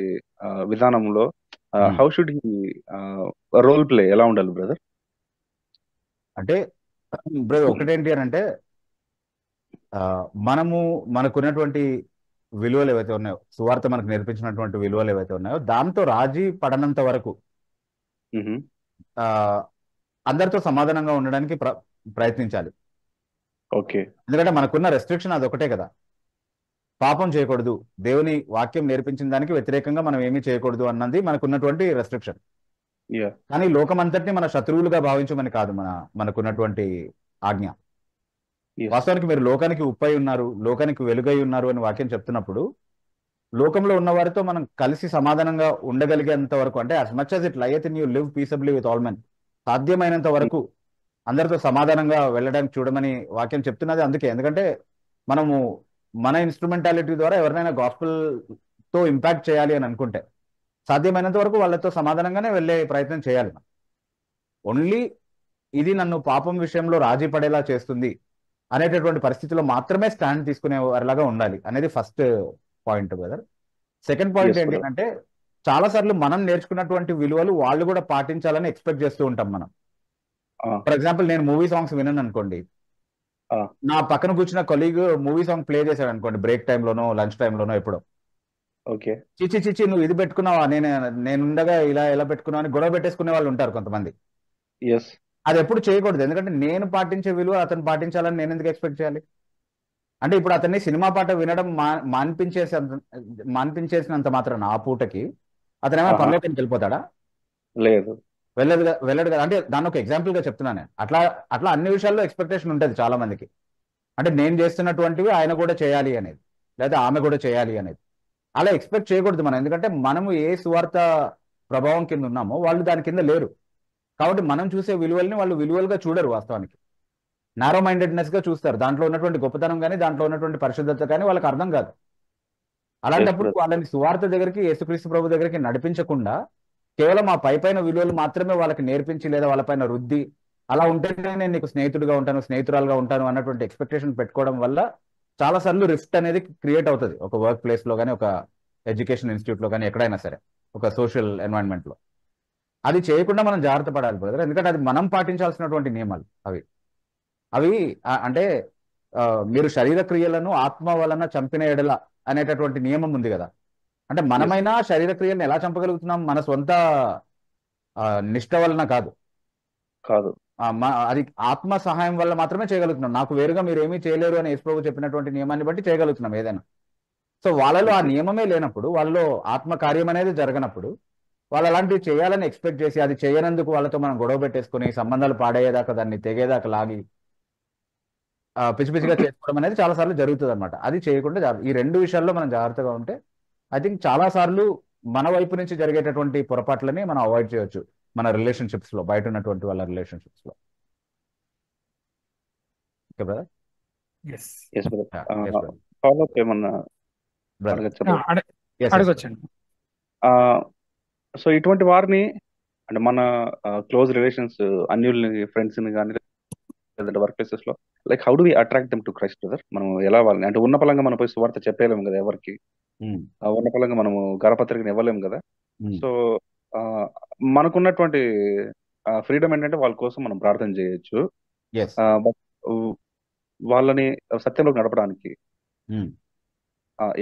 విధానంలో how should he role play ఎలా ఉండాలి బ్రదర్? అంటే బ్రదర్ ఒకటేంటి అని అంటే మనకున్నటువంటి విలువలు ఏవైతే ఉన్నాయో, సువార్త మనకు నేర్పించినటువంటి విలువలు ఏవైతే ఉన్నాయో దాంతో రాజీ పడనంత వరకు అందరితో సమాధానంగా ఉండడానికి ప్రయత్నించాలి. ఓకే. ఎందుకంటే మనకున్న రెస్ట్రిక్షన్ అది ఒకటే కదా, పాపం చేయకూడదు, దేవుని వాక్యం నేర్పించిన దానికి వ్యతిరేకంగా మనం ఏమీ చేయకూడదు అన్నది మనకున్నటువంటి రెస్ట్రిక్షన్. కానీ లోకం అంతటిని మన శత్రువులుగా భావించమని కాదు మనకున్నటువంటి ఆజ్ఞ. వాస్తవానికి మీరు లోకానికి ఉప్పై ఉన్నారు, లోకానికి వెలుగై ఉన్నారు అని వాక్యం చెప్తున్నప్పుడు లోకంలో ఉన్న వారితో మనం కలిసి సమాధానంగా ఉండగలిగేంత వరకు, అంటే as much as it lieth in you live peaceably with all men, సాధ్యమైనంత వరకు అందరితో సమాధానంగా వెళ్ళడానికి చూడమని వాక్యం చెప్తున్నది అందుకే. ఎందుకంటే మనము మన ఇన్స్ట్రుమెంటాలిటీ ద్వారా ఎవరినైనా గాస్పెల్ తో ఇంపాక్ట్ చేయాలి అని అనుకుంటే సాధ్యమైనంత వరకు వాళ్ళతో సమాధానంగానే వెళ్ళే ప్రయత్నం చేయాలి. ఓన్లీ ఇది నన్ను పాపం విషయంలో రాజీ పడేలా చేస్తుంది అనేటటువంటి పరిస్థితిలో మాత్రమే స్టాండ్ తీసుకునే వారిలాగా ఉండాలి అనేది first point brother. Second point ఏంటి అంటే చాలా సార్లు మనం నేర్చుకున్నటువంటి విలువలు వాళ్ళు కూడా పాటించాలని ఎక్స్పెక్ట్ చేస్తూ ఉంటాం మనం. ఫర్ ఎగ్జాంపుల్ నేను మూవీ సాంగ్స్ వినను అనుకోండి, నా పక్కన కూర్చున్న కొలీగ్ మూవీ సాంగ్ ప్లే చేశాడు అనుకోండి బ్రేక్ టైంలోనో లంచ్ టైంలోనో ఎప్పుడో, ఓకే చిచి నువ్వు ఇది పెట్టుకున్నావా, నేనుండగా ఇలా ఎలా పెట్టుకున్నావు అని గొడవ పెట్టేసుకునే వాళ్ళు ఉంటారు కొంతమంది. అది ఎప్పుడు చేయకూడదు. ఎందుకంటే నేను పాటించే విలువ అతను పాటించాలని నేను ఎందుకు ఎక్స్పెక్ట్ చేయాలి? అంటే ఇప్పుడు అతన్ని సినిమా పాట వినడం మాన్పించేసినంత మాత్రం ఆ పూటకి అతను ఏమైనా పరలోకానికి వెళ్ళిపోతాడా? లేదు, వెళ్ళడు కదా. అంటే దాన్ని ఒక ఎగ్జాంపుల్ గా చెప్తున్నాను నేను. అట్లా అన్ని విషయాల్లో ఎక్స్పెక్టేషన్ ఉంటుంది చాలా మందికి. అంటే నేను చేస్తున్నటువంటివి ఆయన కూడా చేయాలి అనేది, లేదా ఆమె కూడా చేయాలి అనేది. అలా ఎక్స్పెక్ట్ చేయకూడదు మనం. ఎందుకంటే మనము ఏ సువార్త ప్రభావం కింద ఉన్నామో వాళ్ళు దాని కింద లేరు. కాబట్టి మనం చూసే విలువల్ని వాళ్ళు విలువలుగా చూడరు. వాస్తవానికి నారో మైండెడ్నెస్ గా చూస్తారు. దాంట్లో ఉన్నటువంటి గొప్పతనం కానీ దాంట్లో ఉన్నటువంటి పరిశుద్ధత కానీ వాళ్ళకి అర్థం కాదు. అలాంటప్పుడు వాళ్ళని సువార్త దగ్గరికి, యేసుక్రీస్తు ప్రభు దగ్గరికి నడిపించకుండా కేవలం ఆ పైన విలువలు మాత్రమే వాళ్ళకి నేర్పించి లేదా వాళ్ళపైన రుద్ది అలా ఉంటేనే నేను నీకు స్నేహితుడిగా ఉంటాను, స్నేహితురాలుగా ఉంటాను అన్నటువంటి ఎక్స్పెక్టేషన్ పెట్టుకోవడం వల్ల చాలా సార్లు రిఫ్ట్ అనేది క్రియేట్ అవుతుంది. ఒక వర్క్ ప్లేస్ లో కానీ, ఒక ఎడ్యుకేషన్ ఇన్స్టిట్యూట్ లో కానీ, ఎక్కడైనా సరే ఒక సోషల్ ఎన్వైరన్మెంట్ లో. అది చేయకుండా మనం జాగ్రత్త పడాలి బ్రదర్. ఎందుకంటే అది మనం పాటించాల్సినటువంటి నియమాలు అవి అంటే మీరు శరీర క్రియలను ఆత్మ వలన చంపిన ఎడల అనేటటువంటి నియమం ఉంది కదా. అంటే మనమైనా శరీర క్రియలను ఎలా చంపగలుగుతున్నాం? మన సొంత నిష్ట వలన కాదు, అది ఆత్మ సహాయం వల్ల మాత్రమే చేయగలుగుతున్నాం. నాకు వేరుగా మీరు ఏమీ చేయలేరు అని యేసు ప్రభు చెప్పినటువంటి నియమాన్ని బట్టి చేయగలుగుతున్నాం ఏదైనా. సో వాళ్ళలో ఆ నియమమే లేనప్పుడు, వాళ్ళలో ఆత్మ కార్యం అనేది జరగనప్పుడు వాళ్ళు అలాంటివి చేయాలని ఎక్స్పెక్ట్ చేసి అది చేయనందుకు వాళ్ళతో మనం గొడవ పెట్టేసుకుని సంబంధాలు పాడయ్యేదాకా దాన్ని తెగేదాకా లాగి పిచ్చి పిచ్చిగా చేసుకోవడం అనేది చాలా సార్లు జరుగుతుంది అనమాట. అది చేయకుండా ఈ రెండు విషయాల్లో మనం జాగ్రత్తగా ఉంటే ఐ థింక్ చాలా సార్లు మన వైపు నుంచి జరిగేటటువంటి పొరపాట్లని మనం అవాయిడ్ చేయొచ్చు మన రిలేషన్షిప్స్ లో, బయట ఉన్నటువంటి వాళ్ళ రిలేషన్షిప్స్ లో. Okay brother? సో ఇటువంటి వారిని అంటే మన క్లోజ్ రిలేషన్స్, అన్యుల్ని, ఫ్రెండ్స్ ని కానీ లేదంటే వర్క్ ప్లేసెస్ లో, like how do we attract them to Christ brother? మనం ఎలా వాళ్ళని, అంటే ఉన్న పలంగా మనం పోయి సువార్త చెప్పలేము కదా ఎవరికి, ఉన్న పలంగా మనము గరపత్రికను ఇవ్వలేము కదా. సో మనకున్నటువంటి ఫ్రీడమ్ ఏంటంటే వాళ్ళ కోసం మనం ప్రార్థన చేయొచ్చు. ఎస్ బట్ వాళ్ళని సత్యంలోకి నడపడానికి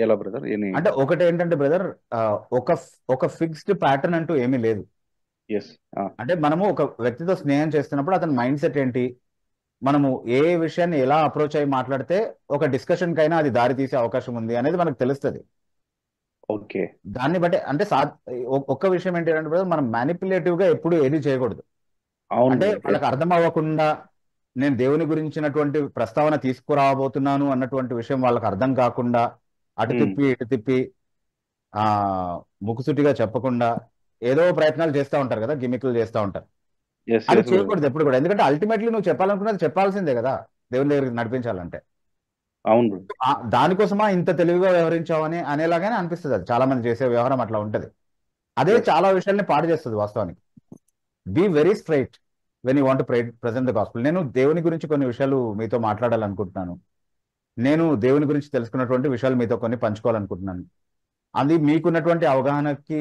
ఎలా బ్రదర్? అంటే ఒకటి ఏంటంటే బ్రదర్, ఒక ఒక ఫిక్స్డ్ ప్యాటర్న్ అంటూ ఏమీ లేదు. ఎస్ అంటే మనము ఒక వ్యక్తితో స్నేహం చేస్తున్నప్పుడు అతని మైండ్ సెట్ ఏంటి, మనము ఏ విషయాన్ని ఎలా అప్రోచ్ అయ్యి మాట్లాడితే ఒక డిస్కషన్ కైనా అది దారి తీసే అవకాశం ఉంది అనేది మనకు తెలుస్తుంది. ఓకే. దాన్ని బట్టి అంటే ఒక్క విషయం ఏంటంటే బ్రదర్, మనం మ్యానిపులేటివ్ గా ఎప్పుడు ఏది చేయకూడదు. అవును అంటే brother. వాళ్ళకి అర్థం అవ్వకుండా నేను దేవుని గురించినటువంటి ప్రస్తావన తీసుకురాబోతున్నాను అన్నటువంటి విషయం వాళ్ళకి అర్థం కాకుండా అటు తిప్పి ఇటు తిప్పి ఆ ముక్కుసూటిగా చెప్పకుండా ఏదో ప్రయత్నాలు చేస్తూ ఉంటారు కదా, గిమిక్లు చేస్తూ ఉంటారు. Yes, అది yes brother. చేయకూడదు ఎప్పుడు కూడా, ఎందుకంటే అల్టిమేట్లీ నువ్వు చెప్పాలనుకున్నది చెప్పాల్సిందే కదా దేవుని దగ్గరికి నడిపించాలంటే. అవును brother. దానికోసమా ఇంత తెలివిగా వ్యవహరించావని అనేలాగానే అనిపిస్తుంది. అది చాలా మంది చేసే వ్యవహారం అట్లా ఉంటది. అదే Yes. చాలా విషయాల్ని పాడు చేస్తుంది వాస్తవానికి. Be very straight when you want present the gospel. నేను దేవుని గురించి కొన్ని విషయాలు మీతో మాట్లాడాలనుకుంటున్నాను, నేను దేవుని గురించి తెలుసుకున్నటువంటి విషయాలు మీతో కొన్ని పంచుకోవాలనుకుంటున్నాను. అది మీకున్నటువంటి అవగాహనకి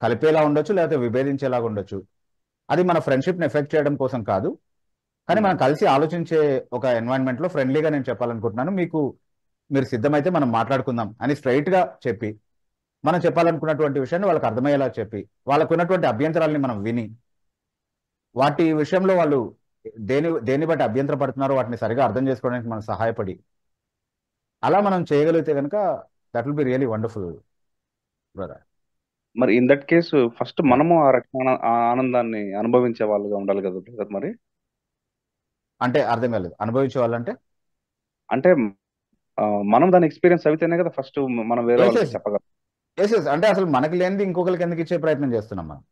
కలిపేలా ఉండొచ్చు, లేకపోతే విభేదించేలాగా ఉండొచ్చు. అది మన ఫ్రెండ్షిప్ని ఎఫెక్ట్ చేయడం కోసం కాదు, కానీ మనం కలిసి ఆలోచించే ఒక ఎన్వైరన్మెంట్ లో ఫ్రెండ్లీగా నేను చెప్పాలనుకుంటున్నాను. మీరు సిద్ధమైతే మనం మాట్లాడుకుందాం అని స్ట్రైట్ గా చెప్పి, మనం చెప్పాలనుకున్నటువంటి విషయాన్ని వాళ్ళకి అర్థమయ్యేలా చెప్పి, వాళ్ళకు ఉన్నటువంటి అభ్యంతరాలని మనం విని, వాటి విషయంలో వాళ్ళు దేన్ని బట్టి అభ్యంతర పడుతున్నారో వాటిని సరిగా అర్థం చేసుకోవడానికి మనం సహాయపడి, అలా మనం చేయగలిగితే కనుక that will be really wonderful brother. మరి ఇన్ దట్ కేసు ఫస్ట్ మనము ఆ రక్షణ ఆనందాన్ని అనుభవించే వాళ్ళుగా ఉండాలి కదా బ్రదర్. మరి అంటే అర్థం కాలేదు, అనుభవించే వాళ్ళంటే అంటే మనం దాని ఎక్స్పీరియన్స్ అయితేనే కదా ఫస్ట్ మనం వేరే వాళ్ళకి చెప్పగలం. ఎస్ అంటే అసలు మనకు లేనిది ఇంకొకరికి ఎందుకు ఇచ్చే ప్రయత్నం చేస్తున్నాం మనం?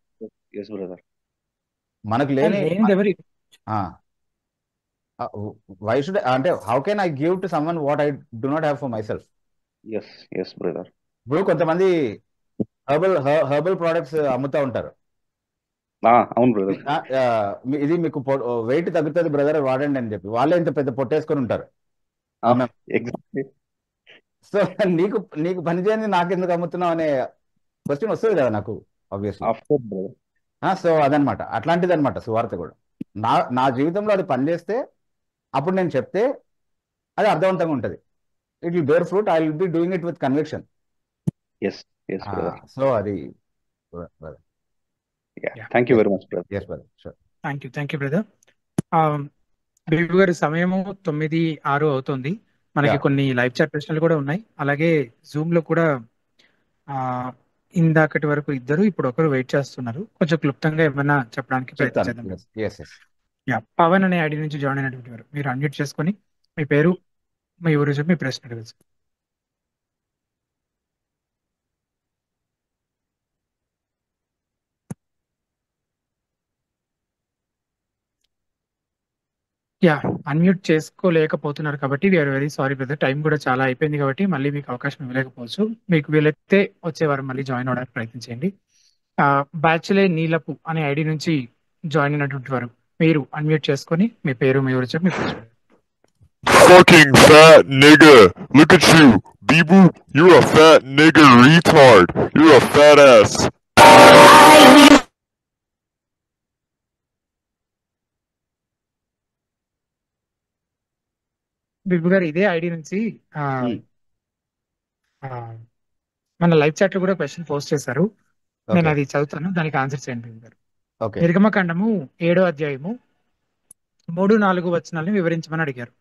Yes brother. మనకు లేని వై షుడ్ అంటే how can I give to someone what I do not have for myself? Yes yes brother. ఇప్పుడు కొంతమంది హెర్బల్ ప్రోడక్ట్స్ అమ్ముతా ఉంటారు. అవును బ్రదర్. ఇది మీకు వెయిట్ తగ్గుతుంది బ్రదర్ వాడండి అని చెప్పి, వాళ్ళే ఇంత పెద్ద పొట్టేసుకొని ఉంటారు. సో నీకు పని చేయండి నాకెందుకు అమ్ముతున్నావు అనే క్వశ్చన్ వస్తుంది కదా నాకు, ఆబ్వియస్లీ. సో అదనమాట, అట్లాంటిది అనమాట సువార్త కూడా. నా జీవితంలో అది పనిచేస్తే అప్పుడు నేను చెప్తే అది అర్థవంతంగా ఉంటుంది. It will bear fruit, I will be doing it with conviction. So అది thank you very much brother. yes brother, sure. Thank you brother. బేబీ గారి సమయము 9:06 అవుతుంది. మనకి కొన్ని లైవ్ చాట్ ప్రశ్నలు కూడా ఉన్నాయి. అలాగే జూమ్ లో కూడా ఇందాకటి వరకు ఇద్దరు, ఇప్పుడు ఒకరు వెయిట్ చేస్తున్నారు. కొంచెం క్లుప్తంగా ఏమైనా చెప్పడానికి ప్రయత్నం చేద్దాం. పవన్ అనే ఐడి నుంచి జాయిన్ అయినటువంటి వారు మీరు అన్మ్యూట్ చేసుకొని మీ పేరు, మీ ఊరు చెప్పి మీ ప్రశ్న అడగచ్చు. అన్మ్యూట్ చేసుకోలేకపోతున్నారు కాబట్టి we're very sorry brother. Time కూడా చాలా అయిపోయింది కాబట్టి మళ్ళీ మీకు అవకాశం ఇవ్వలేకపోవచ్చు. మీకు వీలైతే వచ్చే వారం మళ్ళీ జాయిన్ అవడానికి ప్రయత్నించండి. బ్యాచులే నీలపు అనే ఐడి నుంచి జాయిన్ అయినటువంటి వారు మీరు అన్మ్యూట్ చేసుకొని మీ పేరు, మీ ఊరు చెప్పి మీ ప్రశ్న. Fucking fat nigga, look at you, Bibu, you're a fat nigga retard, you're a fat ass. Bibu గారు ఇదే ఐడి నుంచి మన లైవ్ చాట్ లో కూడా క్వశ్చన్ పోస్ట్ చేశారు. నేను అది చదువుతాను, దానికి ఆన్సర్ చేయండి బిబు గారు. నిర్గమకాండము 7వ అధ్యాయము 3-4 వచనాలను వివరించమని అడిగారు.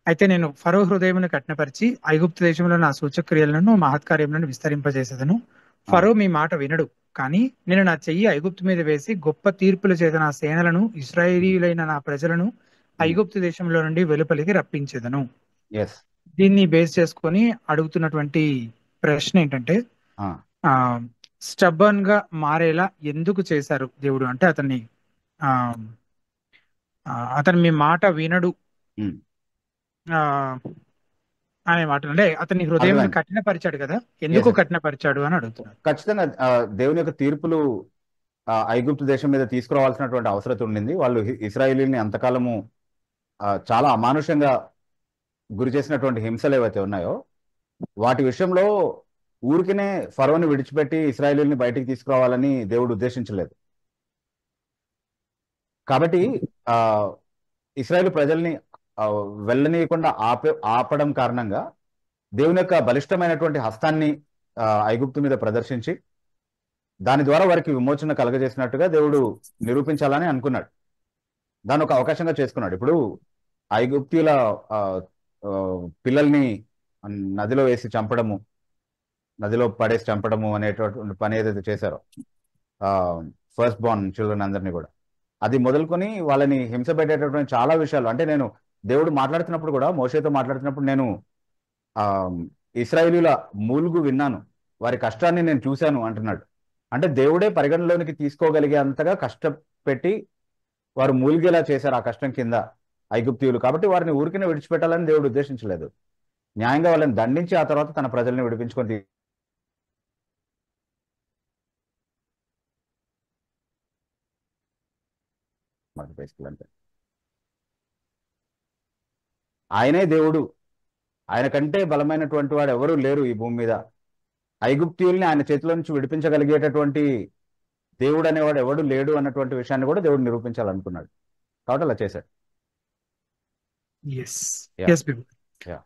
అయితే నేను ఫరో హృదయమును కఠినపరిచి ఐగుప్తు దేశంలో నా సూచక్రియలను మహత్కార్యములను విస్తరింపజేసేదను. ఫరో మీ మాట వినడు, కానీ నేను నా చెయ్యి ఐగుప్తు మీద వేసి గొప్ప తీర్పుల చేత నా సేనలను, ఇశ్రాయేలీయులైన నా ప్రజలను ఐగుప్తు దేశంలో నుండి వెలుపలికి రప్పించేదను. దీన్ని బేస్ చేసుకొని అడుగుతున్నటువంటి ప్రశ్న ఏంటంటే, స్టబ్బర్న్ గా మారేలా ఎందుకు చేశారు దేవుడు? అంటే అతను మీ మాట వినడు అనే మాట, అంటే అతని హృదయం కఠినపరిచాడు కదా, ఎందుకు కఠినపరిచాడు అని అడుగుతున్నారు. ఖచ్చితంగా దేవుని యొక్క తీర్పులు ఐగుప్తు దేశం మీద తీసుకురావాల్సినటువంటి అవసరం ఉండింది. వాళ్ళు ఇశ్రాయేలీని అంతకాలము చాలా అమానుషంగా గురి చేసినటువంటి హింసలు ఏవైతే ఉన్నాయో వాటి విషయంలో ఊరికినే ఫరోని విడిచిపెట్టి ఇశ్రాయేలీని బయటికి తీసుకురావాలని దేవుడు ఉద్దేశించలేదు. కాబట్టి ఇశ్రాయేలు ప్రజల్ని వెళ్ళనీయకుండా ఆపడం కారణంగా దేవుని యొక్క బలిష్టమైనటువంటి హస్తాన్ని ఐగుప్తు మీద ప్రదర్శించి దాని ద్వారా వారికి విమోచన కలగజేసినట్టుగా దేవుడు నిరూపించాలని అనుకున్నాడు. దాన్ని ఒక అవకాశంగా చేసుకున్నాడు. ఇప్పుడు ఐగుప్తీయుల పిల్లల్ని నదిలో వేసి చంపడము, నదిలో పడేసి చంపడము అనేటటువంటి పని ఏదైతే చేశారో ఫస్ట్ బోర్న్ చిల్డ్రన్ అందరినీ కూడా, అది మొదలుకొని వాళ్ళని హింస పెట్టేటటువంటి చాలా విషయాలు. అంటే నేను దేవుడు మాట్లాడుతున్నప్పుడు కూడా, మోషేతో మాట్లాడుతున్నప్పుడు నేను ఇశ్రాయేలీల మూలుగు విన్నాను, వారి కష్టాన్ని నేను చూశాను అంటున్నాడు. అంటే దేవుడే పరిగణలోనికి తీసుకోగలిగే అంతగా కష్టపెట్టి వారు మూలిగేలా చేశారు ఆ కష్టం కింద ఐగుప్తీయులు. కాబట్టి వారిని ఊరికినే విడిచిపెట్టాలని దేవుడు ఉద్దేశించలేదు. న్యాయంగా వాళ్ళని దండించి ఆ తర్వాత తన ప్రజల్ని విడిపించుకొని అంటే ఆయనే దేవుడు, ఆయన కంటే బలమైనటువంటి వాడు ఎవరూ లేరు ఈ భూమి మీద. ఐగుప్తీయుల్ని ఆయన చేతిలో నుంచి విడిపించగలిగేటటువంటి దేవుడు అనేవాడు ఎవడు లేడు అన్నటువంటి విషయాన్ని కూడా దేవుడు నిరూపించాలనుకున్నాడు. కాబట్టి అలా చేశాడు.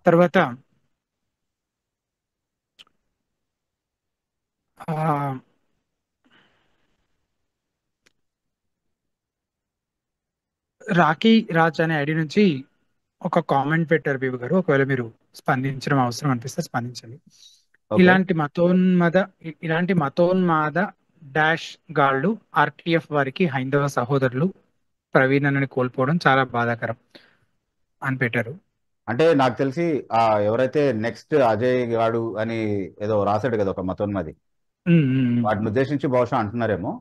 తర్వాత రాకీ రాజ్ అనే ఐడి నుంచి ఒక కామెంట్ పెట్టారు బీబు గారు. ఒకవేళ మీరు స్పందించడం అవసరం అనిపిస్తే స్పందించండి. ఇలాంటి మతోన్మాద డాష్ గాళ్ళు ఆర్టీఎఫ్ వారికి హైందవ సహోదరులు ప్రవీణ్ అని కోల్పోవడం చాలా బాధాకరం అని పెట్టారు. అంటే నాకు తెలిసి ఎవరైతే నెక్స్ట్ అజయ్ గాడు అని ఏదో రాశాడు కదా ఒక మతోన్మాది, వాటిని ఉద్దేశించి బహుశా అంటున్నారేమో.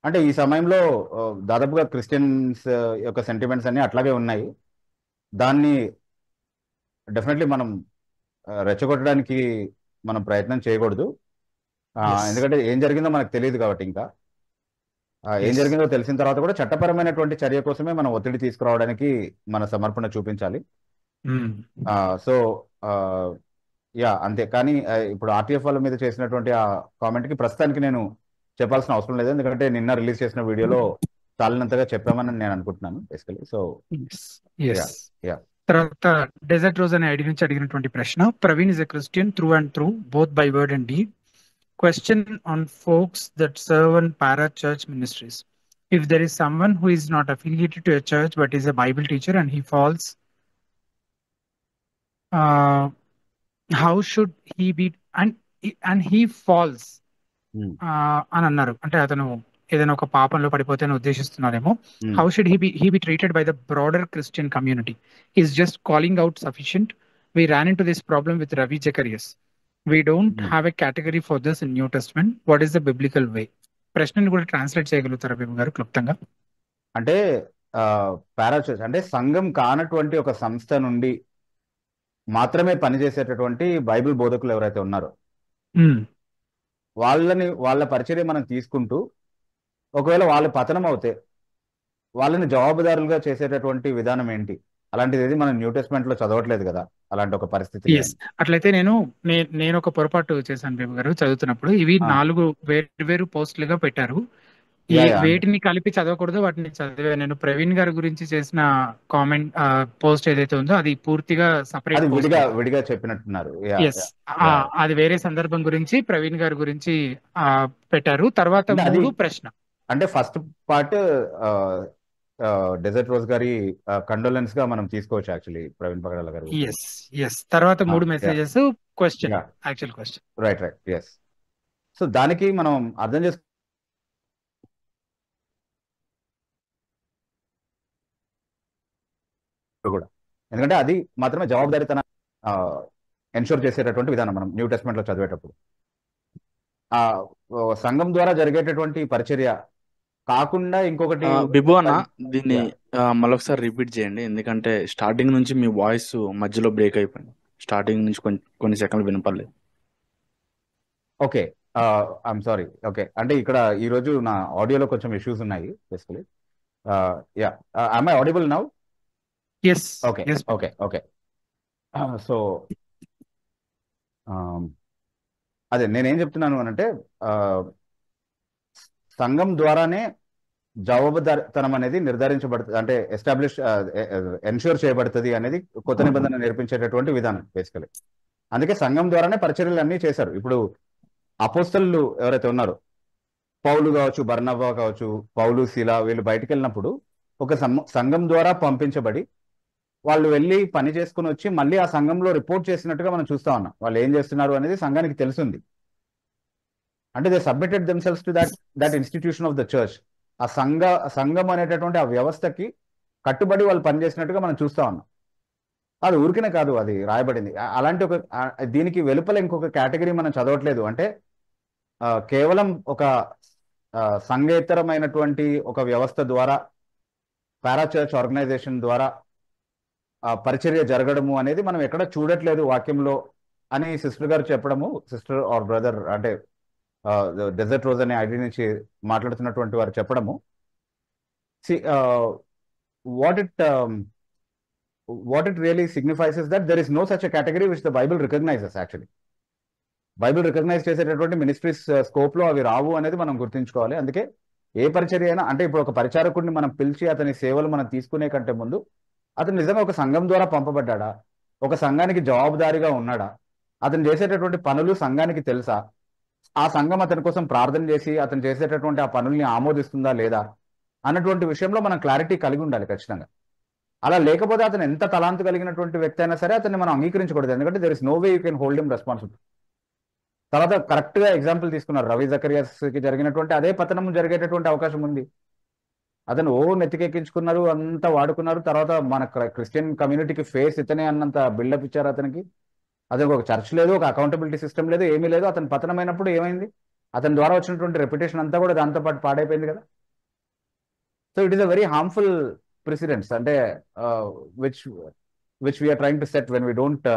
అంటే ఈ సమయంలో దాదాపుగా క్రిస్టియన్స్ యొక్క సెంటిమెంట్స్ అన్ని అట్లాగే ఉన్నాయి. దాన్ని డెఫినెట్లీ మనం రెచ్చగొట్టడానికి మనం ప్రయత్నం చేయకూడదు. ఎందుకంటే ఏం జరిగిందో మనకు తెలియదు కాబట్టి, ఇంకా ఏం జరిగిందో తెలిసిన తర్వాత కూడా చట్టపరమైనటువంటి చర్య కోసమే మనం ఒత్తిడి తీసుకురావడానికి మన సమర్పణ చూపించాలి. సో అంతే. కానీ ఇప్పుడు ఆర్టీఎఫ్ వాళ్ళ మీద చేసినటువంటి ఆ కామెంట్ కి ప్రస్తుతానికి నేను చెప్పాల్సిన అవసరం లేదు, ఎందుకంటే నిన్న రిలీజ్ చేసిన వీడియోలో చాలినంతగా చెప్పామని నేను అనుకుంటున్నాను బేసికలీ. సో తర్వాత డెజర్ట్ రోజ్ అనే ఐడి నుంచి అడిగినటువంటి ప్రశ్న, Praveen is a Christian through and through both by word and deed. Question on folks that serve on para church ministries. If there is someone who is not affiliated to a church but is a Bible teacher and he falls, how should he be and he falls అని అన్నారు. అంటే అతను ఏదైనా ఒక పాపంలో పడిపోతే ఉద్దేశిస్తున్నారేమో. How should he be treated by the broader Christian community? Is just calling out sufficient? We ran into this problem with Ravi Zacharias. We don't have a category for this in New Testament. What is the biblical way? ప్రశ్నని కూడా translate చేయగలుగుతారా బీబు గారు క్లుప్తంగా? అంటే పారాచర్చ్ అంటే సంఘం కానటువంటి ఒక సంస్థ నుండి మాత్రమే పనిచేసేటటువంటి బైబిల్ బోధకులు ఎవరైతే ఉన్నారో వాళ్ళ పరిచర్య మనం తీసుకుంటూ, ఒకవేళ వాళ్ళ పతనం అవుతే వాళ్ళని జవాబుదారులుగా చేసేటటువంటి విధానం ఏంటి? అలాంటిది ఏది మనం న్యూ టెస్ట్మెంట్ లో చదవట్లేదు కదా అలాంటి ఒక పరిస్థితి. అట్లయితే నేను ఒక పొరపాటు చేశాను బేబు గారు చదువుతున్నప్పుడు. ఇవి 4 వేరు పోస్టులుగా పెట్టారు. వేటిని కలిపి చదవకూడదు, వాటిని చదివే. నేను ప్రవీణ్ గారి గురించి చేసిన కామెంట్ పోస్ట్ ఏదైతే ఉందో అది పూర్తిగా సపరేట్ విడిగా చెప్పినట్టున్నారు. అది వేరే సందర్భం గురించి ప్రవీణ్ గారి గురించి పెట్టారు. తర్వాత 3 ప్రశ్న అంటే ఫస్ట్ పార్ట్ డెజర్ట్ రోజ్ గారి కండోలెన్స్ గా మనం తీసుకోవచ్చు యాక్చువల్లీ ప్రవీణ్ పగడాల గారు. తర్వాత 3 messages, question, actual question. Right. So దానికి మనం అర్థం చేసుకో కూడా, ఎందుకంటే అది మాత్రమే జవాబుదారీతన ఎన్షూర్ చేసేటటువంటి విధానం మనం న్యూ టెస్ట్మెంట్ లో చదివేటప్పుడు. సంఘం ద్వారా జరిగేటటువంటి పరిచర్య కాకుండా ఇంకొకటి. బిబు అన్న దీన్ని మరొకసారి రిపీట్ చేయండి, ఎందుకంటే స్టార్టింగ్ నుంచి మీ వాయిస్ మధ్యలో బ్రేక్ అయిపోయింది. స్టార్టింగ్ నుంచి కొన్ని సెకండ్లు వినపడలేదు. Okay, I'm sorry. ఓకే, అంటే ఇక్కడ ఈరోజు నా ఆడియోలో కొంచెం ఇష్యూస్ ఉన్నాయి basically. Yeah, I audible now? Yes okay yes okay okay. So అదే నేనేం చెప్తున్నాను అనంటే, సంఘం ద్వారానే జవాబుదారితనం అనేది నిర్ధారించబడుతుంది, అంటే ఎస్టాబ్లిష్ ఎన్ష్యూర్ చేయబడుతుంది అనేది కొత్త నిబంధన నేర్పించేటటువంటి విధానం బేసికలీ. అందుకే సంఘం ద్వారానే పరిచర్యలు అన్నీ చేశారు. ఇప్పుడు అపోస్తలు ఎవరైతే ఉన్నారో, పౌలు కావచ్చు, బర్నబా కావచ్చు, పౌలు, శీల, వీళ్ళు బయటకు వెళ్ళినప్పుడు ఒక సంఘం ద్వారా పంపించబడి వాళ్ళు వెళ్ళి పని చేసుకుని వచ్చి మళ్ళీ ఆ సంఘంలో రిపోర్ట్ చేసినట్టుగా మనం చూస్తా ఉన్నాం. వాళ్ళు ఏం చేస్తున్నారు అనేది సంఘానికి తెలుసుంది. అంటే they submitted themselves to that institution of the church. ఆ సంఘం అనేటటువంటి ఆ వ్యవస్థకి కట్టుబడి వాళ్ళు పనిచేసినట్టుగా మనం చూస్తా ఉన్నాం. అది ఊరికనే కాదు, అది రాయబడింది. అలాంటి ఒక దీనికి వెలుపల ఇంకొక కేటగిరీ మనం చదవట్లేదు. అంటే కేవలం ఒక సంఘేతరమైనటువంటి ఒక వ్యవస్థ ద్వారా, పారాచర్చ్ ఆర్గనైజేషన్ ద్వారా పరిచర్య జరగడము అనేది మనం ఎక్కడ చూడట్లేదు వాక్యంలో అని సిస్టర్ గారు చెప్పడము, సిస్టర్ ఆర్ బ్రదర్ అంటే డెజర్ట్ రోజ్ అనే ఐడి నుంచి మాట్లాడుతున్నటువంటి వారు చెప్పడము, what it really signifies is that there is no such a category which the Bible recognizes actually. Bible recognize చేసేటటువంటి మినిస్ట్రీస్ స్కోప్ లో అవి రావు అనేది మనం గుర్తుంచుకోవాలి. అందుకే ఏ పరిచర్య అయినా, అంటే ఇప్పుడు ఒక పరిచారకుడిని మనం పిలిచి అతని సేవలు మనం తీసుకునే కంటే ముందు అతను నిజంగా ఒక సంఘం ద్వారా పంపబడ్డా, ఒక సంఘానికి జవాబుదారీగా ఉన్నాడా, అతను చేసేటటువంటి పనులు సంఘానికి తెలుసా, ఆ సంఘం అతని కోసం ప్రార్థన చేసి అతను చేసేటటువంటి ఆ పనుల్ని ఆమోదిస్తుందా లేదా అన్నటువంటి విషయంలో మనం క్లారిటీ కలిగి ఉండాలి ఖచ్చితంగా. అలా లేకపోతే అతను ఎంత తలాంతు కలిగినటువంటి వ్యక్తి అయినా సరే అతన్ని మనం అంగీకరించకూడదు. ఎందుకంటే there is no way you can hold him responsible. తర్వాత కరెక్ట్ గా ఎగ్జాంపుల్ తీసుకున్నారు, రవి జకరియాస్ కి జరిగినటువంటి అదే పతనం జరిగేటటువంటి అవకాశం ఉంది. అతను నెత్తికెక్కించుకున్నారు, అంతా వాడుకున్నారు. తర్వాత మన క్రిస్టియన్ కమ్యూనిటీకి ఫేస్ ఇతనే అన్నంత బిల్డప్ ఇచ్చారు అతనికి. అతనికి ఒక చర్చ్ లేదు, ఒక అకౌంటబిలిటీ సిస్టమ్ లేదు, ఏమీ లేదు. అతను పతనమైనప్పుడు ఏమైంది? అతని ద్వారా వచ్చినటువంటి రెప్యుటేషన్ అంతా కూడా దాంతో పాటు పాడైపోయింది కదా. So it is a very harmful precedents, అంటే which we are trying to set when we don't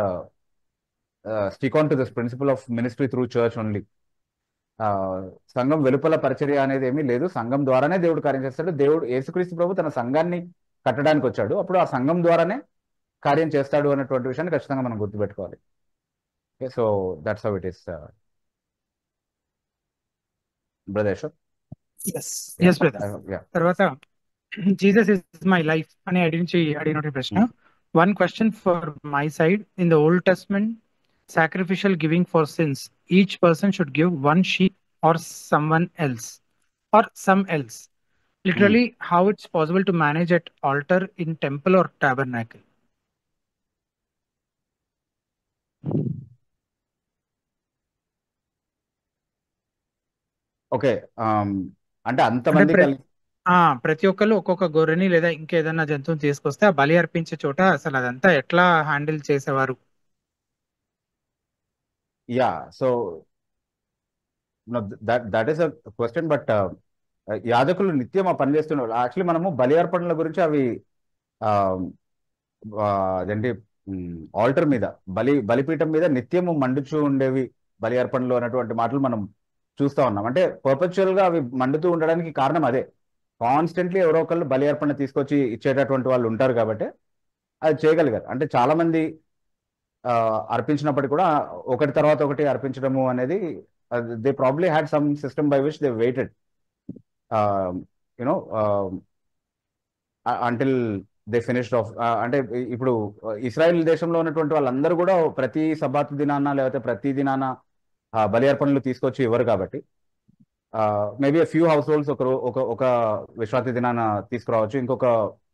stick on to this principle of ministry through church only. సంఘం వెలుపల పరిచర్య అనేది ఏమీ లేదు, సంఘం ద్వారానే దేవుడు కార్యం చేస్తాడు. దేవుడు యేసుక్రీస్తు ప్రభు తన సంఘాన్ని కట్టడానికి వచ్చాడు, అప్పుడు ఆ సంఘం ద్వారానే కార్యం చేస్తాడు అన్నటువంటి విషయాన్ని ఖచ్చితంగా మనం గుర్తుపెట్టుకోవాలి. Okay, so that's how it is brother Ashok. yes brother. తర్వాత జీసస్ ఇస్ మై లైఫ్ అనే అడిగించి అడిగిన ప్రశ్న. One question for my side. In the old testament sacrificial giving for sins, each person should give one sheep or someone else or some else. Literally, how it's possible to manage at altar, in temple or tabernacle? Okay, అంటే అంతమంది ప్రతి ఒక్కరు ఒక్కొక్క గొర్రెని లేదా ఇంకేదన్నా జంతువుని తీసుకొస్తే ఆ బలి అర్పించే చోట అసలు అదంతా ఎట్లా హ్యాండిల్ చేసేవారు? Yeah, so that is a question. But యాజకులు నిత్యం ఆ పని చేస్తున్నారు. యాక్చువల్లీ మనము బలి అర్పణల గురించి అవి అదేంటి ఆల్టర్ మీద, బలిపీఠం మీద నిత్యము మండుచూ ఉండేవి బలి అర్పణలు అన్నటువంటి మాటలు మనం చూస్తా ఉన్నాం. అంటే పర్పచువల్ గా అవి మండుతూ ఉండడానికి కారణం అదే. కాన్స్టెంట్లీ ఎవరో ఒకళ్ళు బలి అర్పణ తీసుకొచ్చి ఇచ్చేటటువంటి వాళ్ళు ఉంటారు కాబట్టి అది చేయగలిగారు. అంటే చాలా మంది అర్పించినప్పటికీ కూడా ఒకటి తర్వాత ఒకటి అర్పించడము అనేది, they probably had some system by which they weighted you know until they finished of. అంటే ఇప్పుడు ఇస్రాయెల్ దేశంలో ఉన్నటువంటి వాళ్ళందరూ కూడా ప్రతి సబ్బాతు దినాన లేకపోతే ప్రతి దినాన బలి అర్పణలు తీసుకొచ్చి ఇవ్వరు కాబట్టి మేబీ ఫ్యూ హౌస్ హోల్డ్స్ ఒక విశ్రాంతి దినాన తీసుకురావచ్చు, ఇంకొక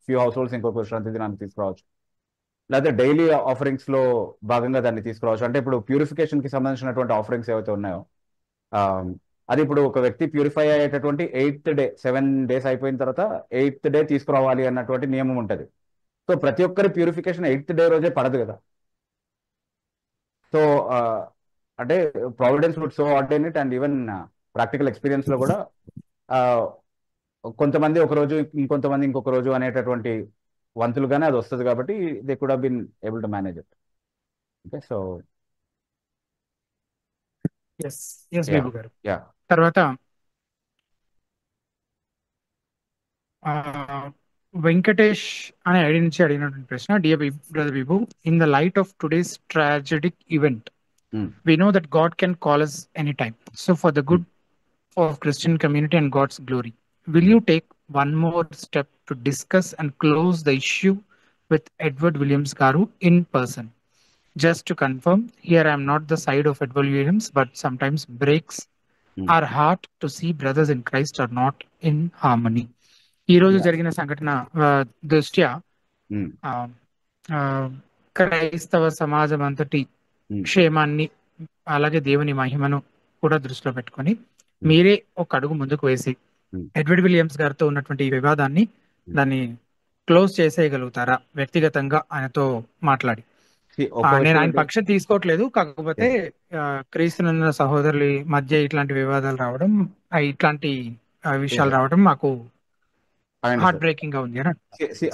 ఫ్యూ హౌస్ హోల్డ్స్ ఇంకొక విశ్రాంతి దినాన్ని తీసుకురావచ్చు, లేకపోతే డైలీ ఆఫరింగ్స్ లో భాగంగా దాన్ని తీసుకురావచ్చు. అంటే ఇప్పుడు ప్యూరిఫికేషన్ కి సంబంధించినటువంటి ఆఫరింగ్స్ ఏవైతే ఉన్నాయో అది ఇప్పుడు ఒక వ్యక్తి ప్యూరిఫై అయ్యేటటువంటి 8th డే, 7 days అయిపోయిన తర్వాత 8th డే తీసుకురావాలి అన్నటువంటి నియమం ఉంటుంది. సో ప్రతి ఒక్కరి ప్యూరిఫికేషన్ 8th డే రోజే పడదు కదా. సో అంటే providence would so ordain it. And even practical experience లో కూడా కొంతమంది ఒక రోజు, ఇంకొంతమంది ఇంకొక రోజు అనేటటువంటి వంతులుగానే అది వస్తుంది కాబట్టి they could have been able to manage it. Okay, so yes yes yeah Bibu garu. Yeah తర్వాత ఆ, వెంకటేష్ అనే ఐడి నుంచి అడిగినటువంటి ప్రశ్న, dear brother Bibu, in the light of today's tragic event we know that God can call us anytime. So for the good of Christian community and God's glory, will you take one more step to discuss and close the issue with Edward Williams Garu in person? Just to confirm, here I am not the side of Edward Williams, but sometimes breaks our heart to see brothers in Christ are not in harmony. ఈ రోజు జరిగిన సంఘటన దృష్ట్యా ఆ, ఆ, క్రైస్తవ సమాజం అంతటి క్షేమాన్ని అలాగే దేవుని మహిమను కూడా దృష్టిలో పెట్టుకొని మీరే ఒక అడుగు ముందుకు వేసి ఎడ్వర్డ్ విలియమ్స్ గారితో ఉన్నటువంటి ఈ వివాదాన్ని దాన్ని క్లోజ్ చేసేయగలుగుతారా వ్యక్తిగతంగా ఆయనతో మాట్లాడి? ఒక నేను విషయం ఆయన ఏంటి పక్షం తీసుకోవట్లేదు, కాకపోతే క్రీస్తునందున సహోదరుల మధ్య ఇట్లాంటి వివాదాలు రావడం, ఇట్లాంటి విషయాలు రావడం మాకు ఆయన హార్ట్ బ్రేకింగ్ గా ఉంది అని.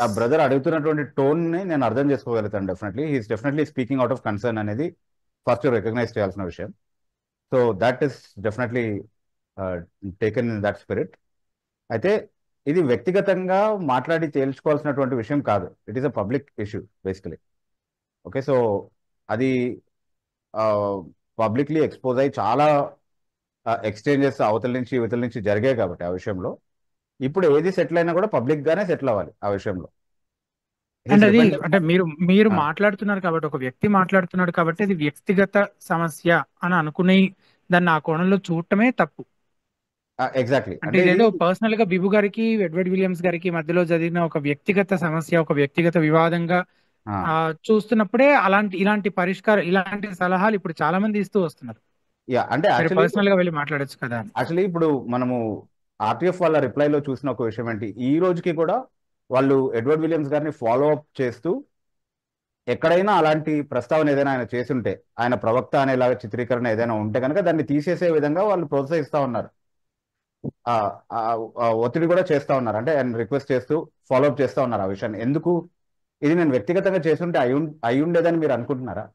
ఆ బ్రదర్ అడుగుతున్నటువంటి టోన్ ని నేను అర్థం చేసుకోగలుగుతాను. He is definitely speaking out of concern అనేది ఫస్ట్ రికగ్నైజ్ చేయాల్సిన విషయం. So that is definitely taken in that spirit. అయితే ఇది వ్యక్తిగతంగా మాట్లాడి తేల్చుకోవాల్సినటువంటి విషయం కాదు. It is a public issue basically. Okay, so అది పబ్లిక్లీ ఎక్స్పోజ్ అయ్యి చాలా ఎక్స్చేంజెస్ అవతల నుంచి ఇవతల నుంచి జరిగాయి కాబట్టి ఆ విషయంలో ఇప్పుడు ఏది సెటిల్ అయినా కూడా పబ్లిక్ గానే సెటిల్ అవ్వాలి ఆ విషయంలో. అండ్ అది అంటే మీరు మాట్లాడుతున్నారు కాబట్టి, ఒక వ్యక్తి మాట్లాడుతున్నాడు కాబట్టి అది వ్యక్తిగత సమస్య అని అనుకుని దాన్ని ఆ కోణంలో చూడటమే తప్పు. ఎగ్జాక్ట్లీ. అంటే ఇదేదో పర్సనల్ గా బిబు గారికి ఎడ్వర్డ్ విలియమ్స్ గారికి మధ్యలో జరిగిన ఒక వ్యక్తిగత సమస్య, ఒక వ్యక్తిగత వివాదంగా చూస్తున్నప్పుడే ఇలాంటి ఇలాంటి సలహాలు ఇప్పుడు చాలా మంది ఇస్తూ వస్తున్నారు. అంటే పర్సనల్ గా వెళ్ళి మాట్లాడొచ్చు కదా. యాక్చువల్లీ ఇప్పుడు మనము ఆర్టీఎఫ్ వాళ్ళ రిప్లైలో చూసిన ఒక విషయం ఏంటి, ఈ రోజుకి కూడా వాళ్ళు ఎడ్వర్డ్ విలియమ్స్ గారిని ఫాలో అప్ చేస్తూ ఎక్కడైనా అలాంటి ప్రస్తావన ఏదైనా ఆయన చేస్తుంటే, ఆయన ప్రవక్త అనేలాగా చిత్రీకరణ ఏదైనా ఉంటే కనుక దాన్ని తీసేసే విధంగా వాళ్ళు ప్రోత్సహిస్తూ ఉన్నారు, ఒత్తిడి కూడా చేస్తూ ఉన్నారు. అంటే ఆయన రిక్వెస్ట్ చేస్తూ ఫాలో అప్ చేస్తూ ఉన్నారు ఆ విషయాన్ని. ఎందుకు ఇది నేను వ్యక్తిగతంగా చేస్తుంటే అయి ఉండేదని మీరు అనుకుంటున్నారా?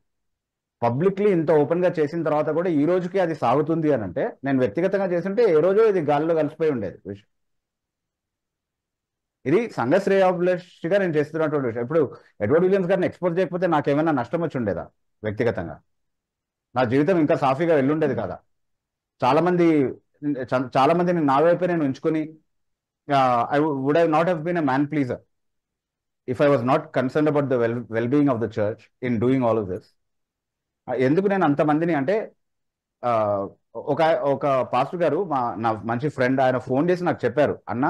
పబ్లిక్లీ ఇంత ఓపెన్ గా చేసిన తర్వాత కూడా ఈ రోజుకి అది సాగుతుంది అని అంటే, నేను వ్యక్తిగతంగా చేస్తుంటే ఏ రోజు ఇది గాలిలో కలిసిపోయి ఉండేది విషయం. ఇది సంఘ శ్రేయాభిలాషిగా నేను చేస్తున్నటువంటి విషయం. ఇప్పుడు ఎడ్వర్డ్ విలియమ్స్ గారిని ఎక్స్పోజ్ చేయకపోతే నాకేమైనా నష్టం వచ్చి ఉండేదా? వ్యక్తిగతంగా నా జీవితం ఇంకా సాఫీగా వెళ్ళుండేది కదా. చాలా మందిని నా వైపే నేను ఉంచుకొని I would have not have been a man pleaser if I was not concern about the well being of the church in doing all of this. ఎందుకు నేను అంతమందిని అంటే, ఒక పాస్టర్ గారు నా మంచి ఫ్రెండ్, ఆయన ఫోన్ చేసి నాకు చెప్పారు, అన్న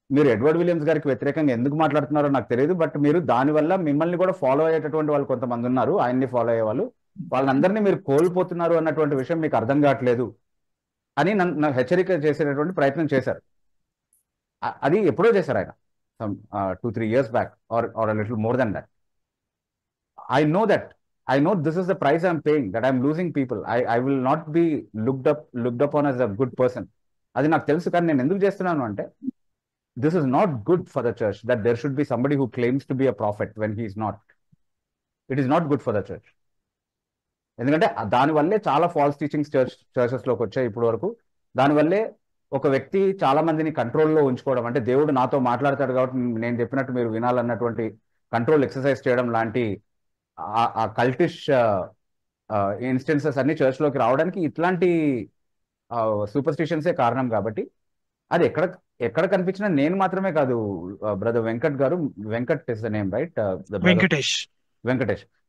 మీరు ఎడ్వర్డ్ విలియమ్స్ గారికి వ్యతిరేకంగా ఎందుకు మాట్లాడుతున్నారో నాకు తెలియదు, బట్ మీరు దానివల్ల మిమ్మల్ని కూడా ఫాలో అయ్యేటటువంటి వాళ్ళు కొంతమంది ఉన్నారు, ఆయన్ని ఫాలో అయ్యే వాళ్ళు, వాళ్ళందరినీ మీరు కోల్పోతున్నారు అన్నటువంటి విషయం మీకు అర్థం కావట్లేదు అని నన్ను హెచ్చరిక చేసేటటువంటి ప్రయత్నం చేశారు. అది ఎప్పుడో చేశారు ఆయన, 2-3 years back or a little more than that. I know this is the price I'm paying, that I'm losing people. I will not be looked upon as a good person. అది నాకు తెలుసు, కానీ నేను ఎందుకు చేస్తున్నాను అంటే, this is not good for the church that there should be somebody who claims to be a prophet when he is not. It is not good for the church. ఎందుకంటే దానివల్లే చాలా ఫాల్స్ టీచింగ్స్ చర్చెస్లోకి వచ్చాయి ఇప్పుడు వరకు. దానివల్లే ఒక వ్యక్తి చాలా మందిని కంట్రోల్లో ఉంచుకోవడం, అంటే దేవుడు నాతో మాట్లాడతాడు కాబట్టి నేను చెప్పినట్టు మీరు వినాలన్నటువంటి కంట్రోల్ ఎక్సర్సైజ్ చేయడం లాంటి ఆ కల్టిష్ ఇన్స్టెన్సెస్ అన్ని చర్చ్లోకి రావడానికి ఇట్లాంటి సూపర్స్టిషన్సే కారణం. కాబట్టి అది ఎక్కడ కనిపించినా నేను మాత్రమే కాదు, brother Venkat is the name right, Venkatesh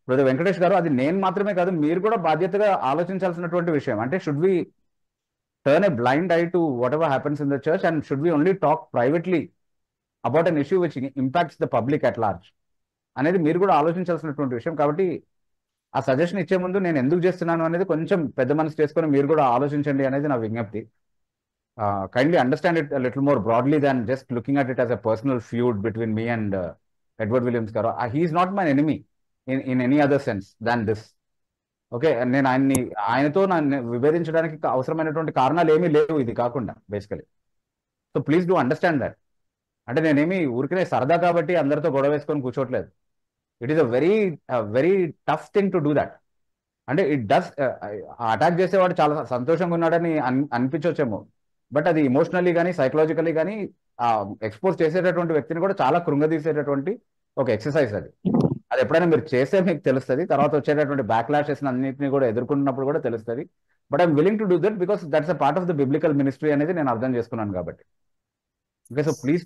brother Venkatesh గారు, అది నేను మాత్రమే కాదు, మీరు కూడా బాధ్యతగా ఆలోచించాల్సినటువంటి విషయం. అంటే should we turn a blind eye to whatever happens in the church and should we only talk privately about an issue which impacts the public at large అనేది మీరు కూడా ఆలోచించాల్సినటువంటి విషయం. కాబట్టి ఆ సజెషన్ ఇచ్చే ముందు నేను ఎందుకు చేస్తున్నాను అనేది కొంచెం పెద్ద మనసు చేసుకొని మీరు కూడా ఆలోచించండి అనేది నా విజ్ఞప్తి. Kindly understand it little more broadly than just looking at it as a personal feud between me and Edward Williams garu. He is not my enemy in any other sense than this. Okay, నేను ఆయనతో నన్ను విభేదించడానికి అవసరమైనటువంటి కారణాలు ఏమీ లేవు ఇది కాకుండా basically. So please do understand that. అంటే నేనేమి ఊరికనే సరదా కాబట్టి అందరితో గొడవ వేసుకొని కూర్చోట్లేదు. It is a very tough thing to do that. అంటే ఇట్ డస్ అటాక్ చేసేవాడు చాలా సంతోషంగా ఉన్నాడని అనిపించవచ్చేమో, బట్ అది ఇమోషనల్లీ కానీ సైకలాజికల్లీ కానీ ఎక్స్పోజ్ చేసేటటువంటి వ్యక్తిని కూడా చాలా కృంగదీసేటటువంటి ఒక ఎక్సర్సైజ్ అది. అది ఎప్పుడైనా మీరు చేస్తే మీకు తెలుస్తుంది, తర్వాత వచ్చేటటువంటి బ్యాక్లాషెస్ అన్నింటినీ కూడా ఎదుర్కొన్నప్పుడు కూడా తెలుస్తుంది. But I'm willing to do that because that's a part of the biblical ministry అనేది నేను అర్థం చేసుకున్నాను కాబట్టి. Okay, so please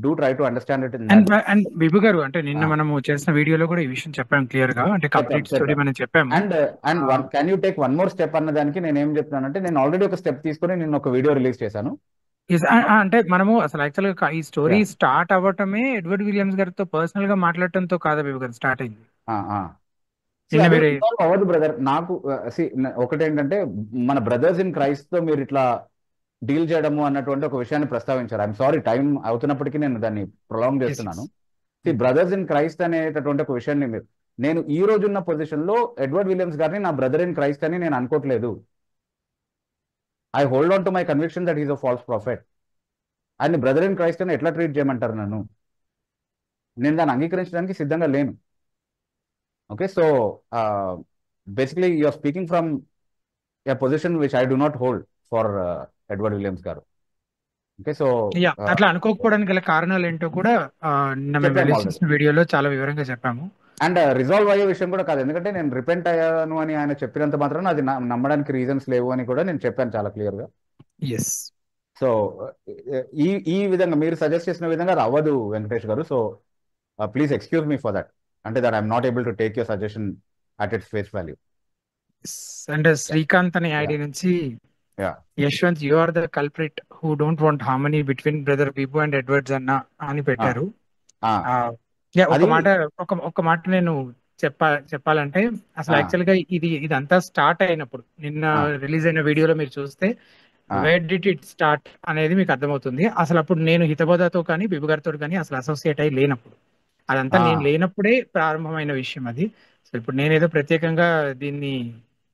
do try to understand it in and Vibhu garu, అంటే నిన్న మనము చేసిన వీడియోలో కూడా ఈ విషయం చెప్పాం క్లియర్ గా, అంటే కంప్లీట్ స్టోరీ మనం చెప్పాము. And can you take one more step అన్న దానికి నేను ఏం చెప్తున్నానంటే, నేను ఆల్రెడీ ఒక స్టెప్ తీసుకొని నేను ఒక వీడియో రిలీజ్ చేశాను. అంటే మనము అసలు యాక్చువల్ గా ఈ స్టోరీ స్టార్ట్ అవ్వటమే ఎడ్వర్డ్ విలియమ్స్ గారితో పర్సనల్ గా మాట్లాడటంతో కాదా విభు గారు స్టార్ట్ అయింది? అవ్వదు బ్రదర్. నాకు ఒకటేంటంటే, మన బ్రదర్స్ ఇన్ క్రైస్ట్ తో మీరు ఇట్లా డీల్ చేయడము అన్నటువంటి ఒక విషయాన్ని ప్రస్తావించారు. ఐఎమ్ సారీ, టైం అవుతున్నప్పటికీ నేను దాన్ని ప్రొలాంగ్ చేస్తున్నాను. బ్రదర్స్ ఇన్ క్రైస్ట్ అనేటటువంటి ఒక విషయాన్ని నేను ఈ రోజున్న పొజిషన్ లో ఎడ్వర్డ్ విలియమ్స్ గారిని నా బ్రదర్ ఇన్ క్రైస్ట్ అని నేను అనుకోవట్లేదు. I hold on to my conviction that is a false profit. ఆయన బ్రదర్ ఇన్ క్రైస్ట్ అని ఎట్లా ట్రీట్ చేయమంటారు నన్ను? నేను దాన్ని అంగీకరించడానికి సిద్ధంగా లేను. Okay, so basically you are speaking from a position which I do not hold for Edward Williams garu. Okay, so అట్లా అనుకోకపోవడానికి గల కారణాలు ఏంటో కూడా వీడియోలో చాలా వివరంగా చెప్పాము. అండ్ రిజాల్వ్ అయ్యే విషయం కూడా కాదు, ఎందుకంటే నేను రిపెంట్ అయ్యాను అని ఆయన చెప్పినంత మాత్రం అది నమ్మడానికి రీజన్స్ లేవు అని కూడా నేను చెప్పాను చాలా క్లియర్ గా. సో ఈ విధంగా మీరు సజెస్ట్ చేసిన విధంగా అది అవ్వదు Venkatesh garu. So please excuse me for that, అంటే that I'm not able to take your suggestion at its face value. And Srikanth అనే ఐడి నుంచి Yashwant, you are the culprit who don't want harmony between brother Vibhu and Edwards అన్న అని పెట్టారు. ఒక మాట నేను చెప్పాలంటే, అసలు యాక్చువల్ గా ఇదంతా స్టార్ట్ అయినప్పుడు నిన్న రిలీజ్ అయిన వీడియోలో మీరు చూస్తే వేర్ డిడ్ ఇట్ స్టార్ట్ అనేది మీకు అర్థమవుతుంది. అసలు అప్పుడు నేను హితబోధతో కానీ బిబు గారితో కానీ అసలు అసోసియేట్ అయ్యి లేనప్పుడు, అదంతా నేను లేనప్పుడే ప్రారంభమైన విషయం అది. సో ఇప్పుడు నేనేదో ప్రత్యేకంగా దీన్ని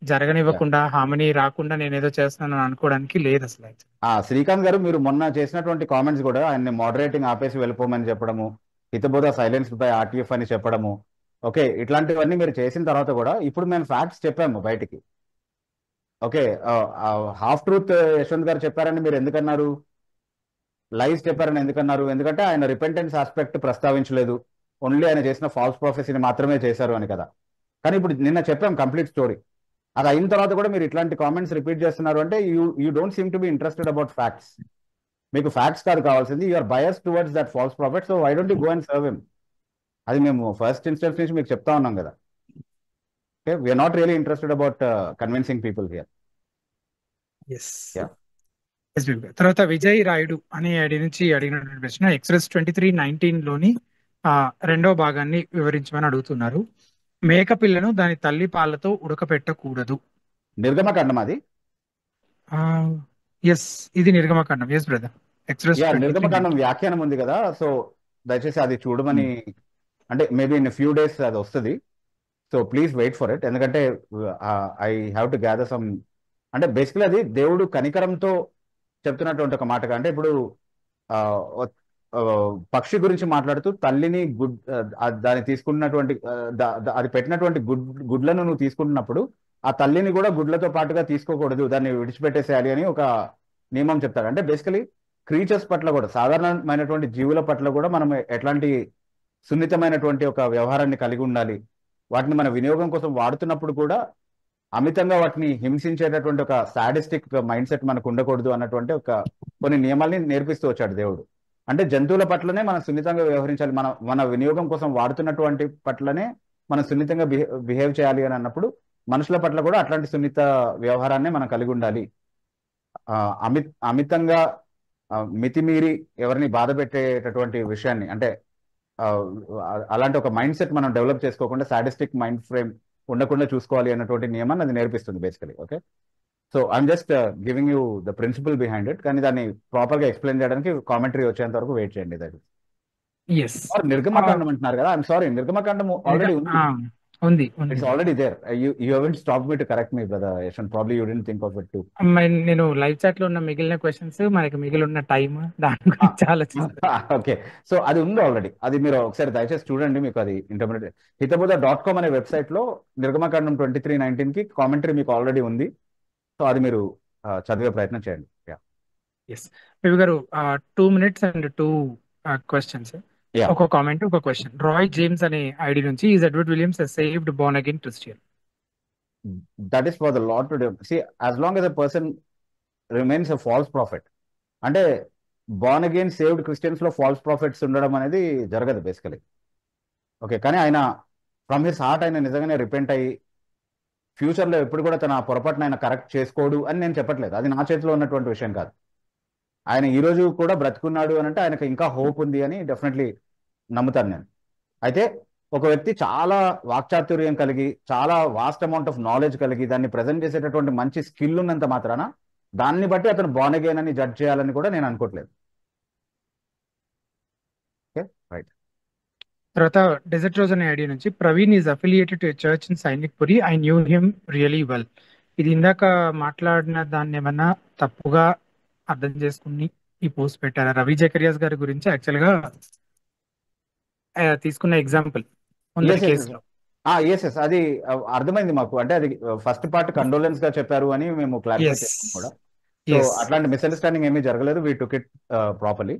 జరగనివ్వకుండా, హామీ రాకుండా నేనేదో చేస్తున్నాను అనుకోవడానికి లేదు అసలు. శ్రీకాంత్ గారు, మీరు మొన్న చేసినటువంటి కామెంట్స్ కూడా ఆయన్ని మోడరేటింగ్ ఆపేసి వెళ్ళిపోమని చెప్పడము, హితబోధ సైలెన్స్ బై ఆర్టీఎఫ్ అని చెప్పడము, ఓకే, ఇట్లాంటివన్నీ మీరు చేసిన తర్వాత కూడా ఇప్పుడు మేము ఫ్యాక్ట్స్ చెప్పాము బయటికి. ఓకే, హాఫ్ ట్రూత్ యశ్వంత్ గారు చెప్పారని మీరు ఎందుకన్నారు? లైవ్స్ చెప్పారని ఎందుకన్నారు? ఎందుకంటే ఆయన రిపెంటెన్స్ ఆస్పెక్ట్ ప్రస్తావించలేదు, ఓన్లీ ఆయన చేసిన ఫాల్స్ ప్రాఫెసీని మాత్రమే చేశారు అని కదా. కానీ ఇప్పుడు నిన్న చెప్పాం కంప్లీట్ స్టోరీ. అది అయిన తర్వాత కూడా మీరు ఇట్లాంటి కామెంట్స్ రిపీట్ చేస్తున్నారు అంటే you don't seem to be interested about facts. మీకు ఫ్యాక్ట్స్ కాదు కావాల్సింది, you're bias towards that false prophet. So why don't you go and serve him? అది మేము ఫస్ట్ ఇన్స్టెన్స్ నుంచి మీకు చెప్తా ఉన్నాం కదా. Okay, we're not really interested about convincing people here. తర్వాత విజయ్ రాయుడు అనే ఐడి నుంచి అడిగినటువంటి ప్రశ్న, ఎక్సోడస్ 23:19 లోని రెండో భాగాన్ని వివరించమని అడుగుతున్నారు. మేకపిల్లను దాని తల్లి పాలతో ఉడకపెట్టకూడదు. నిర్గమకాండం అది. ఇది నిర్గమకాండం. ఎస్ బ్రదర్, నిర్గమకాండం వ్యాఖ్యానం ఉంది కదా, సో దయచేసి అది చూడమని, అంటే మేబీ ఇన్ ఫ్యూ డేస్ అది వస్తుంది. So please wait for it, ఎందుకంటే I have to gather some, అంటే బేసిక్లీ అది దేవుడు కనికరంతో చెప్తున్నటువంటి ఒక మాట. అంటే ఇప్పుడు పక్షి గురించి మాట్లాడుతూ తల్లిని దాన్ని తీసుకున్నటువంటి అది పెట్టినటువంటి గుడ్లను నువ్వు తీసుకుంటున్నప్పుడు ఆ తల్లిని కూడా గుడ్లతో పాటుగా తీసుకోకూడదు, దాన్ని విడిచిపెట్టేసేయాలి అని ఒక నియమం చెప్తారు. అంటే బేసికలీ క్రీచర్స్ పట్ల కూడా, సాధారణమైనటువంటి జీవుల పట్ల కూడా మనం ఎట్లాంటి సున్నితమైనటువంటి ఒక వ్యవహారాన్ని కలిగి ఉండాలి. వాటిని మన వినియోగం కోసం వాడుతున్నప్పుడు కూడా అమితంగా వాటిని హింసించేటటువంటి ఒక సాడిస్టిక్ మైండ్ సెట్ మనకు ఉండకూడదు అన్నటువంటి ఒక కొన్ని నియమాల్ని నేర్పిస్తూ వచ్చాడు దేవుడు. అంటే జంతువుల పట్లనే మనం సున్నితంగా వ్యవహరించాలి, మన వినియోగం కోసం వాడుతున్నటువంటి పట్లనే మనం సున్నితంగా బిహేవ్ చేయాలి అని అన్నప్పుడు మనుషుల పట్ల కూడా అట్లాంటి సున్నిత వ్యవహారాన్ని మనం కలిగి ఉండాలి. అమితంగా మితిమీరి ఎవరిని బాధ పెట్టేటటువంటి విషయాన్ని, అంటే అలాంటి ఒక మైండ్ సెట్ మనం డెవలప్ చేసుకోకుండా సాడిస్టిక్ మైండ్ ఫ్రేమ్ ఉండకుండా చూసుకోవాలి అన్నటువంటి నియమాన్ని అది నేర్పిస్తుంది basically. Okay, so I'm just giving you the principal behind it, కానీ దాన్ని ప్రాపర్ గా ఎక్స్ప్లెయిన్ చేయడానికి కామెంటరీ వచ్చేంత వరకు వెయిట్ చేయండి. నిర్గమకాండం అంటున్నారు కదా, ఐఎమ్ సారీ, నిర్గమకాండం ఆల్రెడీ ఉంది. ఉంది It's ఉంది already there. You haven't stopped me to correct me, brother Yashwant. Probably you didn't think of it too. నేను లైవ్ చాట్ లో ఉన్న మిగిలిన క్వశ్చన్స్ మనకి మిగిలి ఉన్న టైం దాని గురించి ఆలోచిస్తాను. ఓకే, సో అది ఉంది ఆల్రెడీ. అది మీరు ఒకసారి దయచేసి చూడండి, మీకు అది ఇంటర్మీడియట్ హితబోధ.com అనే వెబ్సైట్ లో నిర్గమకాండం 23:19 కి కామెంటరీ మీకు ఆల్రెడీ ఉంది. సో అది మీరు చదివే ప్రయత్నం చేయండి. ఎస్ రవి గారు 2 minutes and 2 questions. Yeah. ఒక కామెంట్ ఒక క్వశ్చన్. రాయ్ జేమ్స్ అనే ఐడి నుంచి is Edward Williams saved Born again Christian? That is for the Lord to do. See, as long as a person remains a false prophet, అంటే born again saved Christians లో false prophets ఉండడం అనేది జరగదు basically. Okay, కానీ ఆయన from his heart ఆయన నిజంగానే repent అయ్యి ఫ్యూచర్లో ఎప్పుడు కూడా తన పొరపాటున ఆయన కరెక్ట్ చేసుకోడు అని నేను చెప్పట్లేదు. అది నా చేతిలో ఉన్నటువంటి విషయం కాదు. ఆయన ఈ రోజు కూడా బ్రతుకున్నాడు అని అంటే ఆయనకు ఇంకా హోప్ ఉంది అని డెఫినెట్లీ నమ్ముతాను నేను. అయితే ఒక వ్యక్తి చాలా వాక్చాతుర్యం కలిగి, చాలా వాస్ట్ అమౌంట్ ఆఫ్ నాలెడ్జ్ కలిగి, దాన్ని ప్రజెంట్ చేసేటటువంటి మంచి స్కిల్ ఉన్నంత మాత్రాన దాన్ని బట్టి అతను బార్న్ అగైన్ అని జడ్జ్ చేయాలని కూడా నేను అనుకోవట్లేదు. Okay, right. తర్వాత డెజర్ట్ రోజ్ అనే ఐడియా నుంచి Praveen is affiliated to church in Sainikpuri, I knew him really well. ఇది ఇందాక మాట్లాడిన దాన్ని ఏమన్నా తప్పుగా అర్థం చేసుకుని ఈ పోస్ట్ పెట్టారా? రవి జకరియాస్ గారి గురించి యాక్చువల్ గా తీసుకున్న ఎగ్జాంపుల్ కేసులో. ఎస్ అది అర్థమైంది మాకు. అంటే అది ఫస్ట్ పార్ట్ కండోలెన్స్ గా చెప్పారు అని మేము క్లారిఫై చేస్తాం కూడా. సో అట్లాంటి మిస్అండర్స్టాండింగ్ ఏమీ జరగలేదు. We took it properly.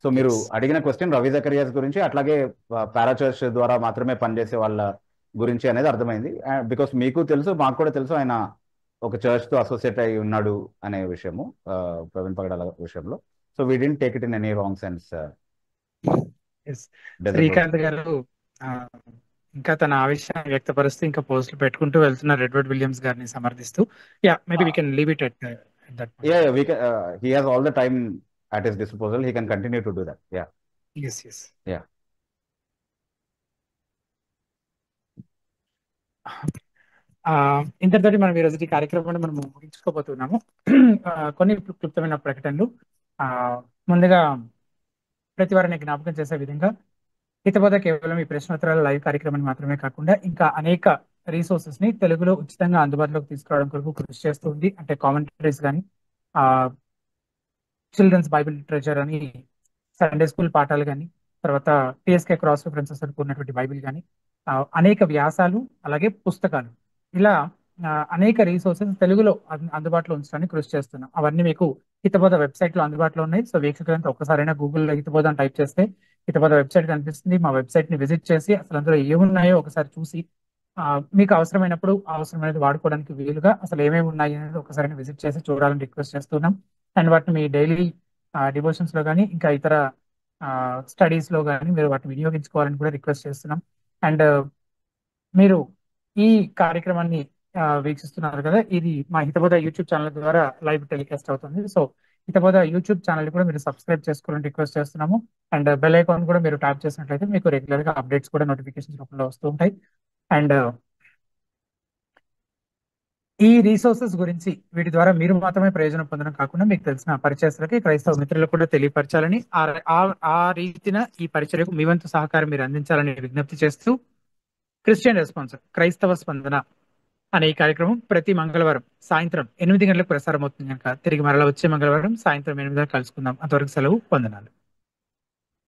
So మీరు అడిగిన క్వశ్చన్ రవి జకరియాస్ గురించి, అట్లాగే పారాచర్చ్ ద్వారా మాత్రమే పనిచేసే వాళ్ళ గురించి అనేది అర్థమైంది. బికాస్ మీకు తెలుసు, మాకు కూడా తెలుసు ఆయన ఒక చర్చ్ తో అసోసియేట్ అయి ఉన్నాడు అనే విషయము, ప్రవీణ్ పగడాల విషయంలో. So we didn't take it in any wrong sense. Srikanth గారు ఇంకా తన ఆవేశాన్ని వ్యక్తపరుస్తూ ఇంకా పోస్టులు పెట్టుకుంటూ వెళ్తున్నారు ఎడ్వర్డ్ విలియమ్స్ గారిని సమర్థిస్తూ. Yeah, maybe we can leave it at that. He has all the time at his disposal. He can continue to do that. Yeah. Yes. Yeah. ఇంతటితోటి మనం ఈరోజు ఈ కార్యక్రమాన్ని మనం ముగించుకోబోతున్నాము. కొన్ని క్లుప్తమైన ప్రకటనలు. ముందుగా ప్రతి వారిని జ్ఞాపకం చేసే విధంగా హితబోధ కేవలం ఈ ప్రశ్నోత్తరాల లైవ్ కార్యక్రమాన్ని మాత్రమే కాకుండా ఇంకా అనేక రిసోర్సెస్ ని తెలుగులో ఉచితంగా అందుబాటులోకి తీసుకురావడం కొరకు కృషి చేస్తుంది. అంటే కామెంటరీస్ కానీ, చిల్డ్రన్స్ బైబిల్ లిటరేచర్ అని సండే స్కూల్ పాఠాలు కానీ, తర్వాత టిఎస్కే క్రాస్ రిఫరెన్సెస్ ఉన్నటువంటి బైబిల్ కానీ, అనేక వ్యాసాలు, అలాగే పుస్తకాలు, ఇలా అనేక రీసోర్సెస్ తెలుగులో అందుబాటులో ఉంచడానికి కృషి చేస్తున్నాం. అవన్నీ మీకు హితబోధ వెబ్సైట్ లో అందుబాటులో ఉన్నాయి. సో వీక్షకులంతా ఒక్కసారైనా గూగుల్లో హితబోధ అని టైప్ చేస్తే హితబోధ వెబ్సైట్ కనిపిస్తుంది. మా వెబ్సైట్ ని విజిట్ చేసి అసలు అందులో ఏమున్నాయో ఒకసారి చూసి మీకు అవసరమైనప్పుడు అవసరమైనది వాడుకోవడానికి వీలుగా అసలు ఏమేమి ఉన్నాయి అనేది ఒకసారి విజిట్ చేసి చూడాలని రిక్వెస్ట్ చేస్తున్నాం. అండ్ వాటిని మీ డైలీ డివోషన్స్ లో కానీ, ఇంకా ఇతర స్టడీస్ లో కానీ మీరు వాటిని వినియోగించుకోవాలని కూడా రిక్వెస్ట్ చేస్తున్నాం. అండ్ మీరు ఈ కార్యక్రమాన్ని వీక్షిస్తున్నారు కదా, ఇది మా హితబోధ యూట్యూబ్ ఛానల్ ద్వారా లైవ్ టెలికాస్ట్ అవుతుంది. సో హితబోధ యూట్యూబ్ ఛానల్ కూడా మీరు సబ్స్క్రైబ్ చేసుకోవాలని రిక్వెస్ట్ చేస్తున్నాము. అండ్ బెల్ ఐకాన్ కూడా మీరు ట్యాప్ చేసినట్లయితే మీకు రెగ్యులర్ గా అప్డేట్స్ కూడా నోటిఫికేషన్ రూపంలో వస్తూ ఉంటాయి. అండ్ ఈ రీసోర్సెస్ గురించి వీటి ద్వారా మీరు మాత్రమే ప్రయోజనం పొందడం కాకుండా మీకు తెలిసిన పరిచయస్తులకి, క్రైస్తవ మిత్రులకు కూడా తెలియపరచాలని, ఆ రీతిన ఈ పరిచర్యకు మీ వంతు సహకారం మీరు అందించాలని విజ్ఞప్తి చేస్తూ, క్రిస్టియన్ రెస్పాన్స్ క్రైస్తవ స్పందన అనే ఈ కార్యక్రమం ప్రతి మంగళవారం సాయంత్రం 8 గంటలకు ప్రసారం అవుతుంది కనుక తిరిగి మరలా వచ్చే మంగళవారం సాయంత్రం 8 కలుసుకుందాం. అంతవరకు సెలవు, వందనాలు.